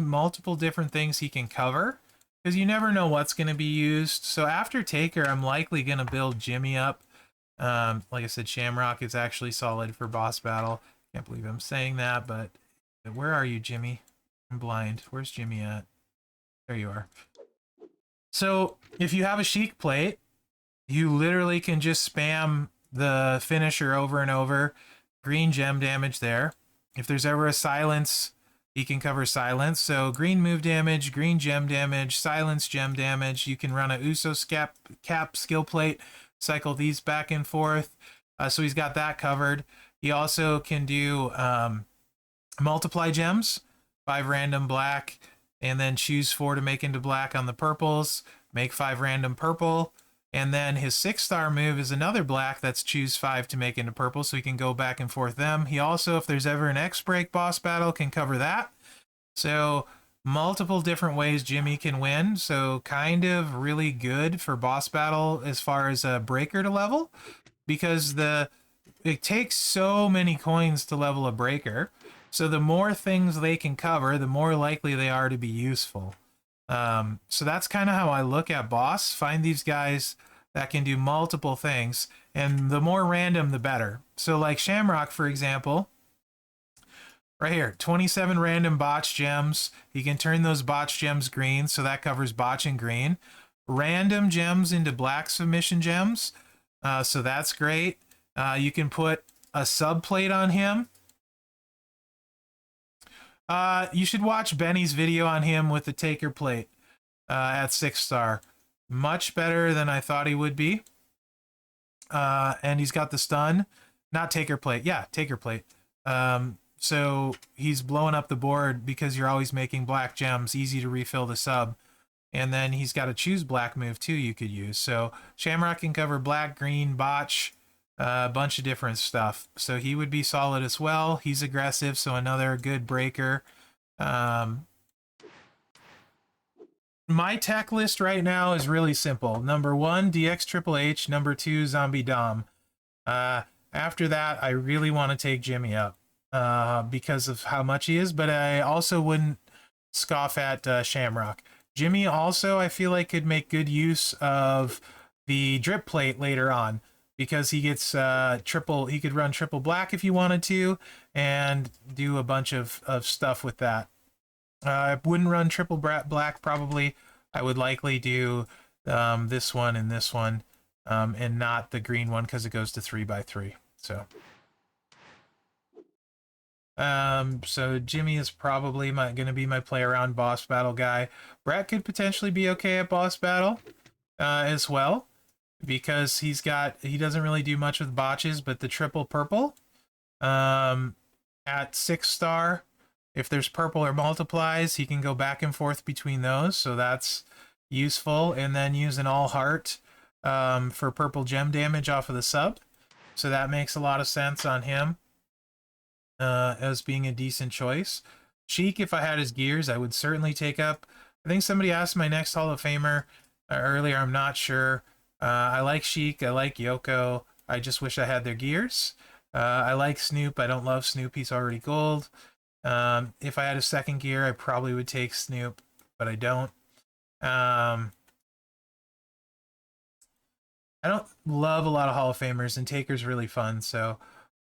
multiple different things he can cover. Because you never know what's going to be used. So after Taker, I'm likely going to build Jimmy up. Like I said, Shamrock is actually solid for boss battle. Can't believe I'm saying that, but where are you, Jimmy? I'm blind. Where's Jimmy at? There you are. So if you have a Sheik plate, you literally can just spam the finisher over and over. Green gem damage there. If there's ever a silence, he can cover silence. So green move damage, green gem damage, silence gem damage. You can run a Uso cap skill plate, cycle these back and forth. So he's got that covered. He also can do multiply gems, 5 random black, and then choose 4 to make into black on the purples, make 5 random purple, and then his 6-star move is another black that's choose 5 to make into purple, so he can go back and forth them. He also, if there's ever an X-Break boss battle, can cover that. So multiple different ways Jimmy can win, so kind of really good for boss battle as far as a breaker to level, because it takes so many coins to level a breaker. So the more things they can cover, the more likely they are to be useful. So that's kind of how I look at boss. Find these guys that can do multiple things, and the more random, the better. So like Shamrock, for example, right here, 27 random botch gems. He can turn those botch gems green, so that covers botch and green. Random gems into black submission gems, so that's great. You can put a subplate on him. You should watch Benny's video on him with the Taker plate at 6-star. Much better than I thought he would be. And he's got the stun. Not Taker plate. Yeah, Taker plate. So he's blowing up the board because you're always making black gems. Easy to refill the sub. And then he's got a choose black move too you could use. So Shamrock can cover black, green, botch, a bunch of different stuff. So he would be solid as well. He's aggressive, so another good breaker. My tech list right now is really simple. Number 1, DX Triple H. Number 2, Zombie Dom. After that, I really want to take Jimmy up because of how much he is, but I also wouldn't scoff at Shamrock. Jimmy also, I feel like, could make good use of the drip plate later on because he gets triple. He could run triple black if you wanted to, and do a bunch of stuff with that. I wouldn't run triple black probably. I would likely do this one and this one, and not the green one because it goes to 3x3. So Jimmy is probably going to be my play around boss battle guy. Brett could potentially be okay at boss battle as well because he doesn't really do much with botches, but the triple purple at 6-star, if there's purple or multiplies, he can go back and forth between those, so that's useful. And then use an all heart for purple gem damage off of the sub, so that makes a lot of sense on him as being a decent choice. Sheik, if I had his gears, I would certainly take up. I think somebody asked my next Hall of Famer earlier. I'm not sure. I like Sheik. I like Yoko. I just wish I had their gears. I like Snoop. I don't love Snoop. He's already gold. If I had a second gear, I probably would take Snoop, but I don't. I don't love a lot of Hall of Famers, and Taker's really fun, so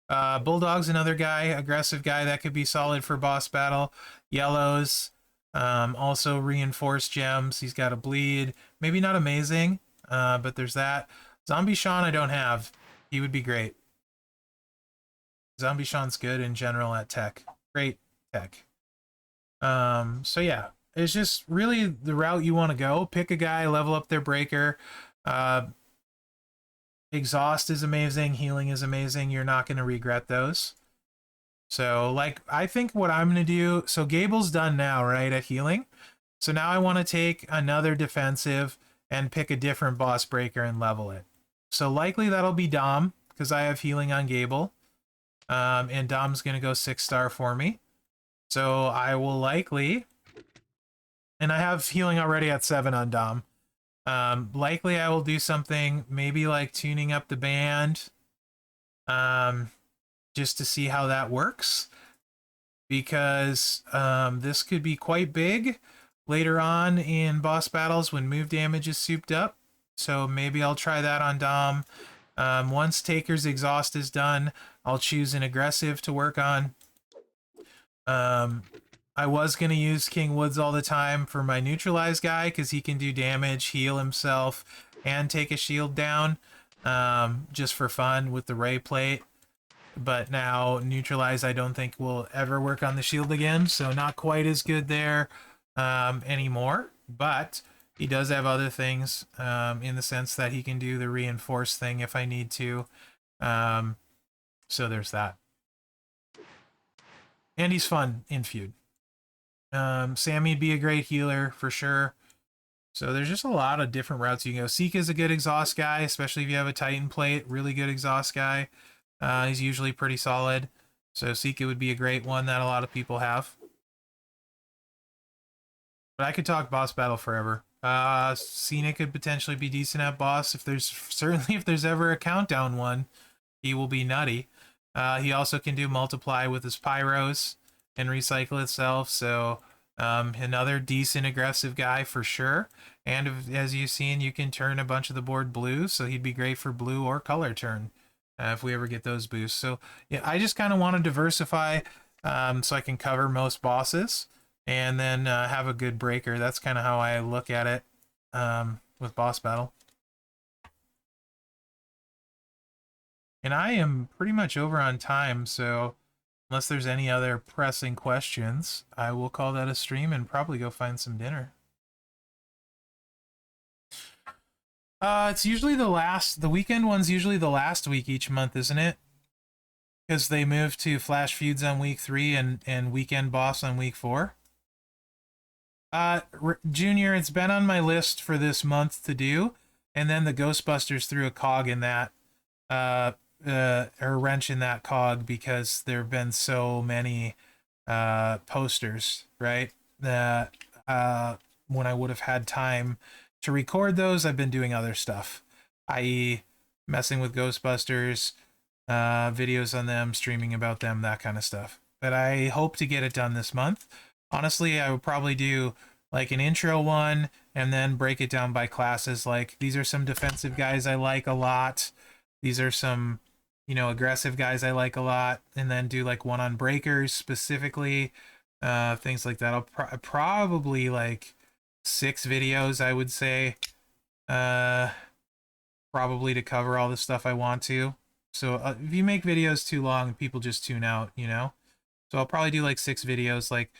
Bulldog's another guy, aggressive guy that could be solid for boss battle. Yellows, also reinforced gems. He's got a bleed, maybe not amazing, but there's that. Zombie Sean I don't have. He would be great. Zombie Sean's good in general at tech. Great tech. So yeah, it's just really the route you want to go. Pick a guy, level up their breaker. Exhaust is amazing. Healing is amazing. You're not going to regret those. So, like, I think what I'm going to do... So, Gable's done now, right, at healing. So, now I want to take another defensive and pick a different boss breaker and level it. So, likely that'll be Dom, because I have healing on Gable. And Dom's going to go 6-star for me. So, I will likely... And I have healing already at 7 on Dom. Likely I will do something maybe like tuning up the band just to see how that works, because this could be quite big later on in boss battles when move damage is souped up. So maybe I'll try that on Dom. Once Taker's exhaust is done, I'll choose an aggressive to work on. I was going to use King Woods all the time for my neutralize guy because he can do damage, heal himself, and take a shield down just for fun with the ray plate. But now neutralize I don't think will ever work on the shield again, so not quite as good there anymore. But he does have other things in the sense that he can do the reinforce thing if I need to. So there's that. And he's fun in feud. Sammy'd be a great healer for sure. So there's just a lot of different routes you can go. Sika's a good exhaust guy, especially if you have a Titan plate. Really good exhaust guy. He's usually pretty solid. So Sika would be a great one that a lot of people have. But I could talk boss battle forever. Cena could potentially be decent at boss. If there's ever a countdown one, he will be nutty. He also can do multiply with his pyros and recycle itself, so another decent aggressive guy for sure. And as you've seen, you can turn a bunch of the board blue, so he'd be great for blue or color turn if we ever get those boosts. So yeah, I just kind of want to diversify so I can cover most bosses and then have a good breaker. That's kind of how I look at it with boss battle. And I am pretty much over on time, so unless there's any other pressing questions, I will call that a stream and probably go find some dinner. It's usually the weekend one's usually the last week each month, isn't it? Because they move to Flash Feuds on week 3 and Weekend Boss on week 4. Junior, it's been on my list for this month to do, and then the Ghostbusters threw a cog in that, or wrench in that cog because there have been so many posters, right? That when I would have had time to record those, I've been doing other stuff, i.e., messing with Ghostbusters, videos on them, streaming about them, that kind of stuff. But I hope to get it done this month. Honestly, I would probably do like an intro one and then break it down by classes. Like, these are some defensive guys I like a lot. These are some, aggressive guys I like a lot. And then do like one on breakers specifically, things like that. I'll probably like 6 videos, I would say, probably to cover all the stuff I want to. So if you make videos too long, people just tune out, So I'll probably do like 6 videos, like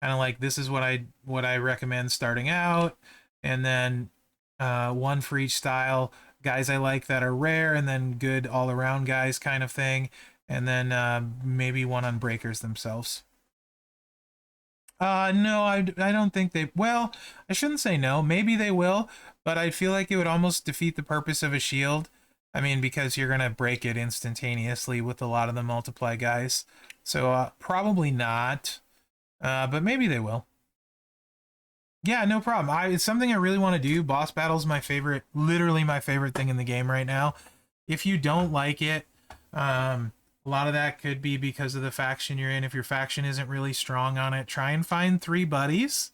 kind of like this is what I recommend starting out, and then one for each style, guys I like that are rare, and then good all around guys kind of thing, and then maybe one on breakers themselves. No, I don't think they. Well, I shouldn't say no. Maybe they will, but I feel like it would almost defeat the purpose of a shield. I mean, because you're gonna break it instantaneously with a lot of the multiply guys. So probably not. But maybe they will. Yeah, no problem. It's something I really want to do. Boss battle's my favorite, literally my favorite thing in the game right now. If you don't like it, a lot of that could be because of the faction you're in. If your faction isn't really strong on it, try and find 3 buddies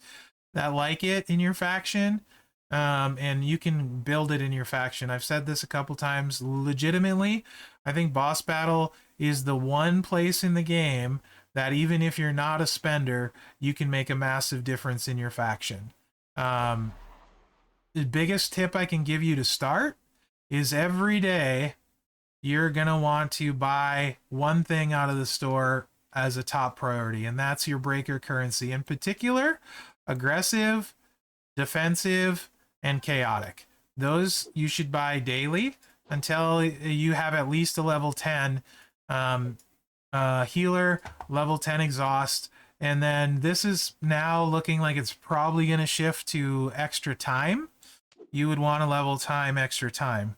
that like it in your faction, and you can build it in your faction. I've said this a couple times. Legitimately, I think boss battle is the one place in the game that even if you're not a spender, you can make a massive difference in your faction. The biggest tip I can give you to start is every day you're going to want to buy one thing out of the store as a top priority, and that's your breaker currency. In particular, aggressive, defensive, and chaotic. Those you should buy daily until you have at least a level 10 healer, level 10 exhaust, and then this is now looking like it's probably going to shift to extra time. You would want to level 10 extra time.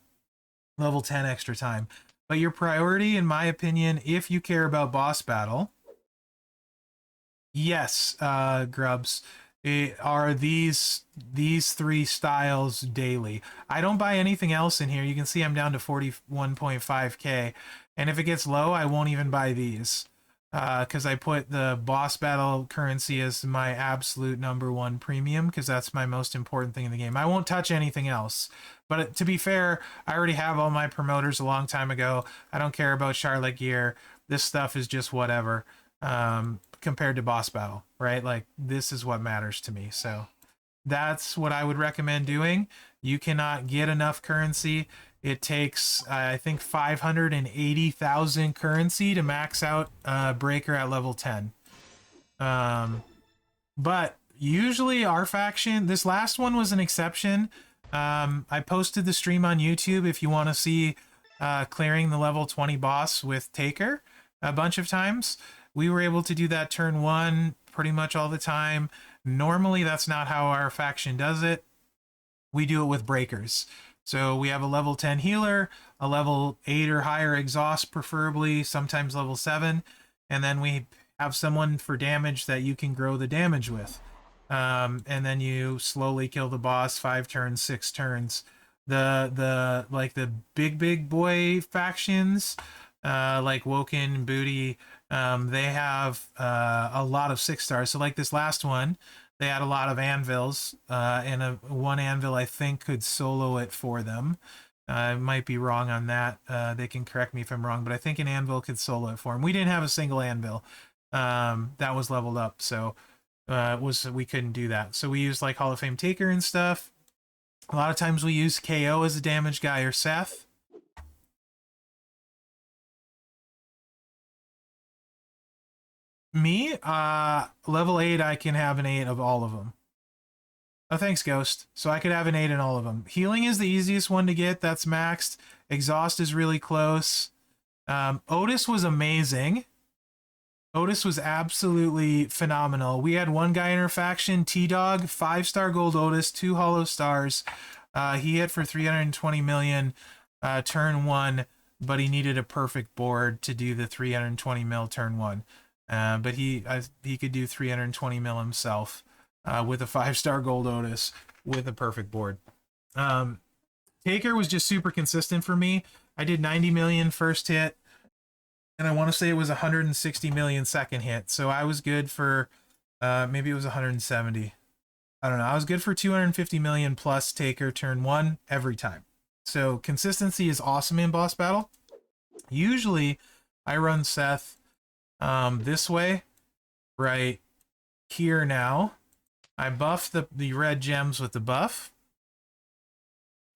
But your priority, in my opinion, if you care about boss battle, yes, Grubs, are these 3 styles daily. I don't buy anything else in here. You can see I'm down to 41.5k, and if it gets low, I won't even buy these, because I put the boss battle currency as my absolute #1 premium, because that's my most important thing in the game. I won't touch anything else. But to be fair, I already have all my promoters a long time ago. I don't care about Charlotte gear. This stuff is just whatever. Compared to boss battle, right? Like, this is what matters to me. So that's what I would recommend doing. You cannot get enough currency. It takes, I think, 580,000 currency to max out breaker at level 10. But usually our faction, this last one was an exception. I posted the stream on YouTube if you want to see clearing the level 20 boss with Taker a bunch of times. We were able to do that turn 1 pretty much all the time. Normally, that's not how our faction does it. We do it with breakers. So we have a level 10 healer, a level 8 or higher exhaust, preferably, sometimes level 7. And then we have someone for damage that you can grow the damage with. And then you slowly kill the boss, 5 turns, 6 turns. The big boy factions, like Woken, Booty, they have a lot of 6 stars. So like this last one, they had a lot of anvils, and one anvil I think could solo it for them. I might be wrong on that. They can correct me if I'm wrong, but I think an anvil could solo it for them. We didn't have a single anvil that was leveled up, so we couldn't do that. So we used like Hall of Fame Taker and stuff. A lot of times we use KO as a damage guy, or Seth. Me, level 8, I can have an 8 of all of them. Oh, thanks, Ghost. So I could have an 8 in all of them. Healing is the easiest one to get. That's maxed. Exhaust is really close. Otis was amazing. Otis was absolutely phenomenal. We had one guy in our faction, T-Dog, 5-star gold Otis, 2 hollow stars. He hit for 320 million turn 1, but he needed a perfect board to do the 320 mil turn 1. But he could do 320 mil himself. with a 5-star gold Otis with a perfect board. Taker was just super consistent for me. I did 90 million first hit, and I want to say it was 160 million second hit. So I was good for maybe it was 170. I don't know. I was good for 250 million plus Taker turn 1 every time. So consistency is awesome in boss battle. Usually I run Seth this way, right here now. I buff the red gems with the buff,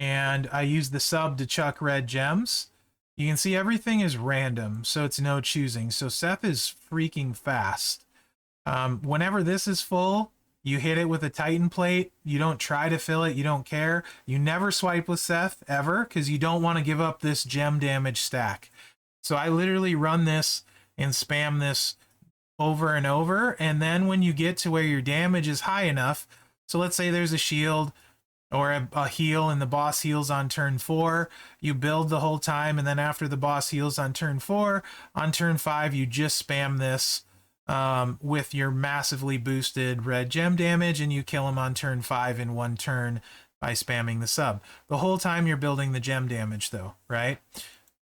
and I use the sub to chuck red gems. You can see everything is random, so it's no choosing. So Seth is freaking fast. Whenever this is full, you hit it with a Titan plate. You don't try to fill it. You don't care. You never swipe with Seth ever because you don't want to give up this gem damage stack. So I literally run this and spam this over and over. And then when you get to where your damage is high enough, so let's say there's a shield or a heal and the boss heals on turn 4, you build the whole time, and then after the boss heals on turn 4, on turn 5 you just spam this with your massively boosted red gem damage, and you kill him on turn 5 in 1 turn by spamming the sub. The whole time you're building the gem damage though, right?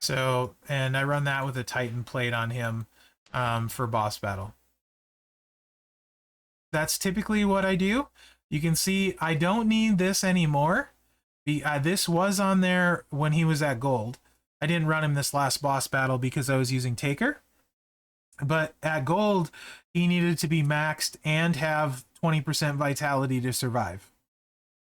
So, and I run that with a Titan plate on him for boss battle. That's typically what I do. You can see I don't need this anymore. This was on there when he was at gold. I didn't run him this last boss battle because I was using Taker. But at gold, he needed to be maxed and have 20% vitality to survive.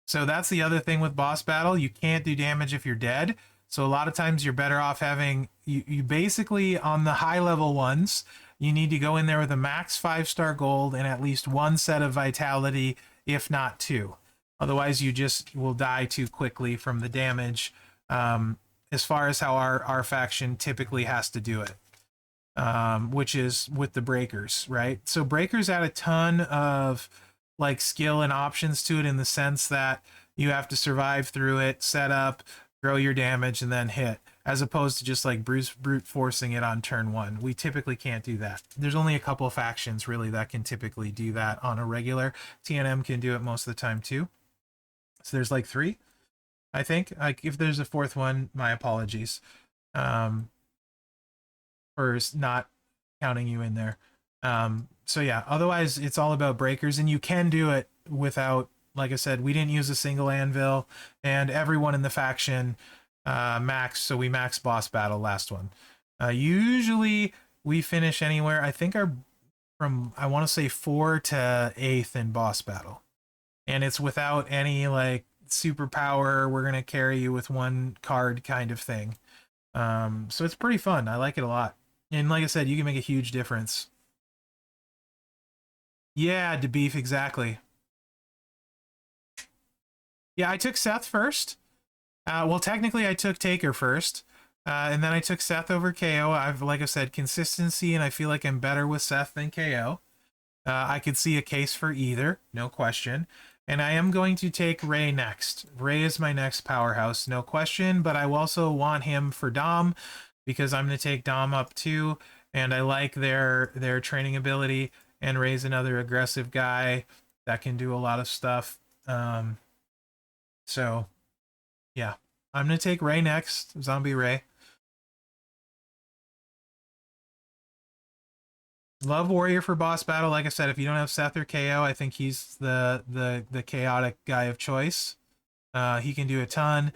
So that's the other thing with boss battle. You can't do damage if you're dead. So a lot of times you're better off having, you basically on the high level ones, you need to go in there with a max 5-star gold and at least 1 set of vitality, if not 2. Otherwise you just will die too quickly from the damage, as far as how our faction typically has to do it. Which is with the breakers, right? So breakers add a ton of like skill and options to it in the sense that you have to survive through it, set up, grow your damage, and then hit, as opposed to just like brute forcing it on turn 1. We typically can't do that. There's only a couple of factions really that can typically do that on a regular. TNM can do it most of the time too. So there's like 3, I think. Like if there's a 4th one, my apologies. For not counting you in there. So yeah, otherwise it's all about breakers, and you can do it without, like I said, we didn't use a single anvil, and everyone in the faction maxed, so we maxed boss battle last one. Usually we finish anywhere, I think from I want to say 4 to 8th in boss battle, and it's without any like superpower, we're gonna carry you with 1 card kind of thing. So it's pretty fun. I like it a lot. And like I said, you can make a huge difference. Yeah, DeBeef, exactly. Yeah, I took Seth first. Well, technically I took Taker first. And then I took Seth over KO. Like I said, consistency, and I feel like I'm better with Seth than KO. I could see a case for either, no question. And I am going to take Ray next. Ray is my next powerhouse, no question, but I also want him for Dom because I'm going to take Dom up too, and I like their training ability, and Ray's another aggressive guy that can do a lot of stuff. So, yeah. I'm going to take Ray next, Zombie Ray. Love Warrior for boss battle. Like I said, if you don't have Seth or KO, I think he's the chaotic guy of choice. He can do a ton.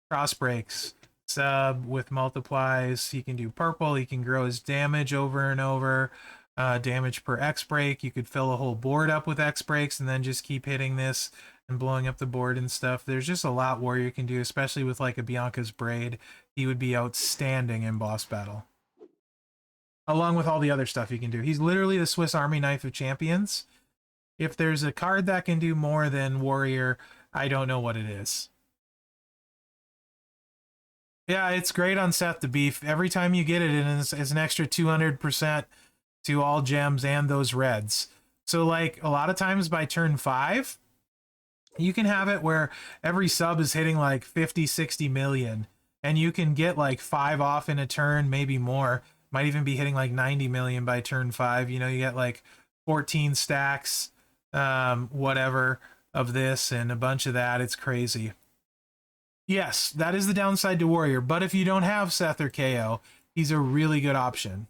Cross breaks, sub with multiplies. He can do purple. He can grow his damage over and over. Damage per X break. You could fill a whole board up with X breaks and then just keep hitting this and blowing up the board and stuff. There's just a lot Warrior can do, especially with like a Bianca's Braid. He would be outstanding in boss battle, along with all the other stuff he can do. He's literally the Swiss Army knife of champions. If there's a card that can do more than Warrior, I don't know what it is. Yeah, it's great on Seth DeBeef. Every time you get it, it's an extra 200% to all gems and those reds. So like a lot of times by turn 5, you can have it where every sub is hitting like 50, 60 million, and you can get like 5 off in a turn, maybe more. Might even be hitting like 90 million by turn 5. You know, you get like 14 stacks whatever of this and a bunch of that. It's crazy. Yes, that is the downside to Warrior, but if you don't have Seth or KO, he's a really good option.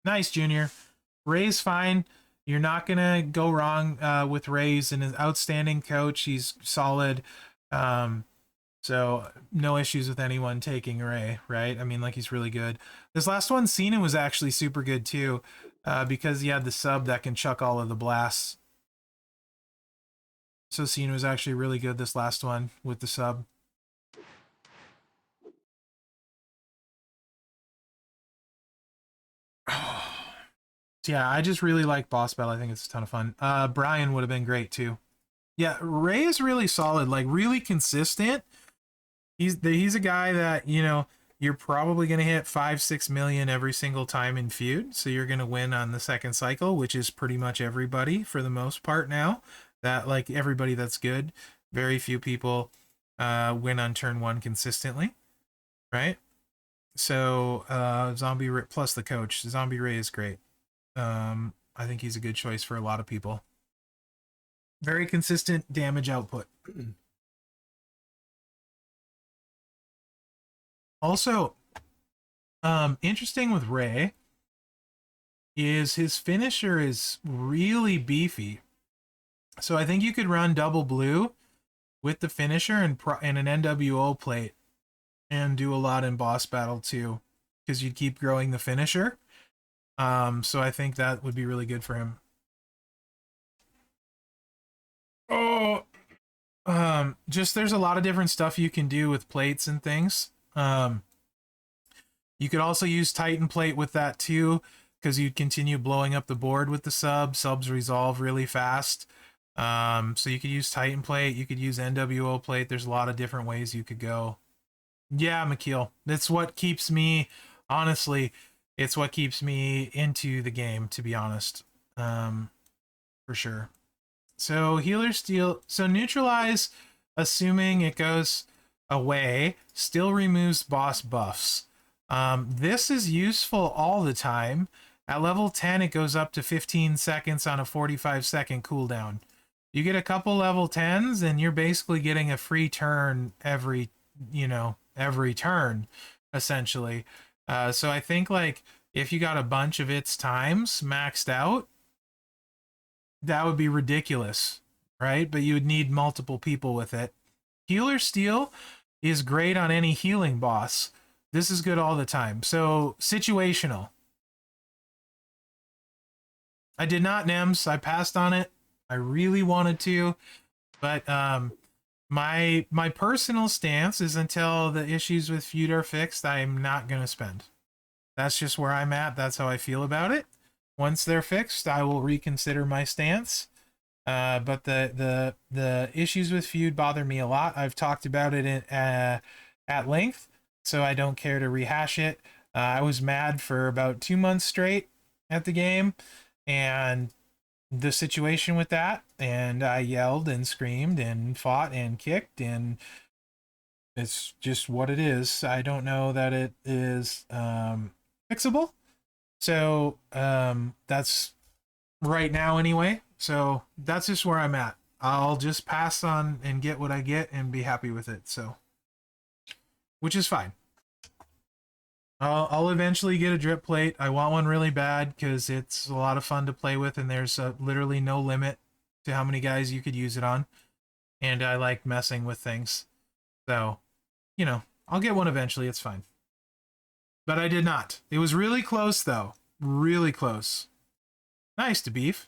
Nice, Junior. Ray's fine. You're not gonna go wrong with Ray's and an outstanding coach. He's solid. So no issues with anyone taking Ray, right? I mean, like, he's really good. This last one, Cena, was actually super good too, because he had the sub that can chuck all of the blasts. So Cena was actually really good this last one with the sub. Yeah, I just really like Boss Battle. I think it's a ton of fun. Brian would have been great too. Yeah, Ray is really solid, like really consistent. He's a guy that, you know, you're probably going to hit 5-6 million every single time in feud, so you're going to win on the second cycle, which is pretty much everybody for the most part now. That, like, everybody that's good, very few people win on turn 1 consistently, right? So Zombie Ray, plus the coach, Zombie Ray is great. I think he's a good choice for a lot of people. Very consistent damage output. Also, interesting with Ray is his finisher is really beefy. So I think you could run double blue with the finisher and an NWO plate and do a lot in boss battle too, because you'd keep growing the finisher. So I think that would be really good for him. Oh, just there's a lot of different stuff you can do with plates and things. You could also use Titan plate with that too, because you'd continue blowing up the board with the sub. Subs resolve really fast. So you could use Titan plate, you could use NWO plate. There's a lot of different ways you could go. Yeah, McKeel. That's what keeps me, honestly, it's what keeps me into the game, to be honest. For sure. So healer steal, so neutralize, assuming it goes away, still removes boss buffs. This is useful all the time. At level 10, it goes up to 15 seconds on a 45-second cooldown. You get a couple level 10s, and you're basically getting a free turn every turn, essentially. So I think, like, if you got a bunch of its times maxed out, that would be ridiculous, right? But you would need multiple people with it. Healer Steal is great on any healing boss. This is good all the time. So, situational. I did not NEMS. I passed on it. I really wanted to. But my personal stance is until the issues with feud are fixed, I'm not going to spend. That's just where I'm at. That's how I feel about it. Once they're fixed, I will reconsider my stance. But the issues with feud bother me a lot. I've talked about it at length, so I don't care to rehash it. I was mad for about 2 months straight at the game and the situation with that, and I yelled and screamed and fought and kicked, and it's just what it is. I don't know that it is fixable. So that's right now anyway. So that's just where I'm at. I'll just pass on and get what I get and be happy with it. So, which is fine. I'll eventually get a drip plate. I want one really bad because it's a lot of fun to play with, and there's literally no limit to how many guys you could use it on. And I like messing with things. So, you know, I'll get one eventually. It's fine. But I did not. It was really close, though. Really close. Nice to beef.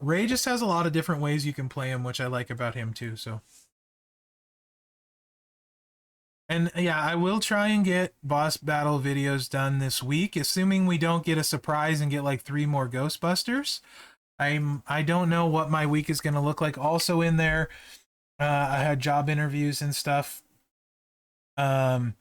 Ray just has a lot of different ways you can play him, which I like about him too, so. And yeah, I will try and get boss battle videos done this week, assuming we don't get a surprise and get like 3 more Ghostbusters. I don't know what my week is going to look like. Also in there, I had job interviews and stuff. And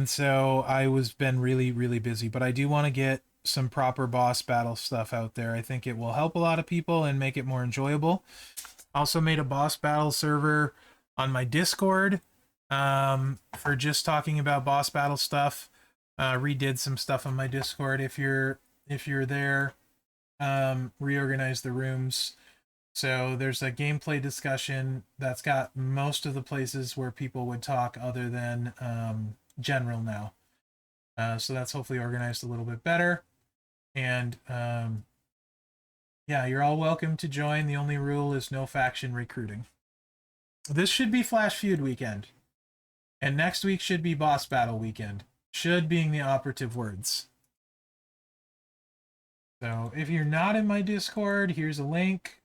so I was been really, really busy, but I do want to get some proper boss battle stuff out there. I think it will help a lot of people and make it more enjoyable. Also made a boss battle server on my Discord for just talking about boss battle stuff. Redid some stuff on my Discord if you're there. reorganized the rooms. So there's a gameplay discussion that's got most of the places where people would talk other than general now. So that's hopefully organized a little bit better. And yeah, you're all welcome to join. The only rule is no faction recruiting. This should be Flash Feud weekend. And next week should be Boss Battle weekend. Should being the operative words. So if you're not in my Discord, here's a link.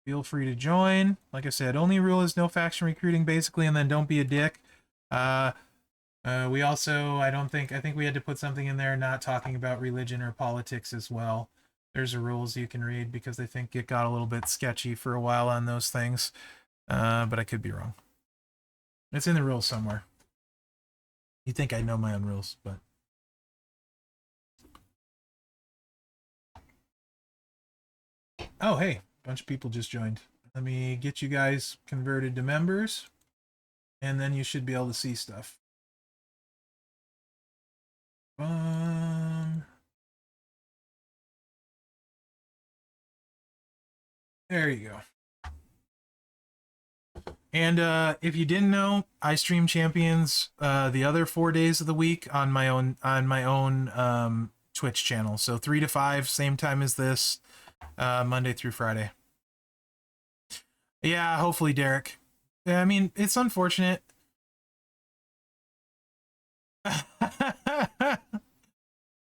Feel free to join. Like I said, only rule is no faction recruiting, basically, and then don't be a dick. We also, I think we had to put something in there not talking about religion or politics as well. There's the rules you can read because I think it got a little bit sketchy for a while on those things. But I could be wrong. It's in the rules somewhere. You'd think I know my own rules, but... Oh, hey, a bunch of people just joined. Let me get you guys converted to members, and then you should be able to see stuff. There you go. And if you didn't know, I stream Champions the other 4 days of the week on my own Twitch channel. So 3 to 5, same time as this, Monday through Friday. Yeah, hopefully, Derek. I mean, it's unfortunate.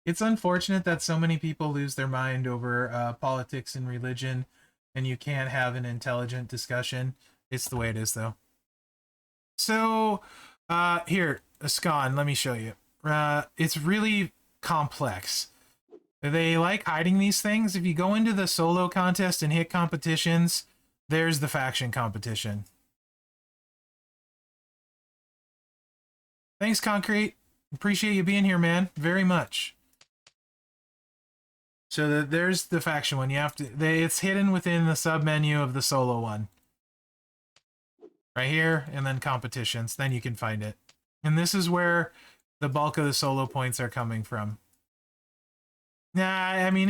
It's unfortunate that so many people lose their mind over politics and religion, and you can't have an intelligent discussion. It's the way it is, though. So, here, Scon, let me show you. It's really complex. They like hiding these things. If you go into the solo contest and hit competitions, there's the faction competition. Thanks, Concrete. Appreciate you being here, man. Very much. So there's the faction one. You have to. It's hidden within the sub menu of the solo one. Right here, and then competitions. Then you can find it. And this is where the bulk of the solo points are coming from. Nah, I mean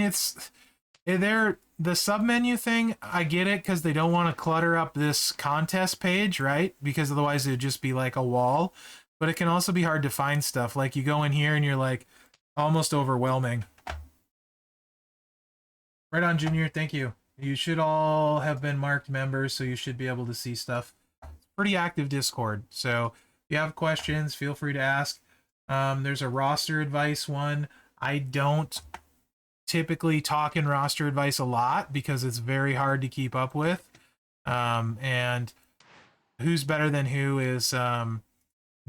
the sub menu thing. I get it because they don't want to clutter up this contest page, right? Because otherwise it'd just be like a wall. But it can also be hard to find stuff. Like you go in here and you're like almost overwhelming. Right on, Junior. Thank you. You should all have been marked members, so you should be able to see stuff. Pretty active Discord. So if you have questions, feel free to ask. There's a roster advice one. I don't typically talk in roster advice a lot because it's very hard to keep up with. And who's better than who is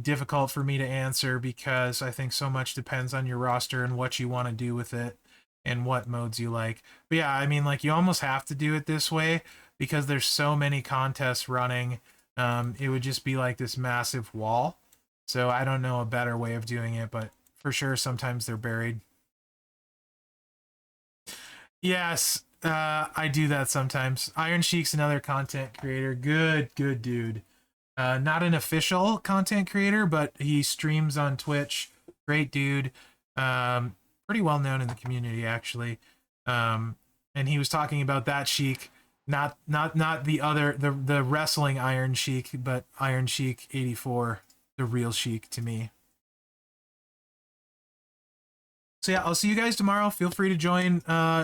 difficult for me to answer because I think so much depends on your roster and what you want to do with it and what modes you like. But yeah, I mean, like, you almost have to do it this way because there's so many contests running. It would just be like this massive wall. So I don't know a better way of doing it, but for sure sometimes they're buried. Yes, I do that sometimes. Iron Sheik's another content creator. Good dude. Not an official content creator, but he streams on Twitch. Great dude. Pretty well known in the community, actually. And he was talking about that Sheik, not the other, the wrestling Iron Sheik, but Iron Sheik 84, the real Sheik to me. So yeah, I'll see you guys tomorrow. Feel free to join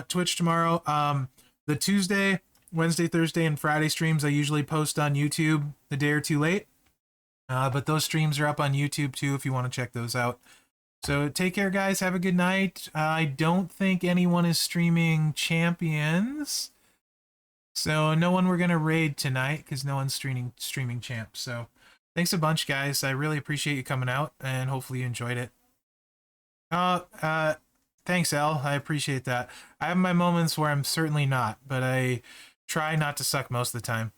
Twitch tomorrow. The Tuesday, Wednesday, Thursday, and Friday streams I usually post on YouTube a day or two late. But those streams are up on YouTube too if you want to check those out. So take care, guys. Have a good night. I don't think anyone is streaming Champions. So no one we're going to raid tonight because no one's streaming Champs. So thanks a bunch, guys. I really appreciate you coming out, and hopefully you enjoyed it. Thanks, Al. I appreciate that. I have my moments where I'm certainly not, but I try not to suck most of the time.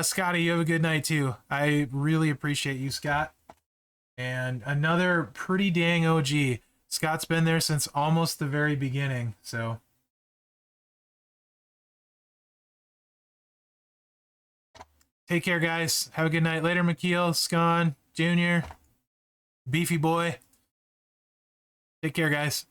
Scotty, you have a good night too. I really appreciate you, Scott. And another pretty dang OG. Scott's been there since almost the very beginning, so. Take care, guys. Have a good night. Later, McKeel, Scon, Junior, Beefy Boy. Take care, guys.